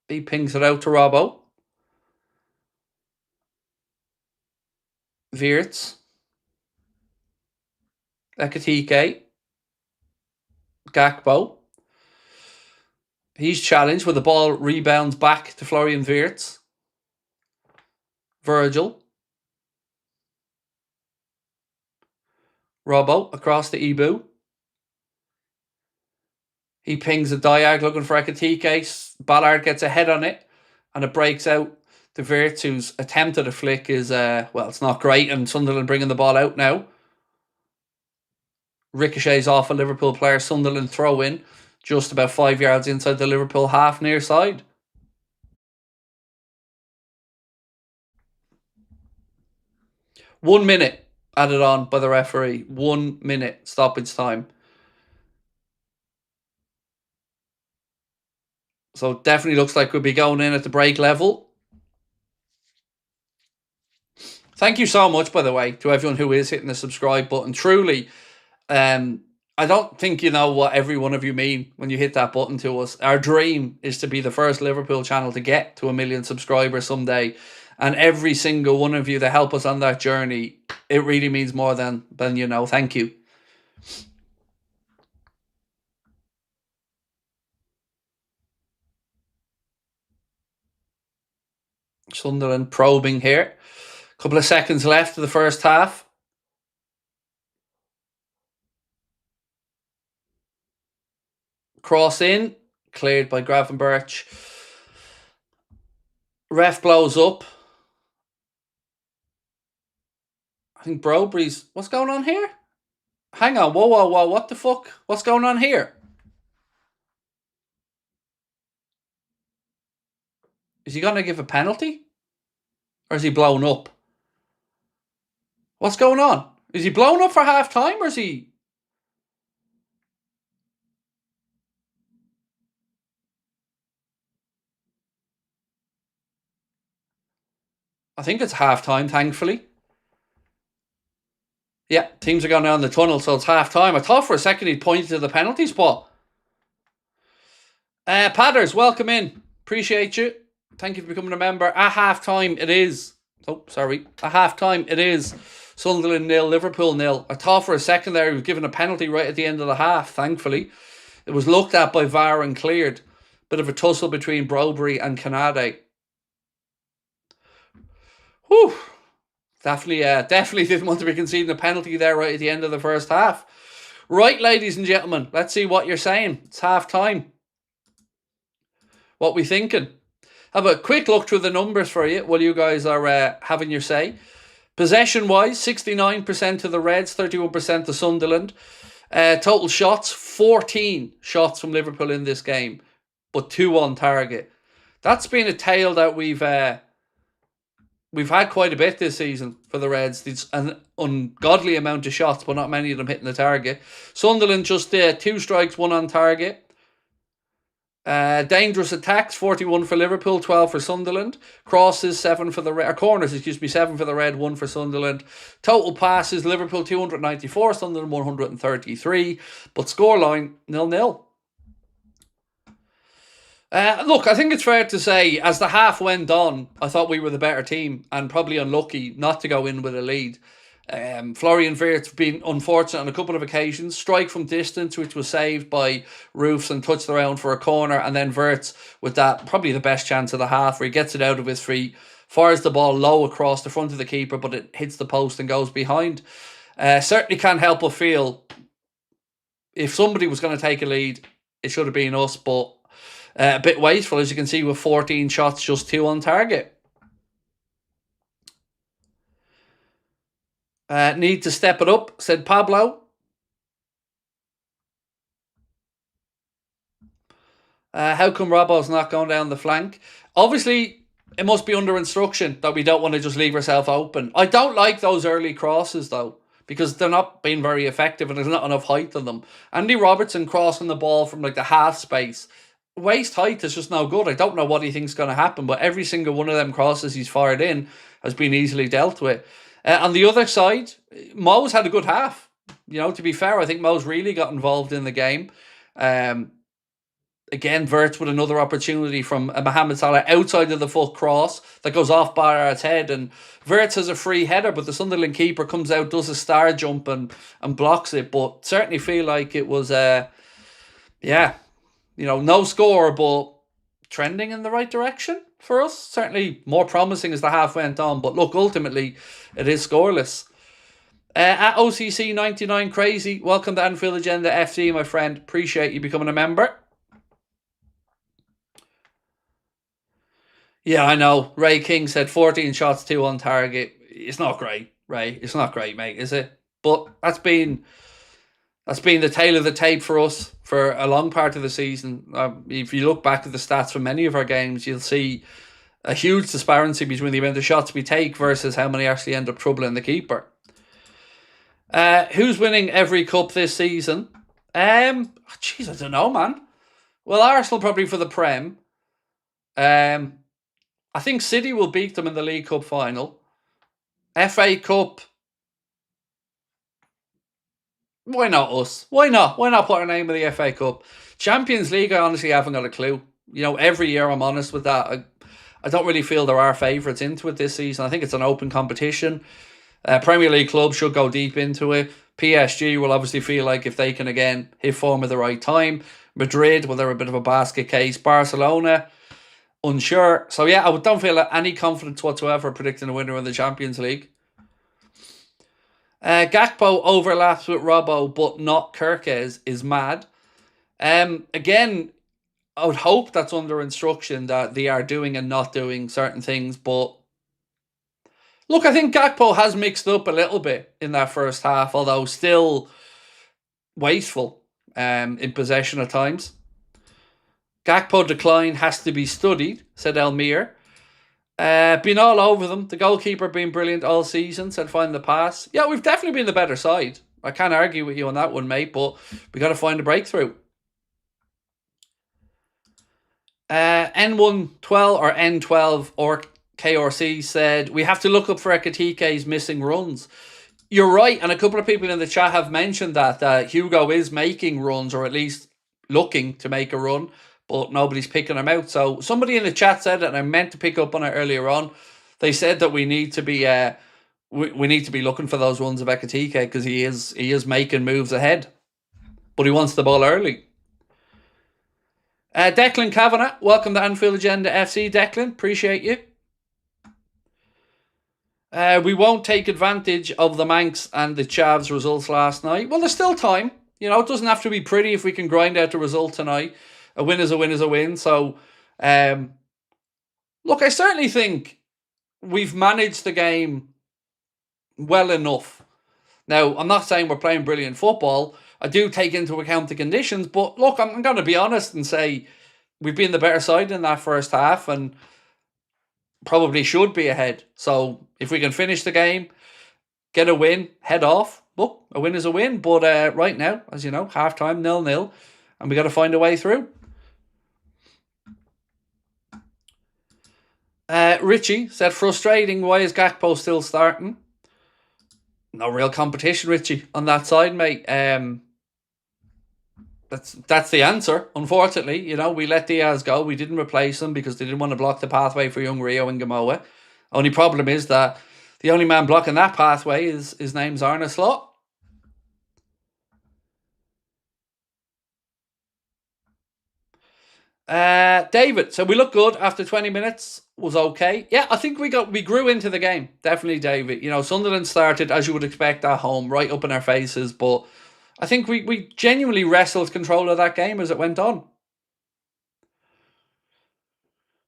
He pings it out to Robbo. Wirtz. Ekatike. Gakpo. He's challenged, where the ball rebounds back to Florian Wirtz. Virgil. Robbo across to Ibu. He pings a diag looking for Ekatike. Ballard gets a head on it, and it breaks out to Wirtz, whose attempt at a flick is, well, it's not great, and Sunderland bringing the ball out now. Ricochets off a Liverpool player. Sunderland throw in just about 5 yards inside the Liverpool half near side. One minute added on by the referee. 1 minute stoppage time. So it definitely looks like we'll be going in at the break level. Thank you so much, by the way, to everyone who is hitting the subscribe button. Truly, I don't think you know what every one of you mean when you hit that button to us. Our dream is to be the first Liverpool channel to get to 1 million subscribers someday. and every single one of you that help us on that journey. It really means more than you know. Thank you. Sunderland probing here. A couple of seconds left of the first half. Cross in, cleared by Gravenberch. Ref blows up. I think Brobry's... What's going on here? Hang on, whoa, what the fuck? What's going on here? Is he going to give a penalty? Or is he blown up? What's going on? Is he blown up for half time or is he... I think it's half time, thankfully. Yeah, teams are going down the tunnel, so it's half time. I thought for a second he'd pointed to the penalty spot. Padders, welcome in. Appreciate you. Thank you for becoming a member. At half time, it is... Oh, sorry. At half time, it is Sunderland 0, Liverpool 0. I thought for a second there he was given a penalty right at the end of the half, thankfully. It was looked at by VAR and cleared. Bit of a tussle between Brobry and Canade. Whew. Definitely didn't want to be conceding a penalty there right at the end of the first half. Right, ladies and gentlemen, let's see what you're saying. It's half time. What we thinking? Have a quick look through the numbers for you while you guys are having your say. Possession-wise, 69% to the Reds, 31% to Sunderland. Total shots, 14 shots from Liverpool in this game, but 2 on target. That's been a tale that we've had quite a bit this season for the Reds. It's an ungodly amount of shots, but not many of them hitting the target. Sunderland just 2 strikes, 1 on target. Dangerous attacks, 41 for Liverpool, 12 for Sunderland. Crosses, 7 for the Red. Corners, 7 for the Red, 1 for Sunderland. Total passes, Liverpool 294, Sunderland 133. But scoreline, 0-0. Look, I think it's fair to say, as the half went on, I thought we were the better team and probably unlucky not to go in with a lead. Florian Wirtz been unfortunate on a couple of occasions. Strike from distance, which was saved by Roofs and touched around for a corner, and then Wirtz with that probably the best chance of the half, where he gets it out of his feet, fires the ball low across the front of the keeper, but it hits the post and goes behind. Certainly can't help but feel if somebody was going to take a lead, it should have been us, but a bit wasteful, as you can see, with 14 shots, just 2 on target. Need to step it up, said Pablo. How come Robbo's not going down the flank? Obviously, it must be under instruction that we don't want to just leave ourselves open. I don't like those early crosses, though, because they're not being very effective and there's not enough height on them. Andy Robertson crossing the ball from like the half space. Waist height is just no good. I don't know what he thinks going to happen, but every single one of them crosses he's fired in has been easily dealt with. On the other side, Mo's had a good half. You know, to be fair, I think Mo's really got involved in the game. Again, Wirtz with another opportunity from Mohamed Salah outside of the foot cross that goes off Barrett's head, and Wirtz has a free header, but the Sunderland keeper comes out, does a star jump and blocks it. But certainly feel like it was, no score, but trending in the right direction for us. Certainly more promising as the half went on. But look, ultimately, it is scoreless. At OCC99 Crazy, welcome to Anfield Agenda FC, my friend. Appreciate you becoming a member. Yeah, I know. Ray King said 14 shots, 2 on target. It's not great, Ray. It's not great, mate, is it? But that's been the tail of the tape for us for a long part of the season. If you look back at the stats from many of our games, you'll see a huge disparity between the amount of shots we take versus how many actually end up troubling the keeper. Who's winning every cup this season? I don't know, man. Well, Arsenal probably for the Prem. I think City will beat them in the League Cup final. FA Cup. Why not us? Why not? Why not put our name in the FA Cup? Champions League, I honestly haven't got a clue. You know, every year I'm honest with that. I don't really feel there are favourites into it this season. I think it's an open competition. Premier League clubs should go deep into it. PSG will obviously feel like if they can again hit form at the right time. Madrid, well, they're a bit of a basket case. Barcelona, unsure. So yeah, I don't feel any confidence whatsoever predicting a winner of the Champions League. Gakpo overlaps with Robbo, but not Kirkes, is mad. Again, I would hope that's under instruction that they are doing and not doing certain things, but look, I think Gakpo has mixed up a little bit in that first half, although still wasteful in possession at times. Gakpo decline has to be studied, said Elmir. Been all over them. The goalkeeper been brilliant all season, said find the pass. Yeah, we've definitely been the better side. I can't argue with you on that one, mate, but we got to find a breakthrough. N112 or N12 or KRC said, we have to look up for Ekitike's missing runs. You're right, and a couple of people in the chat have mentioned that Hugo is making runs, or at least looking to make a run, but nobody's picking him out. So somebody in the chat said it, and I meant to pick up on it earlier on. They said that we need to be we need to be looking for those runs of Ekitike because he is making moves ahead, but he wants the ball early. Declan Kavanagh, welcome to Anfield Agenda FC. Declan, appreciate you. We won't take advantage of the Manx and the Chavs results last night. Well, there's still time. You know, it doesn't have to be pretty if we can grind out the result tonight. A win is a win is a win. So, look, I certainly think we've managed the game well enough. Now, I'm not saying we're playing brilliant football. I do take into account the conditions. But look, I'm going to be honest and say we've been the better side in that first half and probably should be ahead. So if we can finish the game, get a win, head off, look, a win is a win. But right now, as you know, half-time, 0-0, and we got to find a way through. Richie said, frustrating, why is Gakpo still starting? No real competition, Richie, on that side, mate. That's the answer, unfortunately. You know, we let Diaz go. We didn't replace him because they didn't want to block the pathway for young Rio and Gamoa. Only problem is that the only man blocking that pathway is his name's Arne Slot. David, so we look good after 20 minutes. Was okay. Yeah, I think we grew into the game. Definitely, David. You know, Sunderland started, as you would expect, at home, right up in our faces, but I think we genuinely wrestled control of that game as it went on.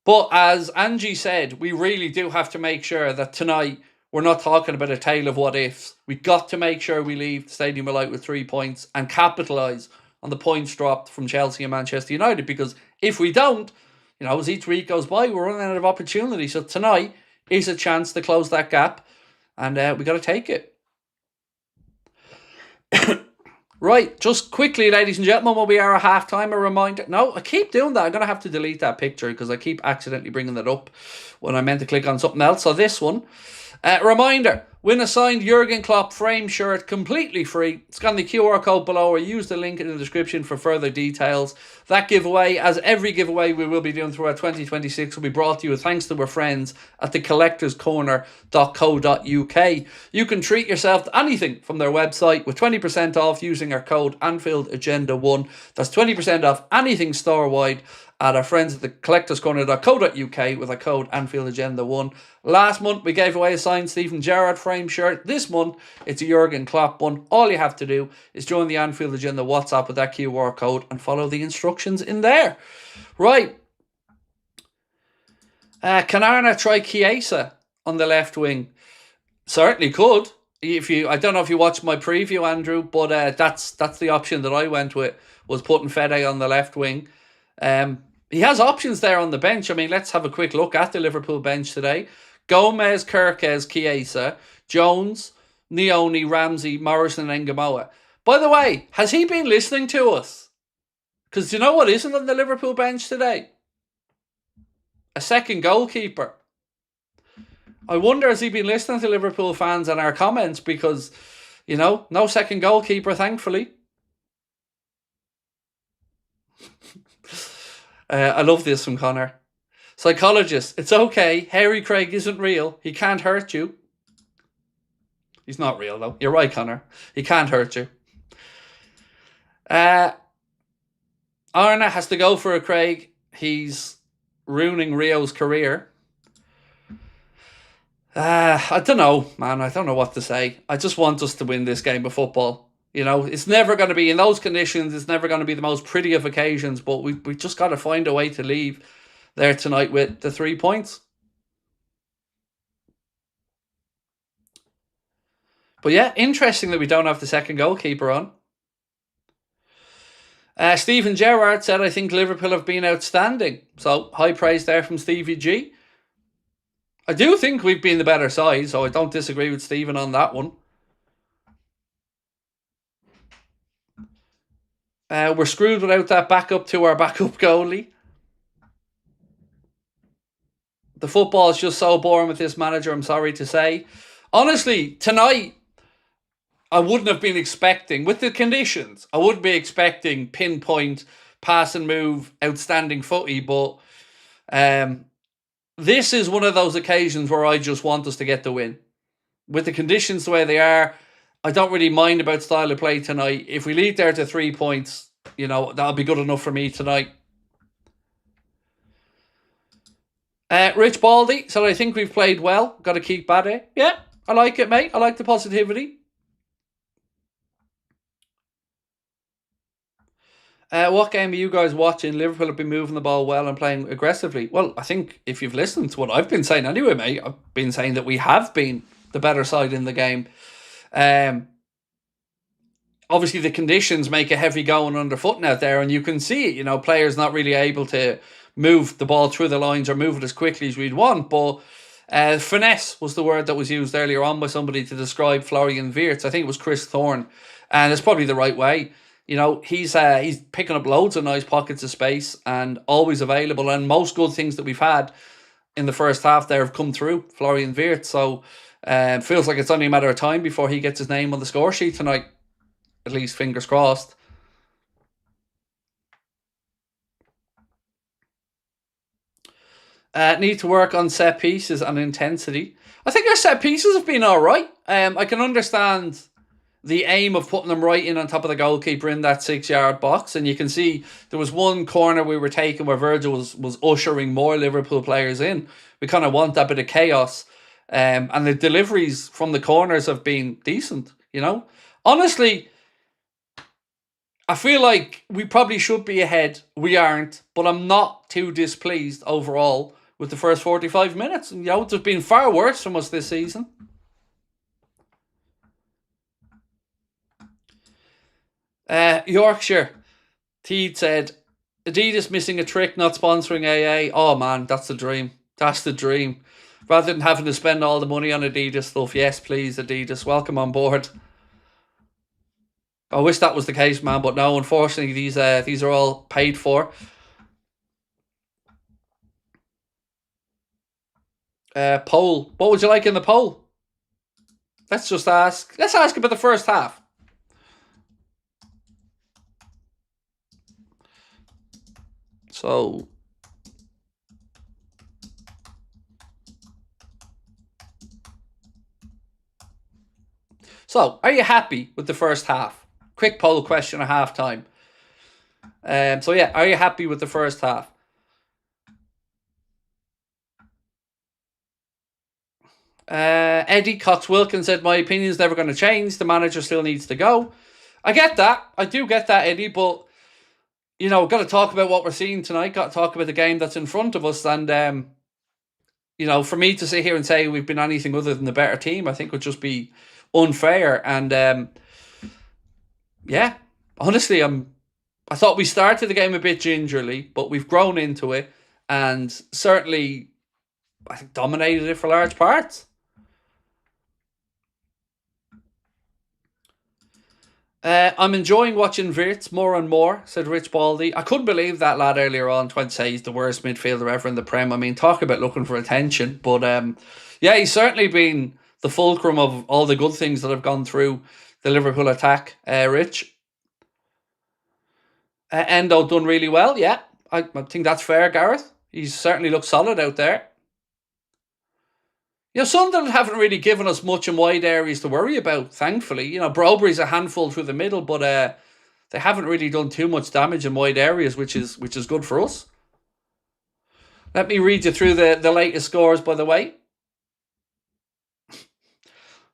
But as Angie said, we really do have to make sure that tonight we're not talking about a tale of what ifs. We got to make sure we leave the Stadium of Light with 3 points and capitalise on the points dropped from Chelsea and Manchester United, because if we don't, you know, as each week goes by, we're running out of opportunity. So tonight is a chance to close that gap, and we got to take it. Right, just quickly, ladies and gentlemen, while we are at half-time, a reminder. No, I keep doing that. I'm going to have to delete that picture because I keep accidentally bringing that up when I meant to click on something else. So this one. Reminder, win a signed Jurgen Klopp frame shirt completely free. Scan the QR code below or use the link in the description for further details. That giveaway, as every giveaway we will be doing throughout 2026, will be brought to you thanks to our friends at thecollectorscorner.co.uk. You can treat yourself to anything from their website with 20% off using our code Anfield Agenda 1. That's 20% off anything store-wide at our friends at thecollectorscorner.co.uk with a code Anfield Agenda 1. Last month we gave away a signed Steven Gerrard frame shirt. This month it's a Jurgen Klopp one. All you have to do is join the Anfield Agenda WhatsApp with that QR code and follow the instructions in there. Right. Can Arna try Chiesa on the left wing? Certainly could. I don't know if you watched my preview, Andrew, but that's the option that I went with, was putting Fede on the left wing. He has options there on the bench. I mean, let's have a quick look at the Liverpool bench today. Gomez, Kirkes, Chiesa, Jones, Neone, Ramsey, Morrison and Gamoa. By the way, has he been listening to us? Because do you know what isn't on the Liverpool bench today? A second goalkeeper. I wonder, has he been listening to Liverpool fans and our comments? Because, you know, no second goalkeeper, thankfully. I love this from Connor. Psychologist, it's okay. Harry Craig isn't real. He can't hurt you. He's not real, though. You're right, Connor. He can't hurt you. Arna has to go for a Craig. He's ruining Rio's career. I don't know, man. I don't know what to say. I just want us to win this game of football. You know, it's never going to be, in those conditions, it's never going to be the most pretty of occasions, but we just got to find a way to leave there tonight with the 3 points. But yeah, interesting that we don't have the second goalkeeper on. Stephen Gerrard said, I think Liverpool have been outstanding. So, high praise there from Stevie G. I do think we've been the better side, so I don't disagree with Stephen on that one. We're screwed without that backup to our backup goalie. The football is just so boring with this manager, I'm sorry to say. Honestly, tonight, I wouldn't have been expecting, with the conditions, I wouldn't be expecting pinpoint, pass and move, outstanding footy, but this is one of those occasions where I just want us to get the win. With the conditions the way they are, I don't really mind about style of play tonight. If we lead there to 3 points, you know, that'll be good enough for me tonight. Rich Baldy said, I think we've played well. Got to keep at it. Yeah, I like it, mate. I like the positivity. What game are you guys watching? Liverpool have been moving the ball well and playing aggressively. Well, I think if you've listened to what I've been saying anyway, mate, I've been saying that we have been the better side in the game. Obviously, the conditions make a heavy going underfoot out there, and you can see it. You know, players not really able to move the ball through the lines or move it as quickly as we'd want. But finesse was the word that was used earlier on by somebody to describe Florian Wirtz. I think it was Chris Thorne, and it's probably the right way. You know, he's picking up loads of nice pockets of space and always available. And most good things that we've had in the first half there have come through Florian Wirtz. So feels like it's only a matter of time before he gets his name on the score sheet tonight. At least, fingers crossed. Need to work on set pieces and intensity. I think our set pieces have been all right. I can understand the aim of putting them right in on top of the goalkeeper in that 6-yard box. And you can see there was one corner we were taking where Virgil was ushering more Liverpool players in. We kind of want that bit of chaos. And the deliveries from the corners have been decent, you know. Honestly, I feel like we probably should be ahead. We aren't, but I'm not too displeased overall with the first 45 minutes. You know, there's been far worse from us this season. Yorkshire. Teed said, Adidas missing a trick, not sponsoring AA. Oh man, that's the dream. That's the dream. Rather than having to spend all the money on Adidas stuff, yes please Adidas, welcome on board. I wish that was the case, man, but no, unfortunately these are all paid for. Poll. What would you like in the poll? Let's just ask. Let's ask about the first half. So, are you happy with the first half? Quick poll question at halftime. So yeah, are you happy with the first half? Eddie Cox-Wilkins said, my opinion is never going to change. The manager still needs to go. I get that. I do get that, Eddie, but you know, got to talk about what we're seeing tonight. Got to talk about the game that's in front of us. And, you know, for me to sit here and say we've been anything other than the better team, I think would just be unfair. And, yeah, honestly, I thought we started the game a bit gingerly, but we've grown into it. And certainly, I think, dominated it for large parts. I'm enjoying watching Wirtz more and more, said Rich Baldy. I couldn't believe that lad earlier on trying to say he's the worst midfielder ever in the Prem. I mean, talk about looking for attention. But yeah, he's certainly been the fulcrum of all the good things that have gone through the Liverpool attack, Rich. Endo done really well, yeah. I think that's fair, Gareth. He's certainly looked solid out there. You know, Sunderland haven't really given us much in wide areas to worry about, thankfully. You know, Broberry's a handful through the middle, but they haven't really done too much damage in wide areas, which is good for us. Let me read you through the latest scores, by the way.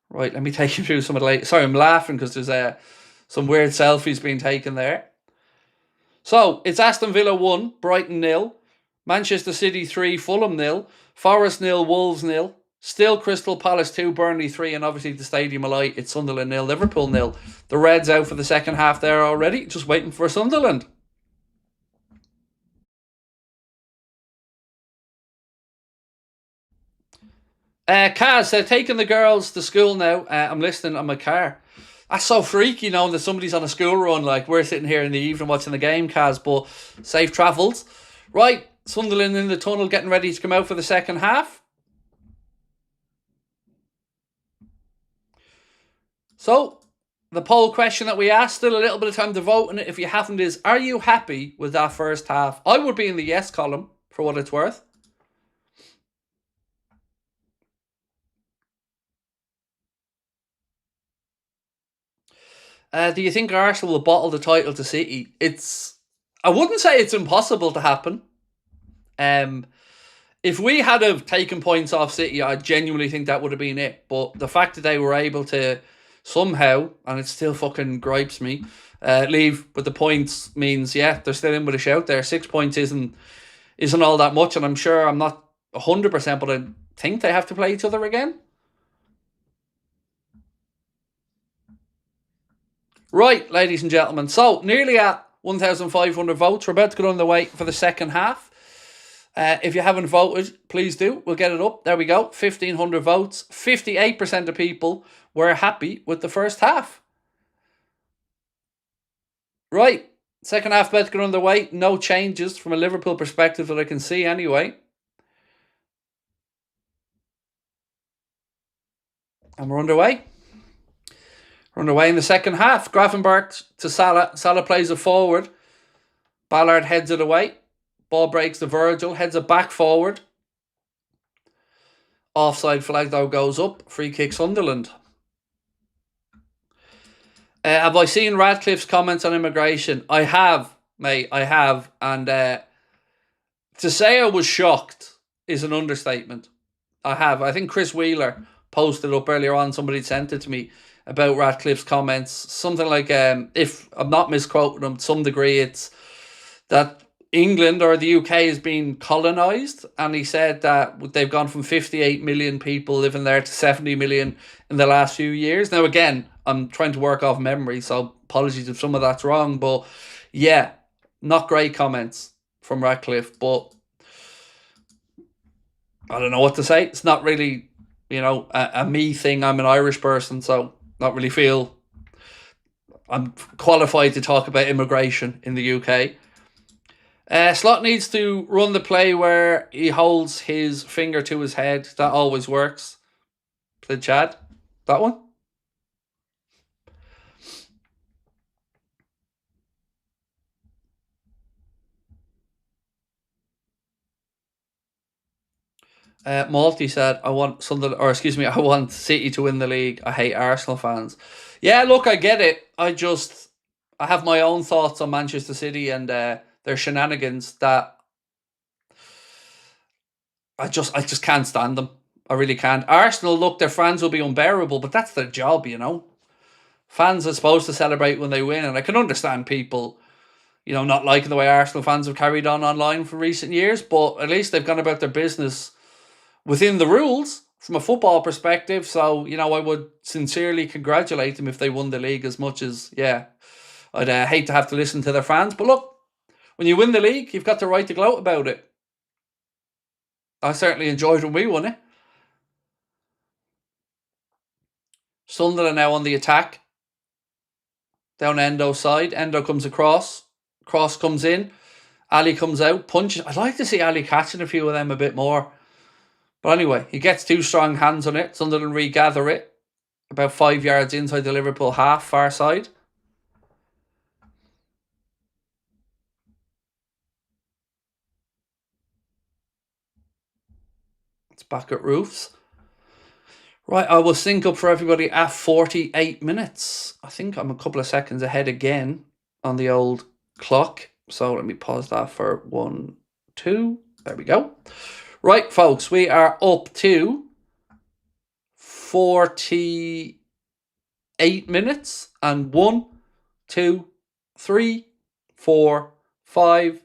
Right, let me take you through some of the latest. Sorry, I'm laughing because there's some weird selfies being taken there. So, it's Aston Villa 1, Brighton 0, Manchester City 3, Fulham 0, Forest 0, Wolves 0, still Crystal Palace 2, Burnley 3, and obviously the Stadium alight, it's Sunderland 0, Liverpool 0. The Reds out for the second half there already, just waiting for Sunderland. Kaz, they're taking the girls to school now. I'm listening on my car. That's so freaky knowing that somebody's on a school run. Like, we're sitting here in the evening watching the game, Kaz, but safe travels. Right, Sunderland in the tunnel getting ready to come out for the second half. So, the poll question that we asked, still a little bit of time to vote on it if you haven't, is, are you happy with that first half? I would be in the yes column, for what it's worth. Do you think Arsenal will bottle the title to City? I wouldn't say it's impossible to happen. If we had have taken points off City, I genuinely think that would have been it. But the fact that they were able to somehow, and it still fucking gripes me, leave with the points means, yeah, they're still in with a shout there. 6 points isn't all that much, and I'm sure I'm not 100%, but I think they have to play each other again. Right, ladies and gentlemen, so nearly at 1,500 votes. We're about to go on the way for the second half. If you haven't voted, please do. We'll get it up. There we go. 1,500 votes. 58% of people were happy with the first half. Right, second half about to go on the way. No changes from a Liverpool perspective that I can see anyway. And we're underway. We're underway in the second half. Gravenberch to Salah. Salah plays it forward. Ballard heads it away. Ball breaks to Virgil. Heads it back forward. Offside flag though goes up. Free kick Sunderland. Have I seen Radcliffe's comments on immigration? I have, mate. I have. And to say I was shocked is an understatement. I have. I think Chris Wheeler posted up earlier on. Somebody sent it to me about Radcliffe's comments. Something like, if I'm not misquoting him to some degree, it's that England or the UK is being colonised. And he said that they've gone from 58 million people living there to 70 million in the last few years. Now, again, I'm trying to work off memory, so apologies if some of that's wrong. But yeah, not great comments from Radcliffe. But I don't know what to say. It's not really, a me thing. I'm an Irish person, so not really feel I'm qualified to talk about immigration in the UK. Slot needs to run the play where he holds his finger to his head. That always works. Play Chad. That one. Malty said, I want City to win the league. I hate Arsenal fans. Yeah, look, I get it. I have my own thoughts on Manchester City and their shenanigans that I just can't stand them. I really can't. Arsenal, look, their fans will be unbearable, but that's their job, Fans are supposed to celebrate when they win, and I can understand people, not liking the way Arsenal fans have carried on online for recent years, but at least they've gone about their business within the rules from a football perspective. So, I would sincerely congratulate them if they won the league as much as, I'd hate to have to listen to their fans. But look, when you win the league, you've got the right to gloat about it. I certainly enjoyed when we won it. Sunderland now on the attack. Down Endo's side. Endo comes across. Cross comes in. Ali comes out. Punches. I'd like to see Ali catching a few of them a bit more. But anyway, he gets two strong hands on it. Sunderland regather it. About 5 yards inside the Liverpool half, far side. back at Roofs. Right, I will sync up for everybody at 48 minutes. I think I'm a couple of seconds ahead again on the old clock. So let me pause that for 1, 2. There we go. Right, folks, we are up to 48 minutes and 1, 2, 3, 4, 5,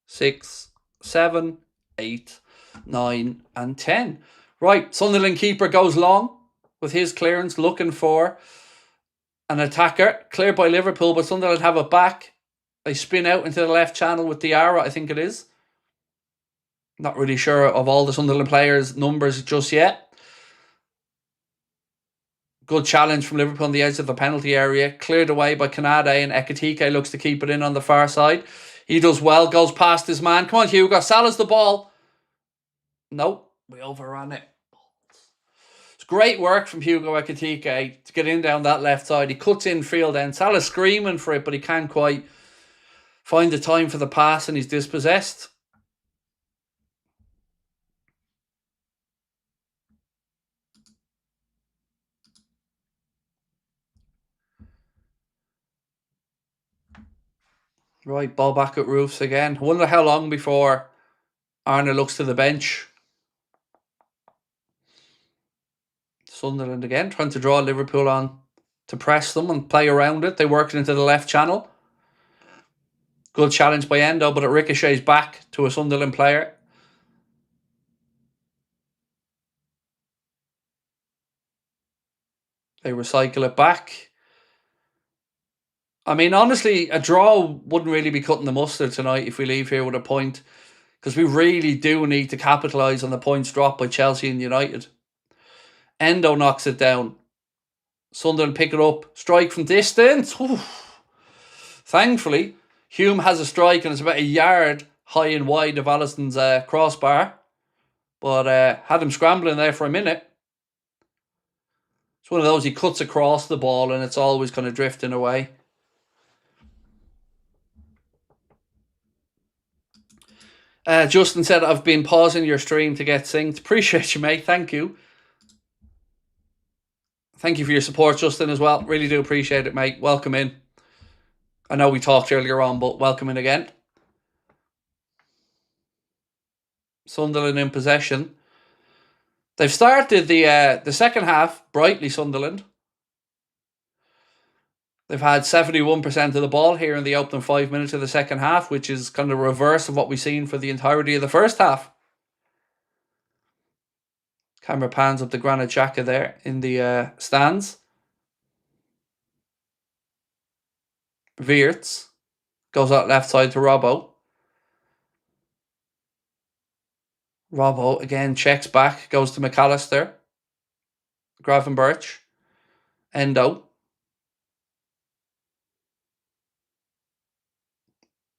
6, 7, 8, 9, and 10. Right, Sunderland keeper goes long with his clearance, looking for an attacker. Cleared by Liverpool, but Sunderland have it back. They spin out into the left channel with Diarra, I think it is. Not really sure of all the Sunderland players' numbers just yet. Good challenge from Liverpool on the edge of the penalty area. Cleared away by Kanade, and Ekitike looks to keep it in on the far side. He does well, goes past his man. Come on, Hugo. Salah's the ball. Nope, we overran it. It's great work from Hugo Ekitike to get in down that left side. He cuts in field end. Salah's screaming for it, but he can't quite find the time for the pass, and he's dispossessed. Right, ball back at Roofs again. I wonder how long before Arna looks to the bench. Sunderland again, trying to draw Liverpool on to press them and play around it. They work it into the left channel. Good challenge by Endo, but it ricochets back to a Sunderland player. They recycle it back. I mean, honestly, a draw wouldn't really be cutting the mustard tonight if we leave here with a point, because we really do need to capitalise on the points dropped by Chelsea and United. Endo knocks it down. Sunderland pick it up. Strike from distance. Oof. Thankfully, Hume has a strike and it's about a yard high and wide of Allison's crossbar. But had him scrambling there for a minute. It's one of those, he cuts across the ball and it's always kind of drifting away. Justin said, I've been pausing your stream to get synced. Appreciate you, mate. Thank you. Thank you for your support, Justin, as well. Really do appreciate it, mate. Welcome in. I know we talked earlier on, but welcome in again. Sunderland in possession. They've started the second half brightly, Sunderland. They've had 71% of the ball here in the opening 5 minutes of the second half, which is kind of reverse of what we've seen for the entirety of the first half. Camera pans up the Granit Xhaka there in the stands. Weerts goes out left side to Robbo. Robbo again checks back, goes to McAllister. Gravenberch. Endo.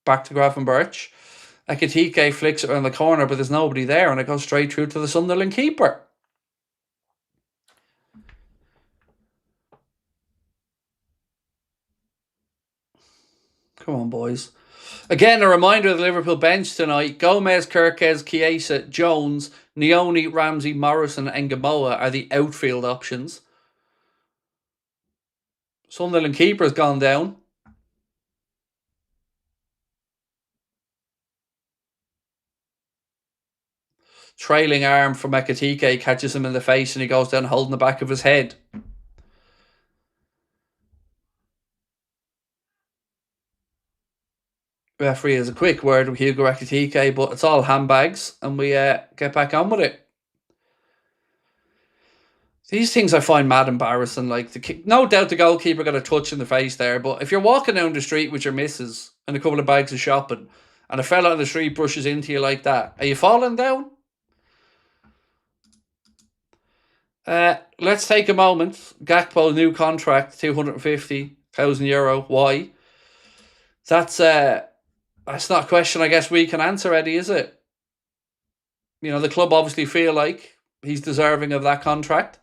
Back to Gravenberch. Ekitike flicks it around the corner, but there's nobody there, and it goes straight through to the Sunderland keeper. Come on, boys. Again, a reminder of the Liverpool bench tonight. Gomez, Kirkes, Chiesa, Jones, Nioni, Ramsey, Morrison and Ngamoa are the outfield options. Sunderland keeper's gone down. Trailing arm from Ekitike catches him in the face and he goes down holding the back of his head. Referee has a quick word with Hugo Ekitike, but it's all handbags and we get back on with it. These things I find mad embarrassing. Like no doubt the goalkeeper got a touch in the face there, but if you're walking down the street with your missus and a couple of bags of shopping and a fella on the street brushes into you like that, are you falling down? Let's take a moment. Gakpo new contract, €250,000. Why? That's not a question I guess we can answer, Eddie, is it? You know, the club obviously feel like he's deserving of that contract.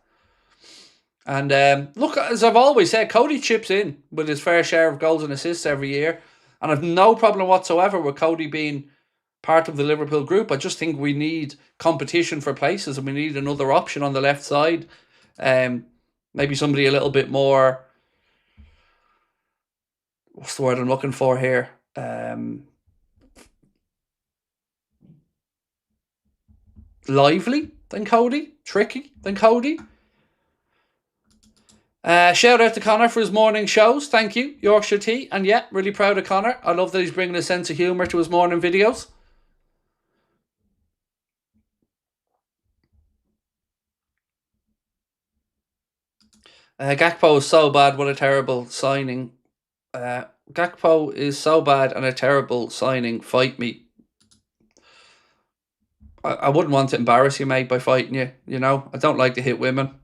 And look, as I've always said, Cody chips in with his fair share of goals and assists every year. And I've no problem whatsoever with Cody being part of the Liverpool group. I just think we need competition for places, and we need another option on the left side. Maybe somebody a little bit more, what's the word I'm looking for here? Lively than Cody, tricky than Cody. Shout out to Connor for his morning shows. Thank you, Yorkshire Tea. And yeah, really proud of Connor. I love that he's bringing a sense of humour to his morning videos. Gakpo is so bad. What a terrible signing. Gakpo is so bad and a terrible signing. Fight me. I wouldn't want to embarrass you, mate, by fighting you. You know, I don't like to hit women.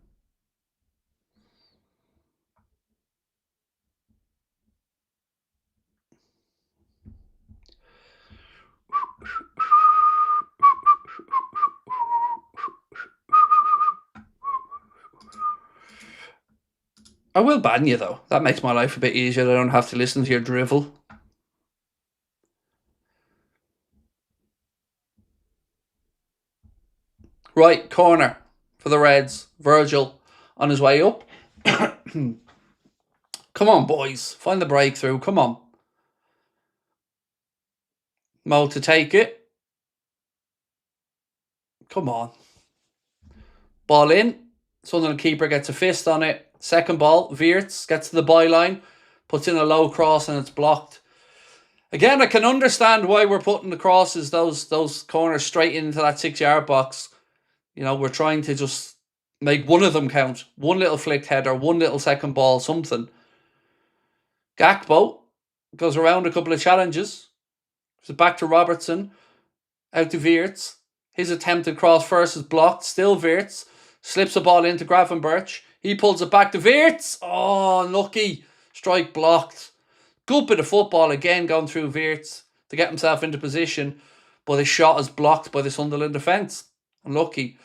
I will ban you, though. That makes my life a bit easier. I don't have to listen to your drivel. Right, corner for the Reds. Virgil on his way up. Come on, boys. Find the breakthrough. Come on. Mo to take it. Come on. Ball in. Sunderland keeper gets a fist on it. Second ball. Wirtz gets to the byline. Puts in a low cross and it's blocked. Again, I can understand why we're putting the crosses, those corners, straight into that 6-yard box. You know, we're trying to just make one of them count. One little flicked header, one little second ball, something. Gakpo goes around a couple of challenges. So back to Robertson. Out to Wirtz. His attempted cross first is blocked. Still Wirtz. Slips the ball into Gravenberch. He pulls it back to Wirtz. Oh, unlucky. Strike blocked. Good bit of football again going through Wirtz to get himself into position. But his shot is blocked by the Sunderland defence. Unlucky.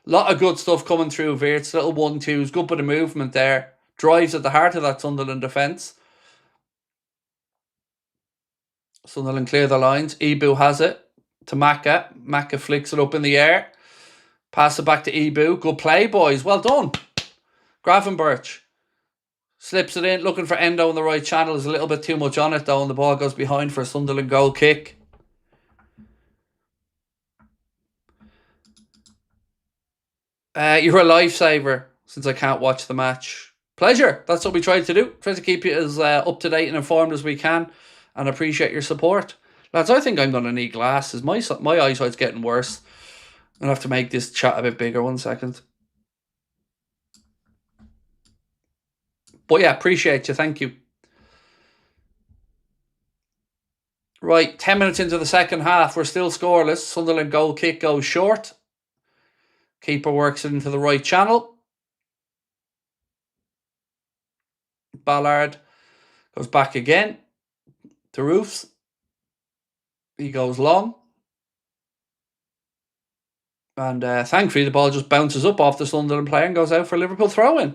A lot of good stuff coming through Wirtz. Little 1-2s. Good bit of movement there. Drives at the heart of that Sunderland defence. Sunderland clear the lines. Ibu has it to Maka. Maka flicks it up in the air. Pass it back to Ibu. Good play, boys. Well done. Gravenberch slips it in, looking for Endo in the right channel. There's a little bit too much on it, though, and the ball goes behind for a Sunderland goal kick. You're a lifesaver since I can't watch the match. Pleasure. That's what we try to do. Try to keep you as up to date and informed as we can, and appreciate your support. Lads, I think I'm going to need glasses. My eyesight's getting worse. I'm going to have to make this chat a bit bigger. 1 second. But yeah, appreciate you. Thank you. Right, 10 minutes into the second half. We're still scoreless. Sunderland goal kick goes short. Keeper works it into the right channel. Ballard goes back again to Roofs. He goes long. And thankfully the ball just bounces up off the Sunderland player and goes out for a Liverpool throw-in.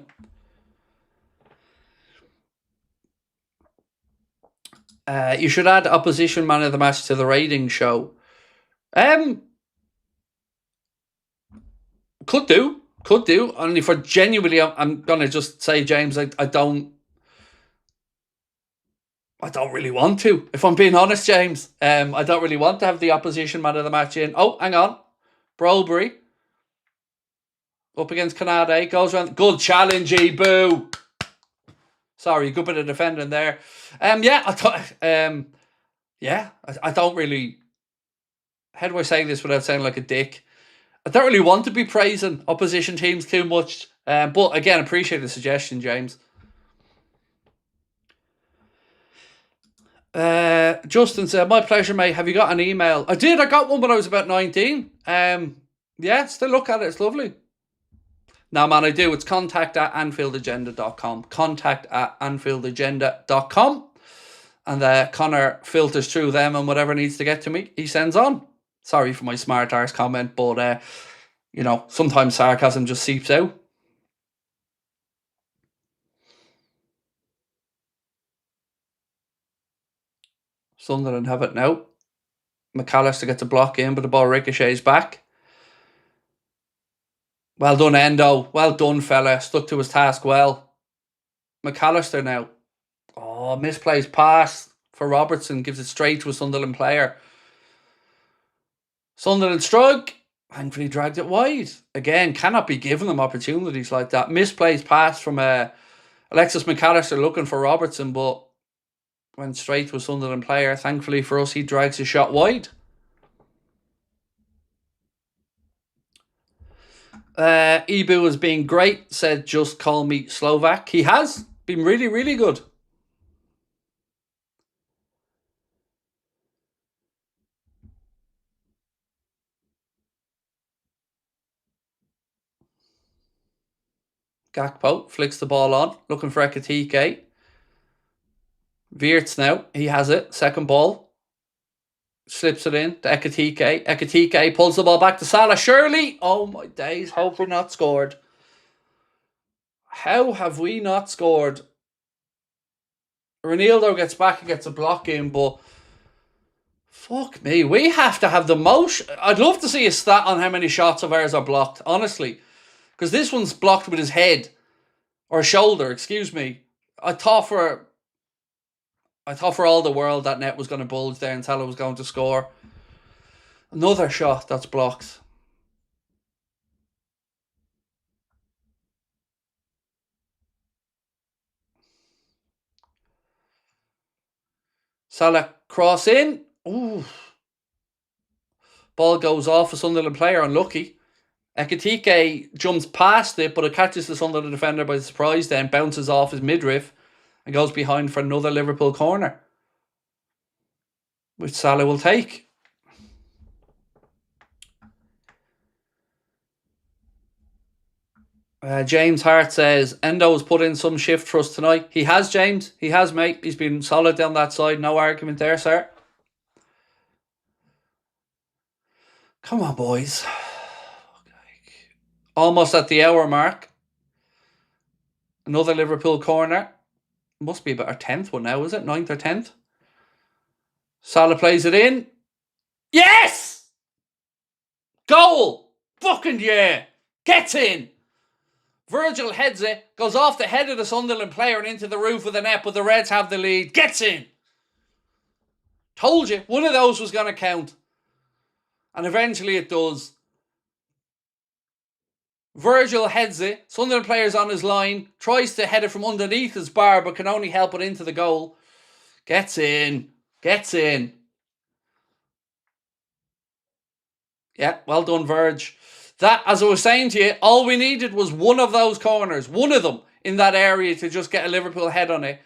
You should add opposition man of the match to the rating show. Could do. Only for genuinely, I'm going to just say, James, I don't really want to. If I'm being honest, James, I don't really want to have the opposition man of the match in. Oh, hang on. Broberry. Up against Canade. Goes around. Good challenge, boo. Sorry, good bit of defending there. I don't really... How do I say this without sounding like a dick? I don't really want to be praising opposition teams too much. But again, appreciate the suggestion, James. Justin said, my pleasure, mate. Have you got an email? I did. I got one when I was about 19. Still look at it. It's lovely. No, man, I do. It's contact@AnfieldAgenda.com. Contact@AnfieldAgenda.com. And Connor filters through them, and whatever needs to get to me, he sends on. Sorry for my smart arse comment, but, sometimes sarcasm just seeps out. Sunderland have it now. McAllister gets a block in, but the ball ricochets back. Well done, Endo. Well done, fella. Stuck to his task well. McAllister now. Oh, misplaced pass for Robertson. Gives it straight to a Sunderland player. Sunderland strike. Thankfully dragged it wide. Again, cannot be giving them opportunities like that. Misplaced pass from Alexis McAllister looking for Robertson, but went straight to a Sunderland player. Thankfully for us, he drags his shot wide. Ibu has been great, said just call me Slovak. He has been really, really good. Gakpo flicks the ball on, looking for Ekatike. Wirtz now, he has it. Second ball. Slips it in to Ekatike. Ekatike pulls the ball back to Salah. Surely, oh my days, hope we're not scored. How have we not scored? Ronaldo gets back and gets a block in, but fuck me, we have to have the most. I'd love to see a stat on how many shots of ours are blocked, honestly. Because this one's blocked with his head. Or shoulder, excuse me. I thought for all the world that net was going to bulge there and Salah was going to score. Another shot that's blocked. Salah cross in. Ooh. Ball goes off a Sunderland player, unlucky. Ekatike jumps past it, but it catches the Sunderland defender by surprise, then bounces off his midriff and goes behind for another Liverpool corner, which Salah will take. James Hart says, Endo's put in some shift for us tonight. He has, James. He has, mate. He's been solid down that side. No argument there, sir. Come on, boys. Almost at the hour mark. Another Liverpool corner. Must be about our 10th one now, is it? 9th or 10th? Salah plays it in. Yes! Goal! Fucking yeah! Gets in! Virgil heads it, goes off the head of the Sunderland player and into the roof of the net, but the Reds have the lead. Gets in! Told you, one of those was going to count. And eventually it does. Virgil heads it. Sunderland player's on his line. Tries to head it from underneath his bar, but can only help it into the goal. Gets in. Gets in. Yeah, well done, Virg. That, as I was saying to you, all we needed was one of those corners, one of them in that area to just get a Liverpool head on it.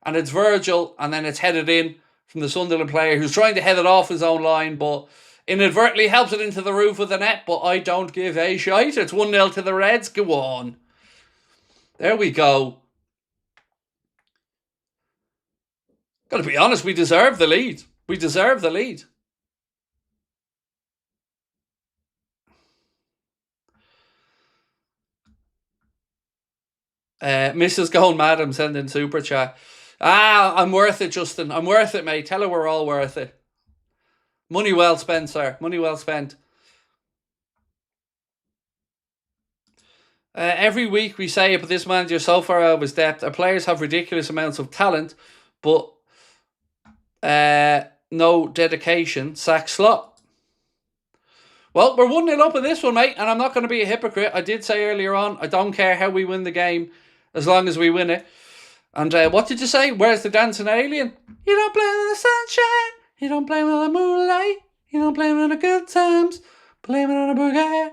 And it's Virgil, and then it's headed in from the Sunderland player who's trying to head it off his own line, but inadvertently helps it into the roof of the net. But I don't give a shite. It's 1-0 to the Reds. Go on. There we go. Got to be honest, we deserve the lead. We deserve the lead. Mrs. Going Mad, I'm sending super chat. I'm worth it, Justin. I'm worth it, mate. Tell her we're all worth it. Money well spent, sir. Money well spent. Every week we say it, but this manager so far out of his depth. Our players have ridiculous amounts of talent, but no dedication. Sack slot. Well, we're 1-0 up in this one, mate, and I'm not going to be a hypocrite. I did say earlier on, I don't care how we win the game, as long as we win it. And what did you say? Where's the dancing alien? You don't blame it on the sunshine. You don't blame it on the moonlight. You don't blame it on the good times. Blame it on the boogie.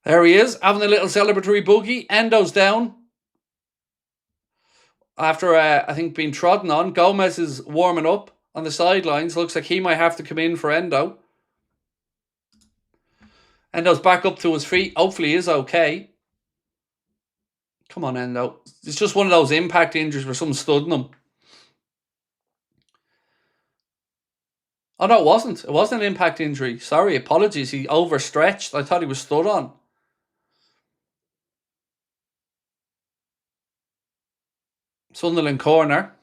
There he is, having a little celebratory boogie. Endo's down. After, I think, being trodden on. Gomez is warming up on the sidelines. Looks like he might have to come in for Endo. Endo's back up to his feet. Hopefully he is okay. Come on, Endo. It's just one of those impact injuries where someone's studding him. Oh, no, it wasn't. It wasn't an impact injury. Sorry, apologies. He overstretched. I thought he was stood on. Sunderland corner.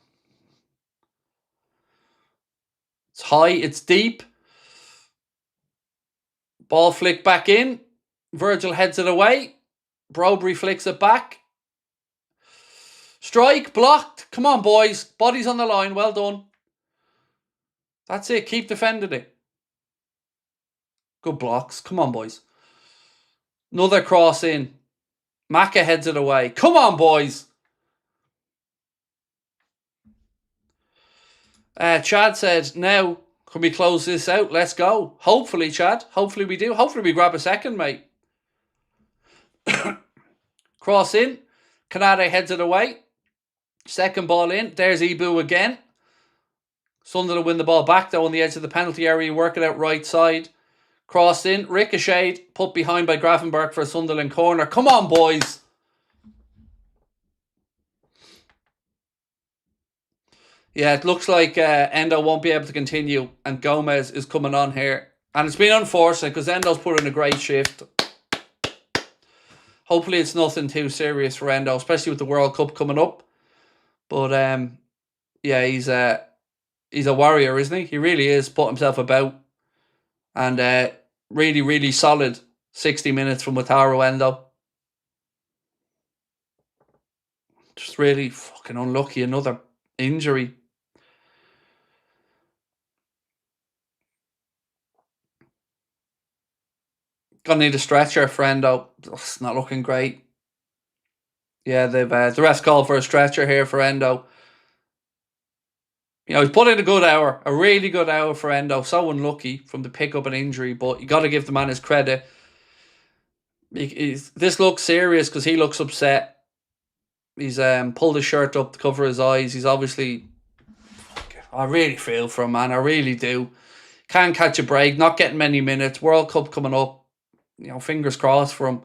It's high, it's deep. Ball flicked back in. Virgil heads it away. Brobery flicks it back. Strike, blocked. Come on, boys. Bodies on the line. Well done. That's it. Keep defending it. Good blocks. Come on, boys. Another cross in. Maka heads it away. Come on, boys. Chad said, now, can we close this out? Let's go. Hopefully, Chad. Hopefully we do. Hopefully we grab a second, mate. Cross in. Kanade heads it away. Second ball in. There's Ibu again. Sunderland win the ball back, though, on the edge of the penalty area. Work it out right side. Crossed in. Ricocheted. Put behind by Gravenberg for a Sunderland corner. Come on, boys. Yeah, it looks like Endo won't be able to continue, and Gomez is coming on here. And it's been unfortunate because Endo's put in a great shift. Hopefully it's nothing too serious for Endo, especially with the World Cup coming up. But yeah, he's a warrior, isn't he? He really is. Put himself about. And really, really solid 60 minutes from Wataru Endo. Just really fucking unlucky. Another injury. Gonna need a stretcher for Endo. It's not looking great. Yeah, they've the refs called for a stretcher here for Endo. You know, he's put in a good hour, a really good hour for Endo. So unlucky from the pick up an injury, but you got to give the man his credit. This looks serious because he looks upset. He's pulled his shirt up to cover his eyes. He's obviously... I really feel for him, man. I really do. Can't catch a break. Not getting many minutes. World Cup coming up. You know, fingers crossed for him.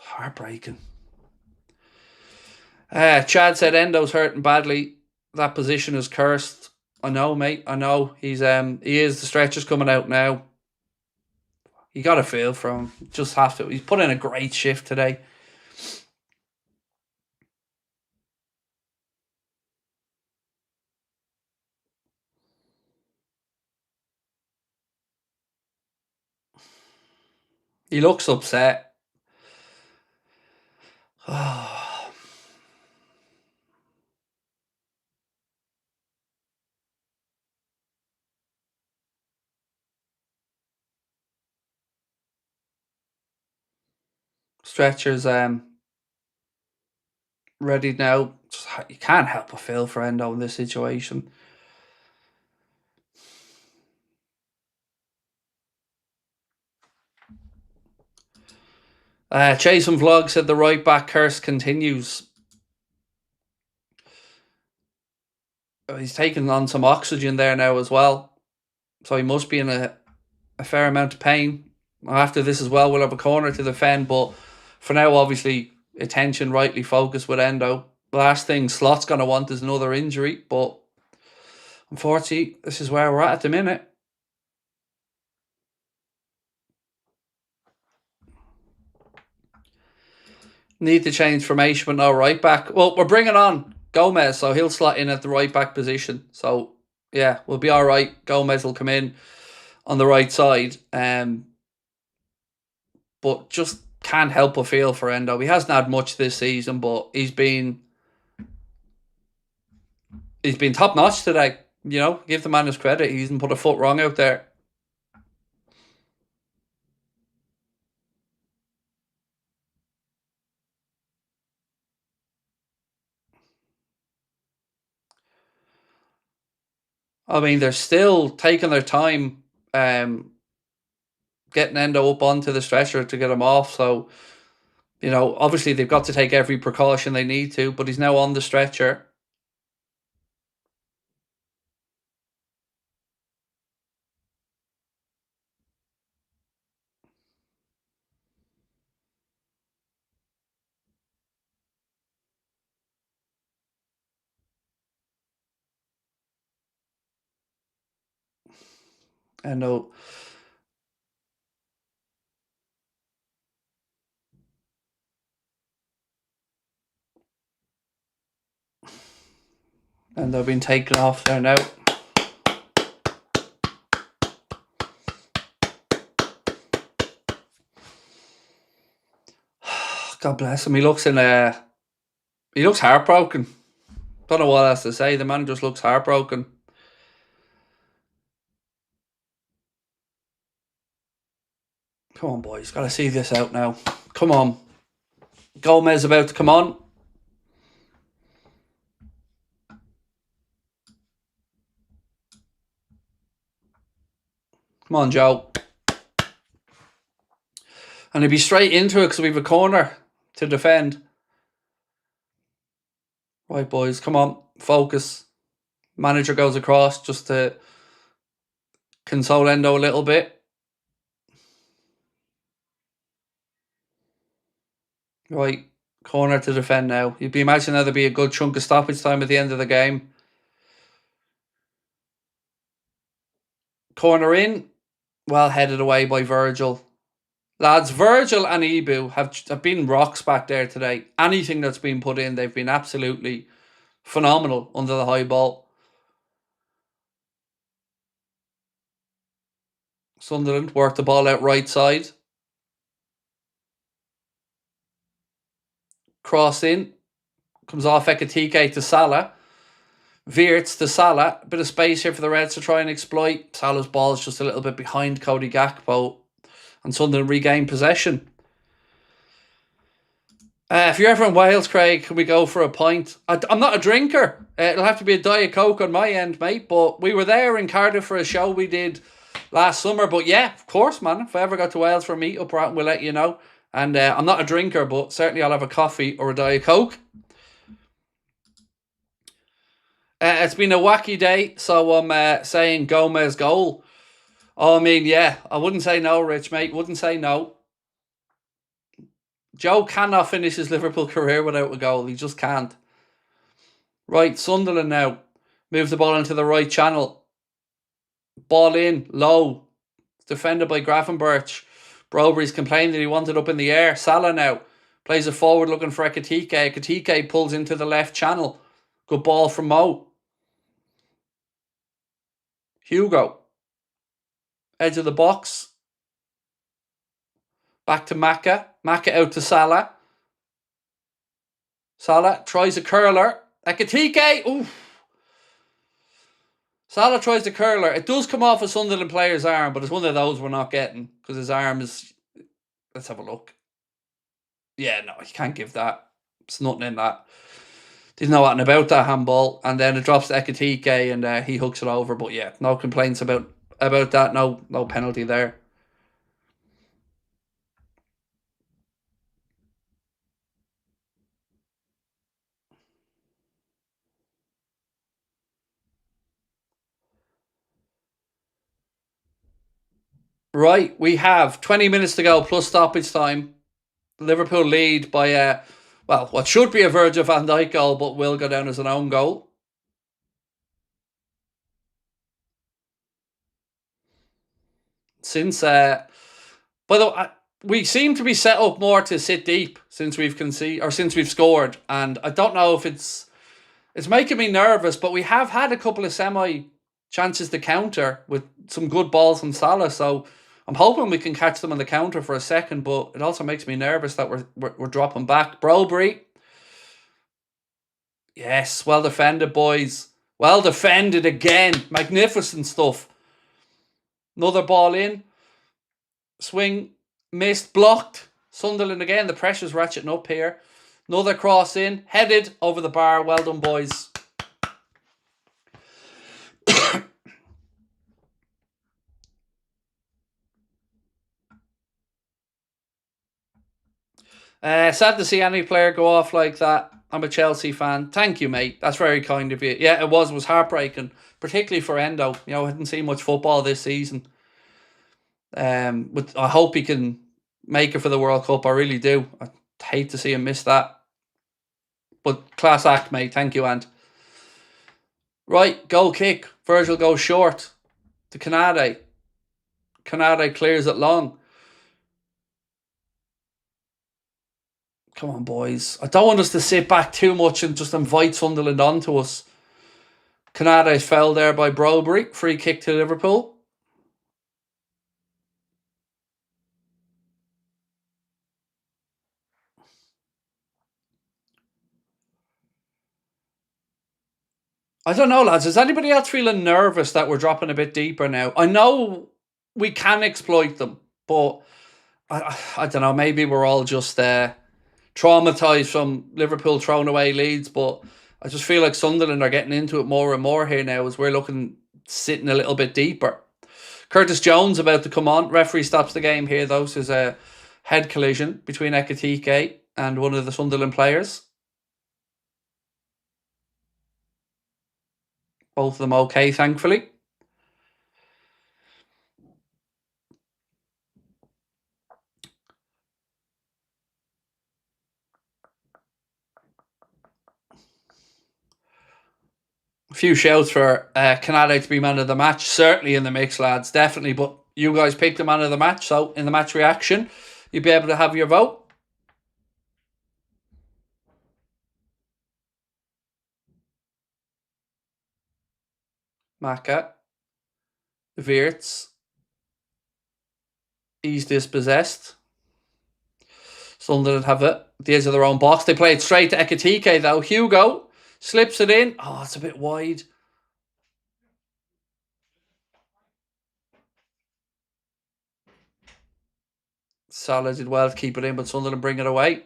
Heartbreaking. Chad said Endo's hurting badly. That position is cursed. I know, mate. I know. He is. The stretcher's coming out now. You got to feel for him. Just have to. He's put in a great shift today. He looks upset. Stretcher's ready now. You can't help but feel for Endo in this situation. Jason Vlog said the right back curse continues. He's taking on some oxygen there now as well. So he must be in a fair amount of pain. After this as well, we'll have a corner to defend. But for now, obviously, attention rightly focused with Endo. The last thing Slot's going to want is another injury. But unfortunately, this is where we're at the minute. Need to change formation, but no right back. Well, we're bringing on Gomez, so he'll slot in at the right back position. So, yeah, we'll be all right. Gomez will come in on the right side. But just can't help but feel for Endo. He hasn't had much this season, but he's been top notch today. You know, give the man his credit. He hasn't put a foot wrong out there. I mean, they're still taking their time getting Endo up onto the stretcher to get him off. So, you know, obviously they've got to take every precaution they need to, but he's now on the stretcher. Endo. And they've been taken off there now. God bless him. He looks heartbroken. Don't know what else to say. The man just looks heartbroken. Come on, boys. Got to see this out now. Come on. Gomez about to come on. Come on, Joe. And he'll be straight into it because we have a corner to defend. Right, boys. Come on. Focus. Manager goes across just to console Endo a little bit. Right. Corner to defend now. You'd be imagining there'd be a good chunk of stoppage time at the end of the game. Corner in. Well headed away by Virgil. Lads, Virgil and Ibu have been rocks back there today. Anything that's been put in, they've been absolutely phenomenal under the high ball. Sunderland worked the ball out right side. Cross in. Comes off Ekitike to Salah. Wirtz to Salah. Bit of space here for the Reds to try and exploit. Salah's ball is just a little bit behind Cody Gakpo. And Sunderland regain possession. If you're ever in Wales, Craig, can we go for a pint? I'm not a drinker. It'll have to be a Diet Coke on my end, mate. But we were there in Cardiff for a show we did last summer. But yeah, of course, man. If I ever got to Wales for a meet-up, we'll let you know. And I'm not a drinker, but certainly I'll have a coffee or a Diet Coke. It's been a wacky day, so I'm saying Gomez goal. Oh, I mean, yeah, I wouldn't say no, Rich, mate. Wouldn't say no. Joe cannot finish his Liverpool career without a goal. He just can't. Right, Sunderland now. Move the ball into the right channel. Ball in, low. Defended by Gravenberch. Broberry's complaining that he wanted up in the air. Salah now. Plays it forward looking for Ekitike. Ekitike pulls into the left channel. Good ball from Mo. Hugo. Edge of the box. Back to Maka. Maka out to Salah. Salah tries a curler. Ekitike. Oof. Salah tries the curler. It does come off a Sunderland player's arm, but it's one of those we're not getting because his arm is... Let's have a look. Yeah, no, you can't give that. There's nothing in that. Didn't know nothing about that handball. And then it drops to Ekitike and he hooks it over. But yeah, no complaints about that. No penalty there. Right, we have 20 minutes to go plus stoppage time. Liverpool lead by, what should be a Virgil van Dijk goal, but will go down as an own goal. Since, by the way, we seem to be set up more to sit deep since we've conceded, or since we've scored. And I don't know if it's making me nervous, but we have had a couple of chances to counter with some good balls from Salah, so I'm hoping we can catch them on the counter for a second, but it also makes me nervous that we're dropping back. Broberry. Yes, well defended, boys. Well defended again. Magnificent stuff. Another ball in. Swing. Missed. Blocked. Sunderland again. The pressure's ratcheting up here. Another cross in. Headed over the bar. Well done, boys. Sad to see any player go off like that. I'm a Chelsea fan. Thank you, mate. That's very kind of you. Yeah, it was heartbreaking, particularly for Endo. I hadn't seen much football this season. But I hope he can make it for the World Cup. I really do. I hate to see him miss that. But class act, mate. Thank you, Ant. Right, goal kick. Virgil goes short to Canade. Canade clears it long. Come on, boys. I don't want us to sit back too much and just invite Sunderland onto us. Canades fell there by Brobery. Free kick to Liverpool. I don't know, lads. Is anybody else feeling nervous that we're dropping a bit deeper now? I know we can exploit them, but I don't know. Maybe we're all just traumatised from Liverpool throwing away leads, but I just feel like Sunderland are getting into it more and more here now as we're looking sitting a little bit deeper. Curtis Jones about to come on. Referee stops the game here, though. So there's a head collision between Ekitike and one of the Sunderland players. Both of them okay, thankfully. A few shouts for Canada to be man of the match. Certainly in the mix, lads. Definitely. But you guys picked the man of the match. So in the match reaction, you'll be able to have your vote. Maka. Wirtz. He's dispossessed. Sunderland have it at the edge of their own box. They play it straight to Ekitike, though. Hugo slips it in. Oh, it's a bit wide. Salah did well to keep it in, but Sunderland bring it away.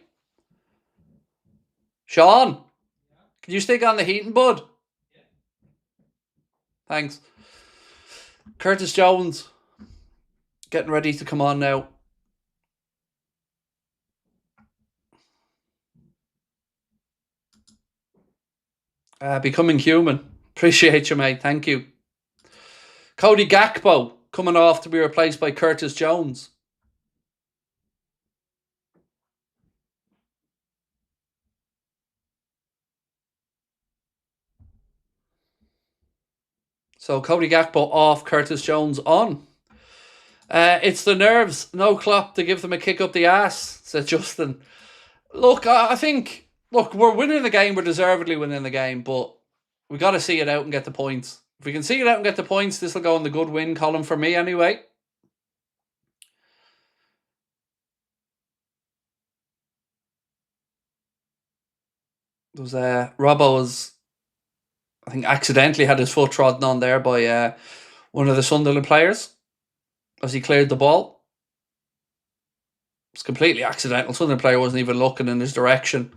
Sean, can you stick on the heating, bud? Thanks. Curtis Jones getting ready to come on now. Becoming human. Appreciate you, mate. Thank you. Cody Gakpo coming off to be replaced by Curtis Jones. So Cody Gakpo off, Curtis Jones on. It's the nerves. No Klopp to give them a kick up the ass, said Justin. Look, I think, we're winning the game. We're deservedly winning the game, but we got to see it out and get the points. If we can see it out and get the points, this will go in the good win column for me anyway. There was Robbo was, I think, accidentally had his foot trodden on there by one of the Sunderland players as he cleared the ball. It's completely accidental. Sunderland player wasn't even looking in his direction.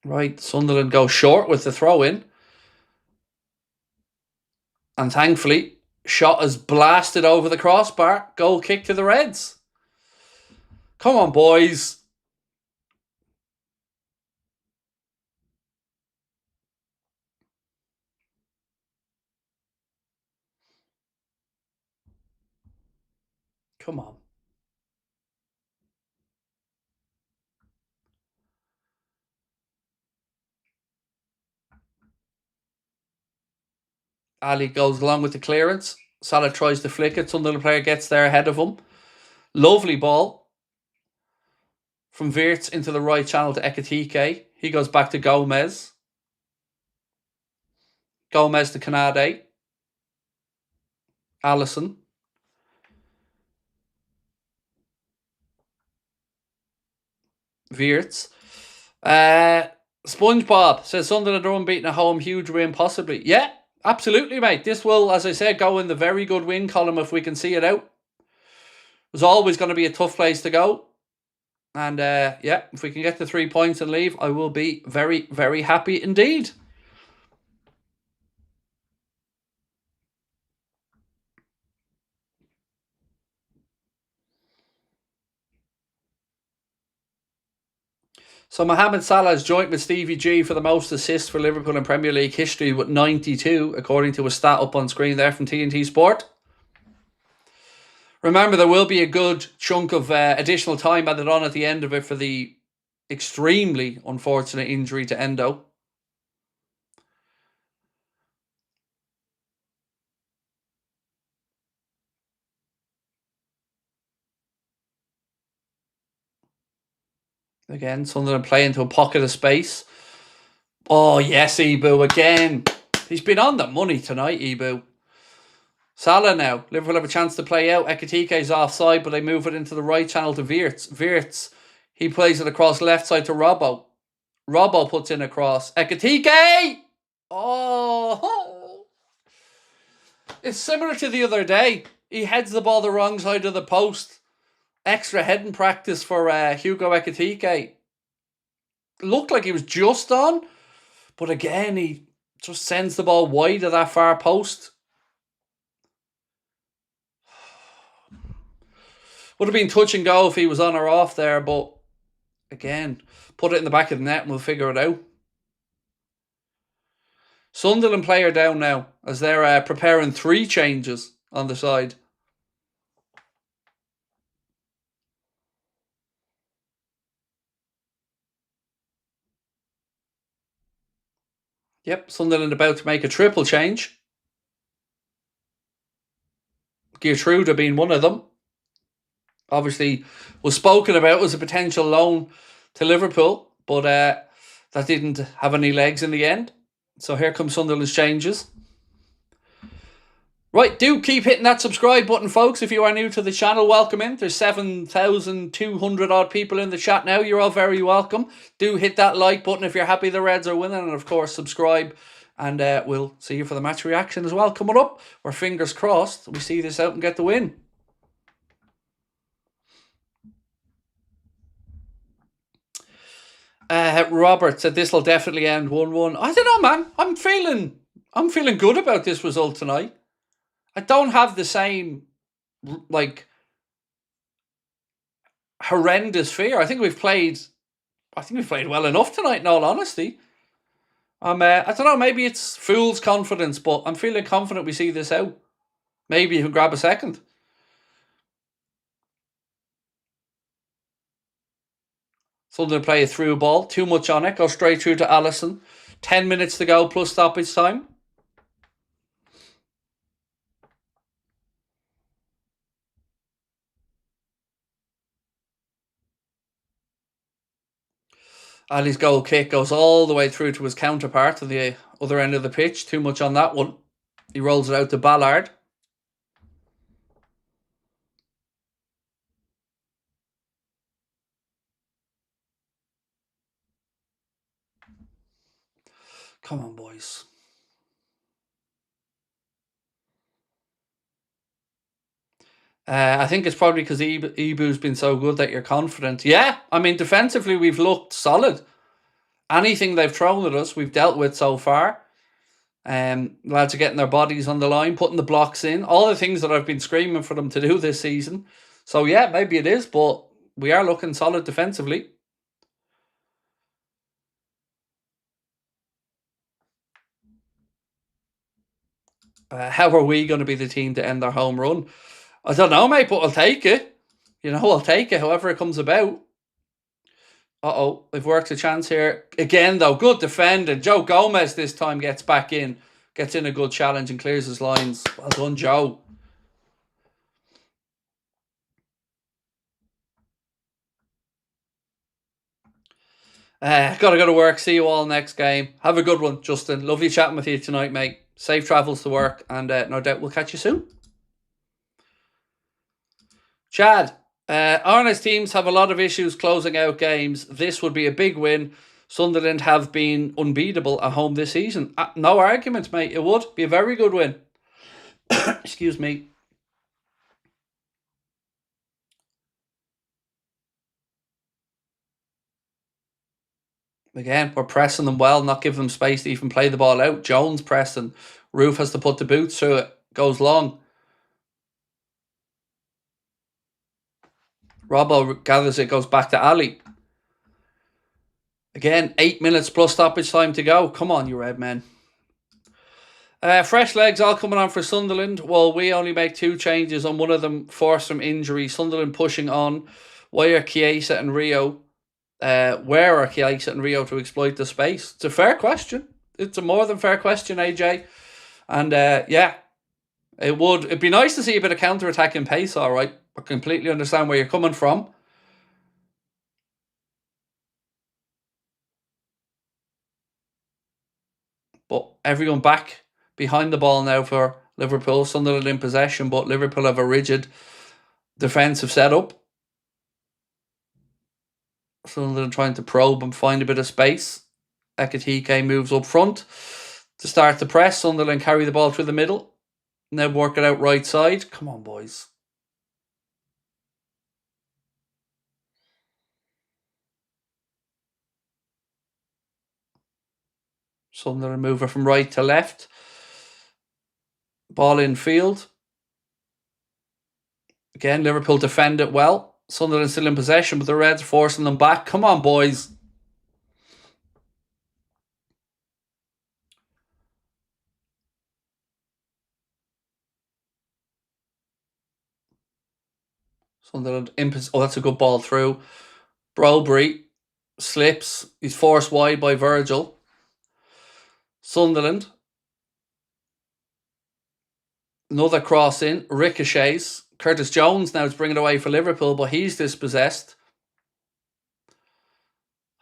Right, Sunderland go short with the throw in. And thankfully, shot is blasted over the crossbar. Goal kick to the Reds. Come on, boys. Come on. Ali goes along with the clearance. Salah tries to flick it. Sunderland player gets there ahead of him. Lovely ball from Wirtz into the right channel to Ekitike. He goes back to Gomez. Gomez to Canade. Allison. Wirtz. SpongeBob says Sunderland are unbeaten at home. Huge win, possibly. Yeah, absolutely, mate. This will, as I said, go in the very good win column if we can see it out. There's always going to be a tough place to go. And yeah, if we can get the 3 points and leave, I will be very, very happy indeed. So Mohamed Salah is joint with Stevie G for the most assists for Liverpool in Premier League history with 92, according to a stat up on screen there from TNT Sport. Remember, there will be a good chunk of additional time added on at the end of it for the extremely unfortunate injury to Endo. Again, Sunderland play into a pocket of space. Oh, yes, Ibu again. He's been on the money tonight, Ibu. Salah now. Liverpool have a chance to play out. Ekitike's offside, but they move it into the right channel to Wirtz. Wirtz, he plays it across left side to Robbo. Robbo puts in a cross. Ekitike! Oh! It's similar to the other day. He heads the ball the wrong side of the post. Extra heading practice for Hugo Ekitike. Looked like he was just on, but again, he just sends the ball wide of that far post. Would have been touch and go if he was on or off there, but again, put it in the back of the net and we'll figure it out. Sunderland player down now as they're preparing 3 changes on the side. Yep, Sunderland about to make a triple change. Gertruda being one of them. Obviously, was spoken about as a potential loan to Liverpool, but that didn't have any legs in the end. So here comes Sunderland's changes. Right, do keep hitting that subscribe button, folks. If you are new to the channel, welcome in. There's 7,200 odd people in the chat now. You're all very welcome. Do hit that like button if you're happy the Reds are winning. And of course, subscribe. And we'll see you for the match reaction as well coming up. We're fingers crossed we see this out and get the win. Robert said this will definitely end 1-1. I don't know, man. I'm feeling good about this result tonight. I don't have the same like horrendous fear. I think we've played well enough tonight, in all honesty. I don't know, maybe it's fool's confidence, but I'm feeling confident we see this out. Maybe you can grab a second. Sunderland play a through ball. Too much on it. Go straight through to Allison. 10 minutes to go plus stoppage time. Ali's goal kick goes all the way through to his counterpart on the other end of the pitch. Too much on that one. He rolls it out to Ballard. Come on, boys. I think it's probably because Ibu's been so good that you're confident. Yeah, I mean, defensively, we've looked solid. Anything they've thrown at us, we've dealt with so far. Lads are getting their bodies on the line, putting the blocks in. All the things that I've been screaming for them to do this season. So, yeah, maybe it is, but we are looking solid defensively. How are we going to be the team to end their home run? I don't know, mate, but I'll take it. You know, I'll take it however it comes about. Uh-oh, they've worked a chance here. Again, though, good defending. Joe Gomez this time gets back in. Gets in a good challenge and clears his lines. Well done, Joe. Gotta go to work. See you all next game. Have a good one, Justin. Lovely chatting with you tonight, mate. Safe travels to work, and no doubt we'll catch you soon. Chad, Arna's teams have a lot of issues closing out games. This would be a big win. Sunderland have been unbeatable at home this season. No argument, mate. It would be a very good win. Excuse me. Again, we're pressing them well, not giving them space to even play the ball out. Jones pressing. Roof has to put the boots through it. Goes long. Robbo gathers it, goes back to Ali. Again, 8 minutes plus stoppage time to go. Come on, you red men. Fresh legs all coming on for Sunderland. Well, we only make 2 changes, and one of them forced from injury. Sunderland pushing on. Why are Chiesa and Rio? Where are Chiesa and Rio to exploit the space? It's a fair question. It's a more than fair question, AJ. And yeah, it'd be nice to see a bit of counter-attacking pace, all right. I completely understand where you're coming from. But everyone back behind the ball now for Liverpool. Sunderland in possession, but Liverpool have a rigid defensive setup. Sunderland trying to probe and find a bit of space. Ekitike moves up front to start the press. Sunderland carry the ball through the middle. Now work it out right side. Come on, boys. Sunderland move it from right to left. Ball in field. Again, Liverpool defend it well. Sunderland still in possession, but the Reds are forcing them back. Come on, boys. Sunderland in possession. Oh, that's a good ball through. Brobry slips. He's forced wide by Virgil. Sunderland. Another cross in. Ricochets. Curtis Jones now is bringing it away for Liverpool, but he's dispossessed.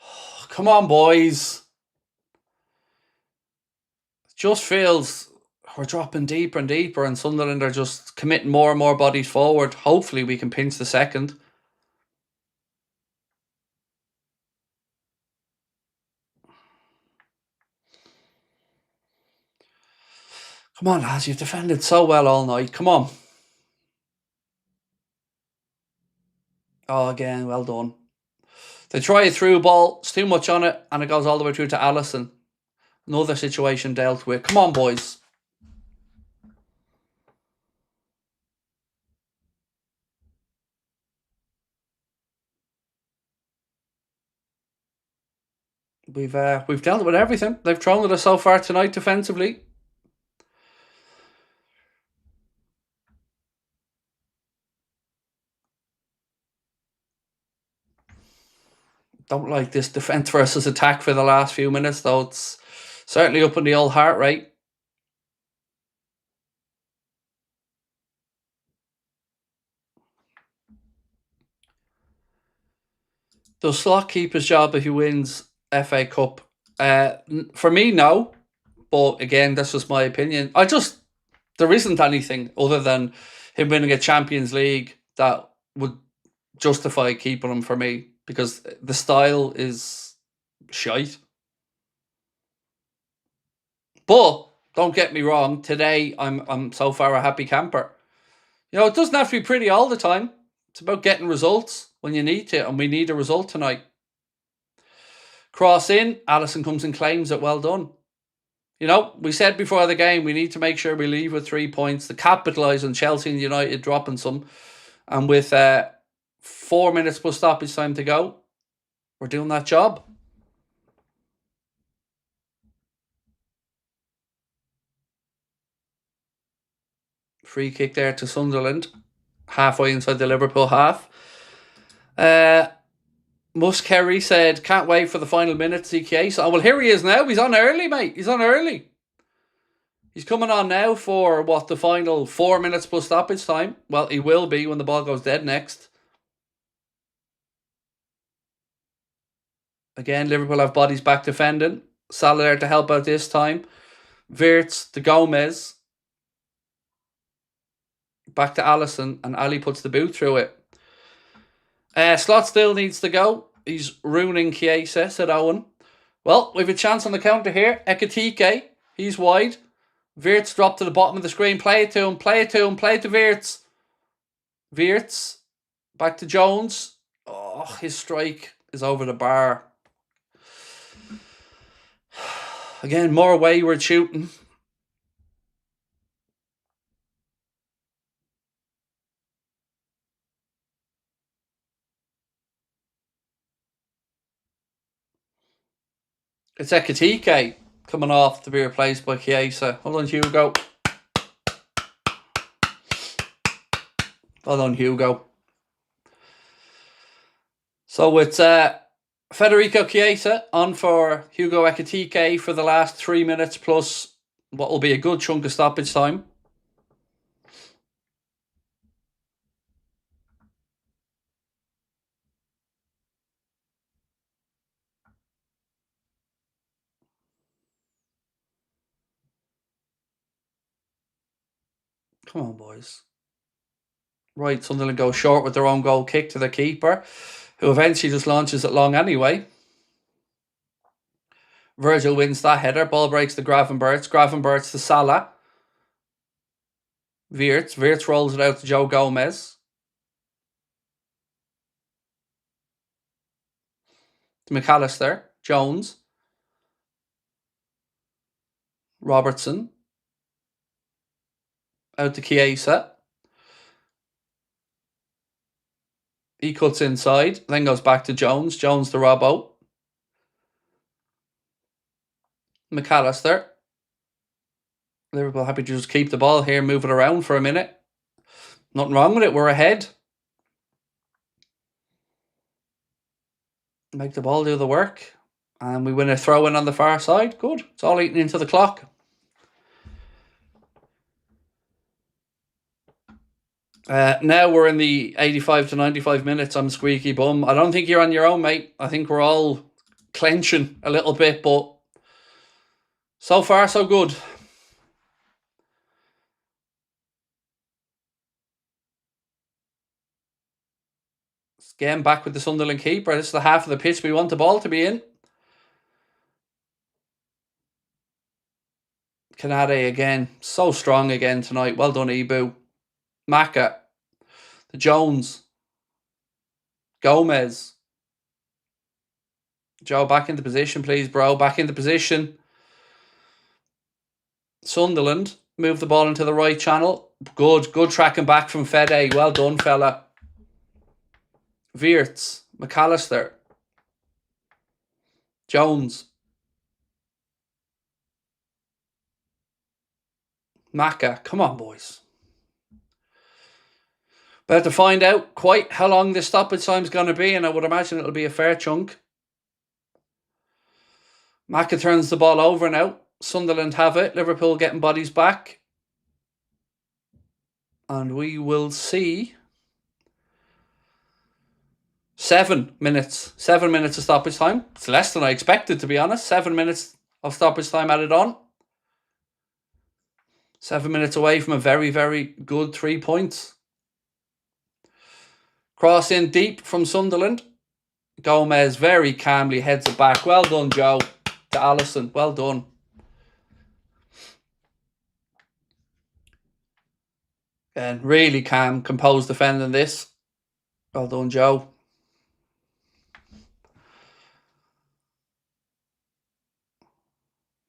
Oh, come on, boys. It just feels we're dropping deeper and deeper, and Sunderland are just committing more and more bodies forward. Hopefully we can pinch the second. Come on, lads. You've defended so well all night. Come on. Oh, again, well done. They try a through ball. It's too much on it, and it goes all the way through to Allison. Another situation dealt with. Come on, boys. We've dealt with everything. They've thrown at us so far tonight defensively. Don't like this defence versus attack for the last few minutes, though. It's certainly up in the old heart rate. Does Slot keep his job if he wins FA Cup? For me, no. But again, that's just my opinion. There isn't anything other than him winning a Champions League that would justify keeping him for me, because the style is shite. But don't get me wrong, today I'm so far a happy camper. You know, it doesn't have to be pretty all the time. It's about getting results when you need to, and we need a result tonight. Cross in, Allison comes and claims it. Well done. You know, we said before the game we need to make sure we leave with 3 points to capitalise on Chelsea and United dropping some. And with 4 minutes plus stoppage time to go, we're doing that job. Free kick there to Sunderland, halfway inside the Liverpool half. Muskerry said, can't wait for the final minute to see Chiesa. Oh, well, here he is now. He's on early, mate. He's on early. He's coming on now for, the final 4 minutes plus stoppage time. Well, he will be when the ball goes dead next. Again, Liverpool have bodies back defending. Salah there to help out this time. Wirtz to Gomez. Back to Allison, and Ali puts the boot through it. Slot still needs to go. He's ruining Chiesa, said Owen. Well, we have a chance on the counter here. Ekitike, he's wide. Wirtz dropped to the bottom of the screen. Play it to him, play it to him, play it to Wirtz. Wirtz, back to Jones. Oh, his strike is over the bar. Again, more wayward shooting. It's Ekitike coming off to be replaced by Chiesa. Hold on, Hugo. Hold on, Hugo. So it's Federico Chiesa on for Hugo Ekitike for the last 3 minutes plus what will be a good chunk of stoppage time. Come on, boys. Right, Sunderland go short with their own goal kick to the keeper, who eventually just launches it long anyway. Virgil wins that header. Ball breaks to Gravenberts. Gravenberts to Salah. Wirtz rolls it out to Joe Gomez. To McAllister. Jones. Robertson. Out to Chiesa. He cuts inside. Then goes back to Jones. Jones to Robbo. McAllister. Liverpool happy to just keep the ball here, move it around for a minute. Nothing wrong with it. We're ahead. Make the ball do the work. And we win a throw-in on the far side. Good. It's all eating into the clock. Now we're in the 85 to 95 minutes. I'm squeaky bum. I don't think you're on your own, mate. I think we're all clenching a little bit, but so far so good. Again, back with the Sunderland keeper. This is the half of the pitch we want the ball to be in. Canade again. So strong again tonight. Well done, Ibu. Maka. The Jones. Gomez. Joe, back into position, please, bro. Back into position. Sunderland move the ball into the right channel. Good tracking back from Fede. Well done, fella. Wirtz. McAllister. Jones. Maka. Come on, boys. About to find out quite how long this stoppage time is going to be, and I would imagine it'll be a fair chunk. Maka turns the ball over now. Sunderland have it. Liverpool getting bodies back. And we will see 7 minutes. 7 minutes of stoppage time. It's less than I expected, to be honest. 7 minutes of stoppage time added on. 7 minutes away from a very, very good 3 points. Cross in deep from Sunderland. Gomez very calmly heads it back. Well done, Joe. To Allison. Well done. And really calm, composed defending this. Well done, Joe.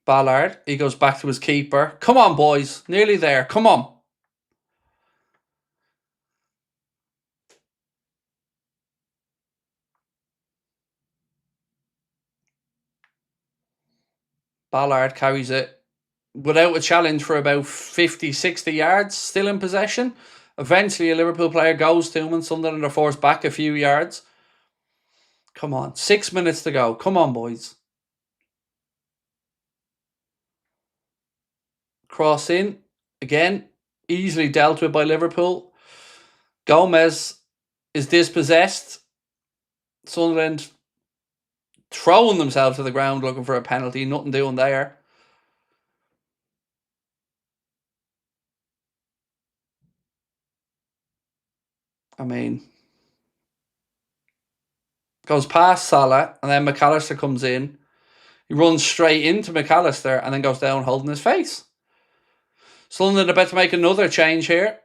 Ballard. He goes back to his keeper. Come on, boys. Nearly there. Come on. Ballard carries it without a challenge for about 50, 60 yards. Still in possession. Eventually, a Liverpool player goes to him and Sunderland are forced back a few yards. Come on. 6 minutes to go. Come on, boys. Cross in. Again, easily dealt with by Liverpool. Gomez is dispossessed. Sunderland throwing themselves to the ground looking for a penalty. Nothing doing there. I mean, goes past Salah and then McAllister comes in. He runs straight into McAllister and then goes down holding his face. Sunderland about to make another change here.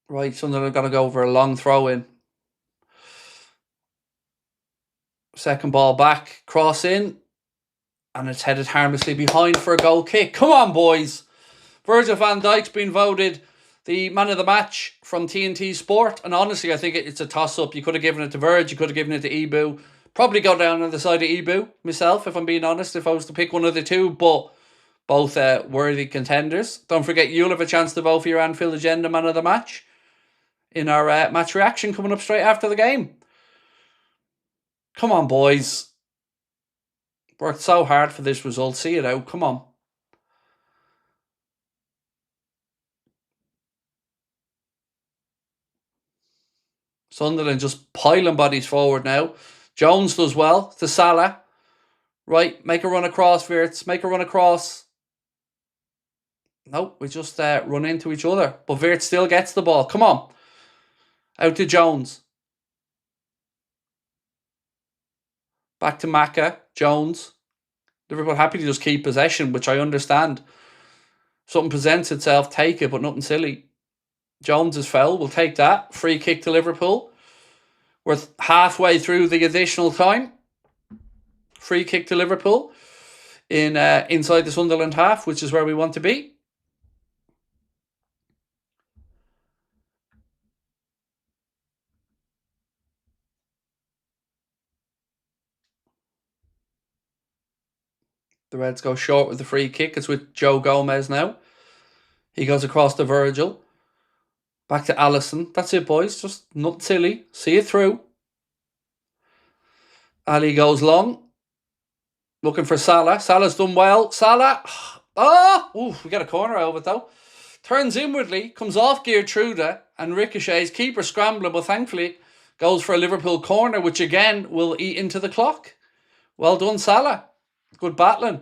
Right, Sunderland got to go for a long throw in. Second ball back, cross in, and it's headed harmlessly behind for a goal kick. Come on, boys. Virgil van Dijk's been voted the man of the match from TNT Sport, and honestly, I think it's a toss-up. You could have given it to Virg, you could have given it to Ibu. Probably go down on the side of Ibu, myself, if I'm being honest, if I was to pick one of the two, but both worthy contenders. Don't forget, you'll have a chance to vote for your Anfield Agenda man of the match in our match reaction coming up straight after the game. Come on, boys. Worked so hard for this result. See it out. Come on. Sunderland just piling bodies forward now. Jones does well to Salah. Right, make a run across, Wirtz. Make a run across. Nope, we just run into each other. But Wirtz still gets the ball. Come on. Out to Jones. Back to Maka. Jones. Liverpool happy to just keep possession, which I understand. Something presents itself, take it, but nothing silly. Jones is foul. We'll take that. Free kick to Liverpool. We're halfway through the additional time. Free kick to Liverpool in inside the Sunderland half, which is where we want to be. The Reds go short with the free kick. It's with Joe Gomez now. He goes across to Virgil. Back to Alisson. That's it, boys. Just not silly. See it through. Ali goes long. Looking for Salah. Salah's done well. Salah. Oh! We got a corner out of it, though. Turns inwardly. Comes off Geertruida. And ricochets. Keeper scrambling. But thankfully goes for a Liverpool corner, which again will eat into the clock. Well done, Salah. Good battling.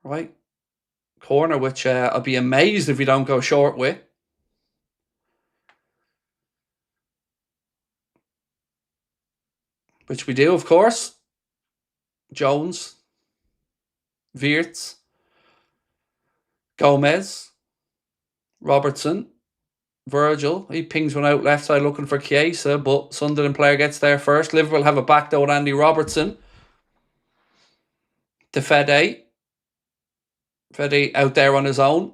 Right. Corner, which I'll be amazed if we don't go short with. Which we do, of course. Jones. Wirtz. Gomez. Robertson. Virgil. He pings one out left side looking for Chiesa, but Sunderland player gets there first. Liverpool have a back door Andy Robertson. To Fede. Fede out there on his own.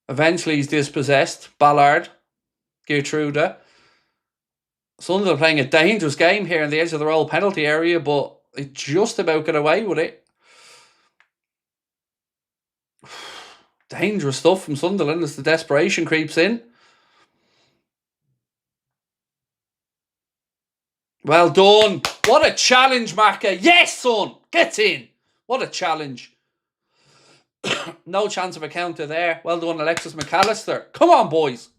Eventually he's dispossessed. Ballard. Geertruida. Sunderland playing a dangerous game here on the edge of their old penalty area, but they just about got away with it. Dangerous stuff from Sunderland as the desperation creeps in. Well done. What a challenge, Maka. Yes, son. Get in. What a challenge. No chance of a counter there. Well done, Alexis McAllister. Come on, boys.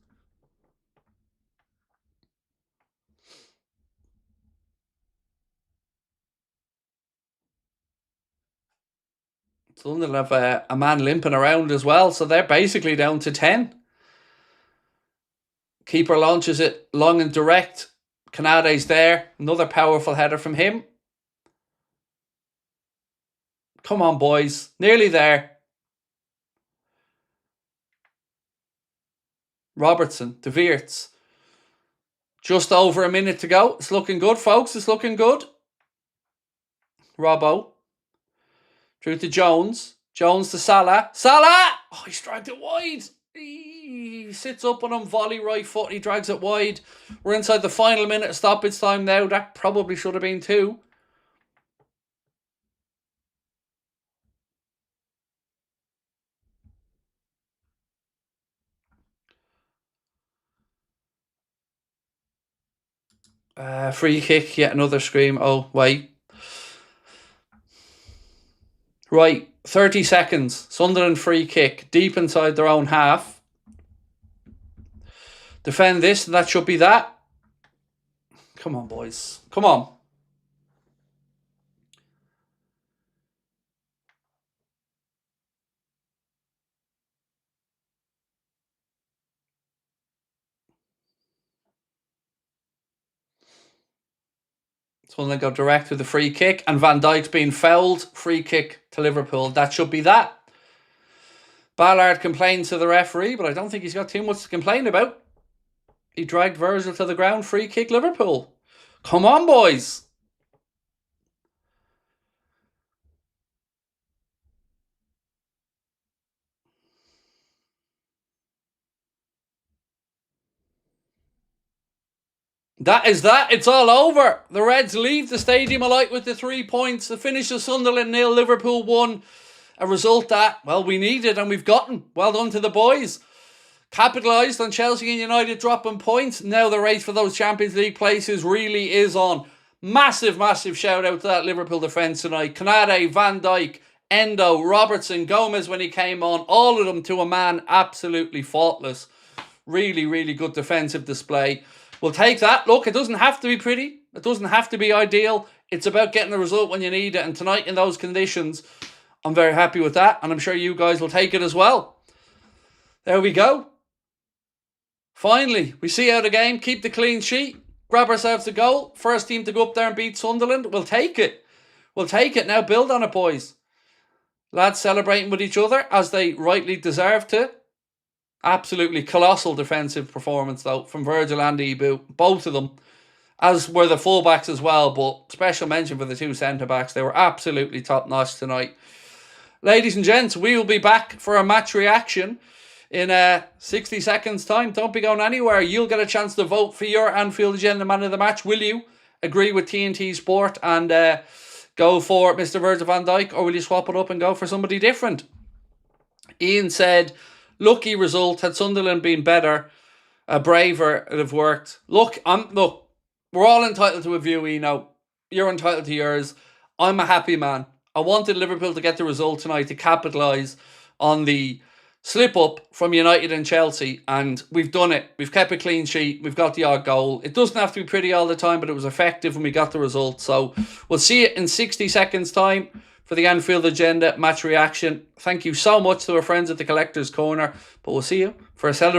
Sunderland have a man limping around as well, so they're basically down to 10. Keeper launches it long and direct. Canade's there. Another powerful header from him. Come on, boys. Nearly there. Robertson, De Wirtz. Just over a minute to go. It's looking good, folks. It's looking good. Robbo. Through to Jones. Jones to Salah. Salah! Oh, he's dragged it wide. He sits up on him, volley right foot. He drags it wide. We're inside the final minute of stoppage time now. That probably should have been 2. Free kick, yet another scream. Oh, wait. Right, 30 seconds. Sunderland free kick, deep inside their own half. Defend this, and that should be that. Come on, boys. Come on. Sunderland go direct with the free kick, and Van Dijk's being fouled. Free kick to Liverpool. That should be that. Ballard complains to the referee, but I don't think he's got too much to complain about. He dragged Virgil to the ground. Free kick Liverpool. Come on, boys. That is that. It's all over. The Reds leave the stadium alight with the 3 points. The finish of Sunderland 0, Liverpool 1. A result that, well, we needed and we've gotten. Well done to the boys. Capitalised on Chelsea and United dropping points. Now the race for those Champions League places really is on. Massive, massive shout out to that Liverpool defence tonight. Canade, Van Dijk, Endo, Robertson, Gomez when he came on, all of them to a man, absolutely faultless. Really, really good defensive display. We'll take that. Look, it doesn't have to be pretty. It doesn't have to be ideal. It's about getting a result when you need it. And tonight in those conditions, I'm very happy with that. And I'm sure you guys will take it as well. There we go. Finally, we see out a game, keep the clean sheet, grab ourselves a goal. First team to go up there and beat Sunderland. We'll take it. We'll take it. Now build on it, boys. Lads celebrating with each other as they rightly deserve to. Absolutely colossal defensive performance, though, from Virgil and Ibu. Both of them. As were the fullbacks as well, but special mention for the two centre-backs. They were absolutely top-notch tonight. Ladies and gents, we will be back for a match reaction in 60 seconds' time. Don't be going anywhere. You'll get a chance to vote for your Anfield Agenda Man of the Match. Will you agree with TNT Sport and go for Mr. Virgil van Dijk, or will you swap it up and go for somebody different? Ian said, lucky result. Had Sunderland been better, braver, it would have worked. Look, we're all entitled to a view, Eno. You're entitled to yours. I'm a happy man. I wanted Liverpool to get the result tonight to capitalise on the slip-up from United and Chelsea, and we've done it. We've kept a clean sheet. We've got the odd goal. It doesn't have to be pretty all the time, but it was effective and we got the result. So we'll see it in 60 seconds' time for the Anfield Agenda match reaction. Thank you so much to our friends at the Collector's Corner, but we'll see you for a celebration.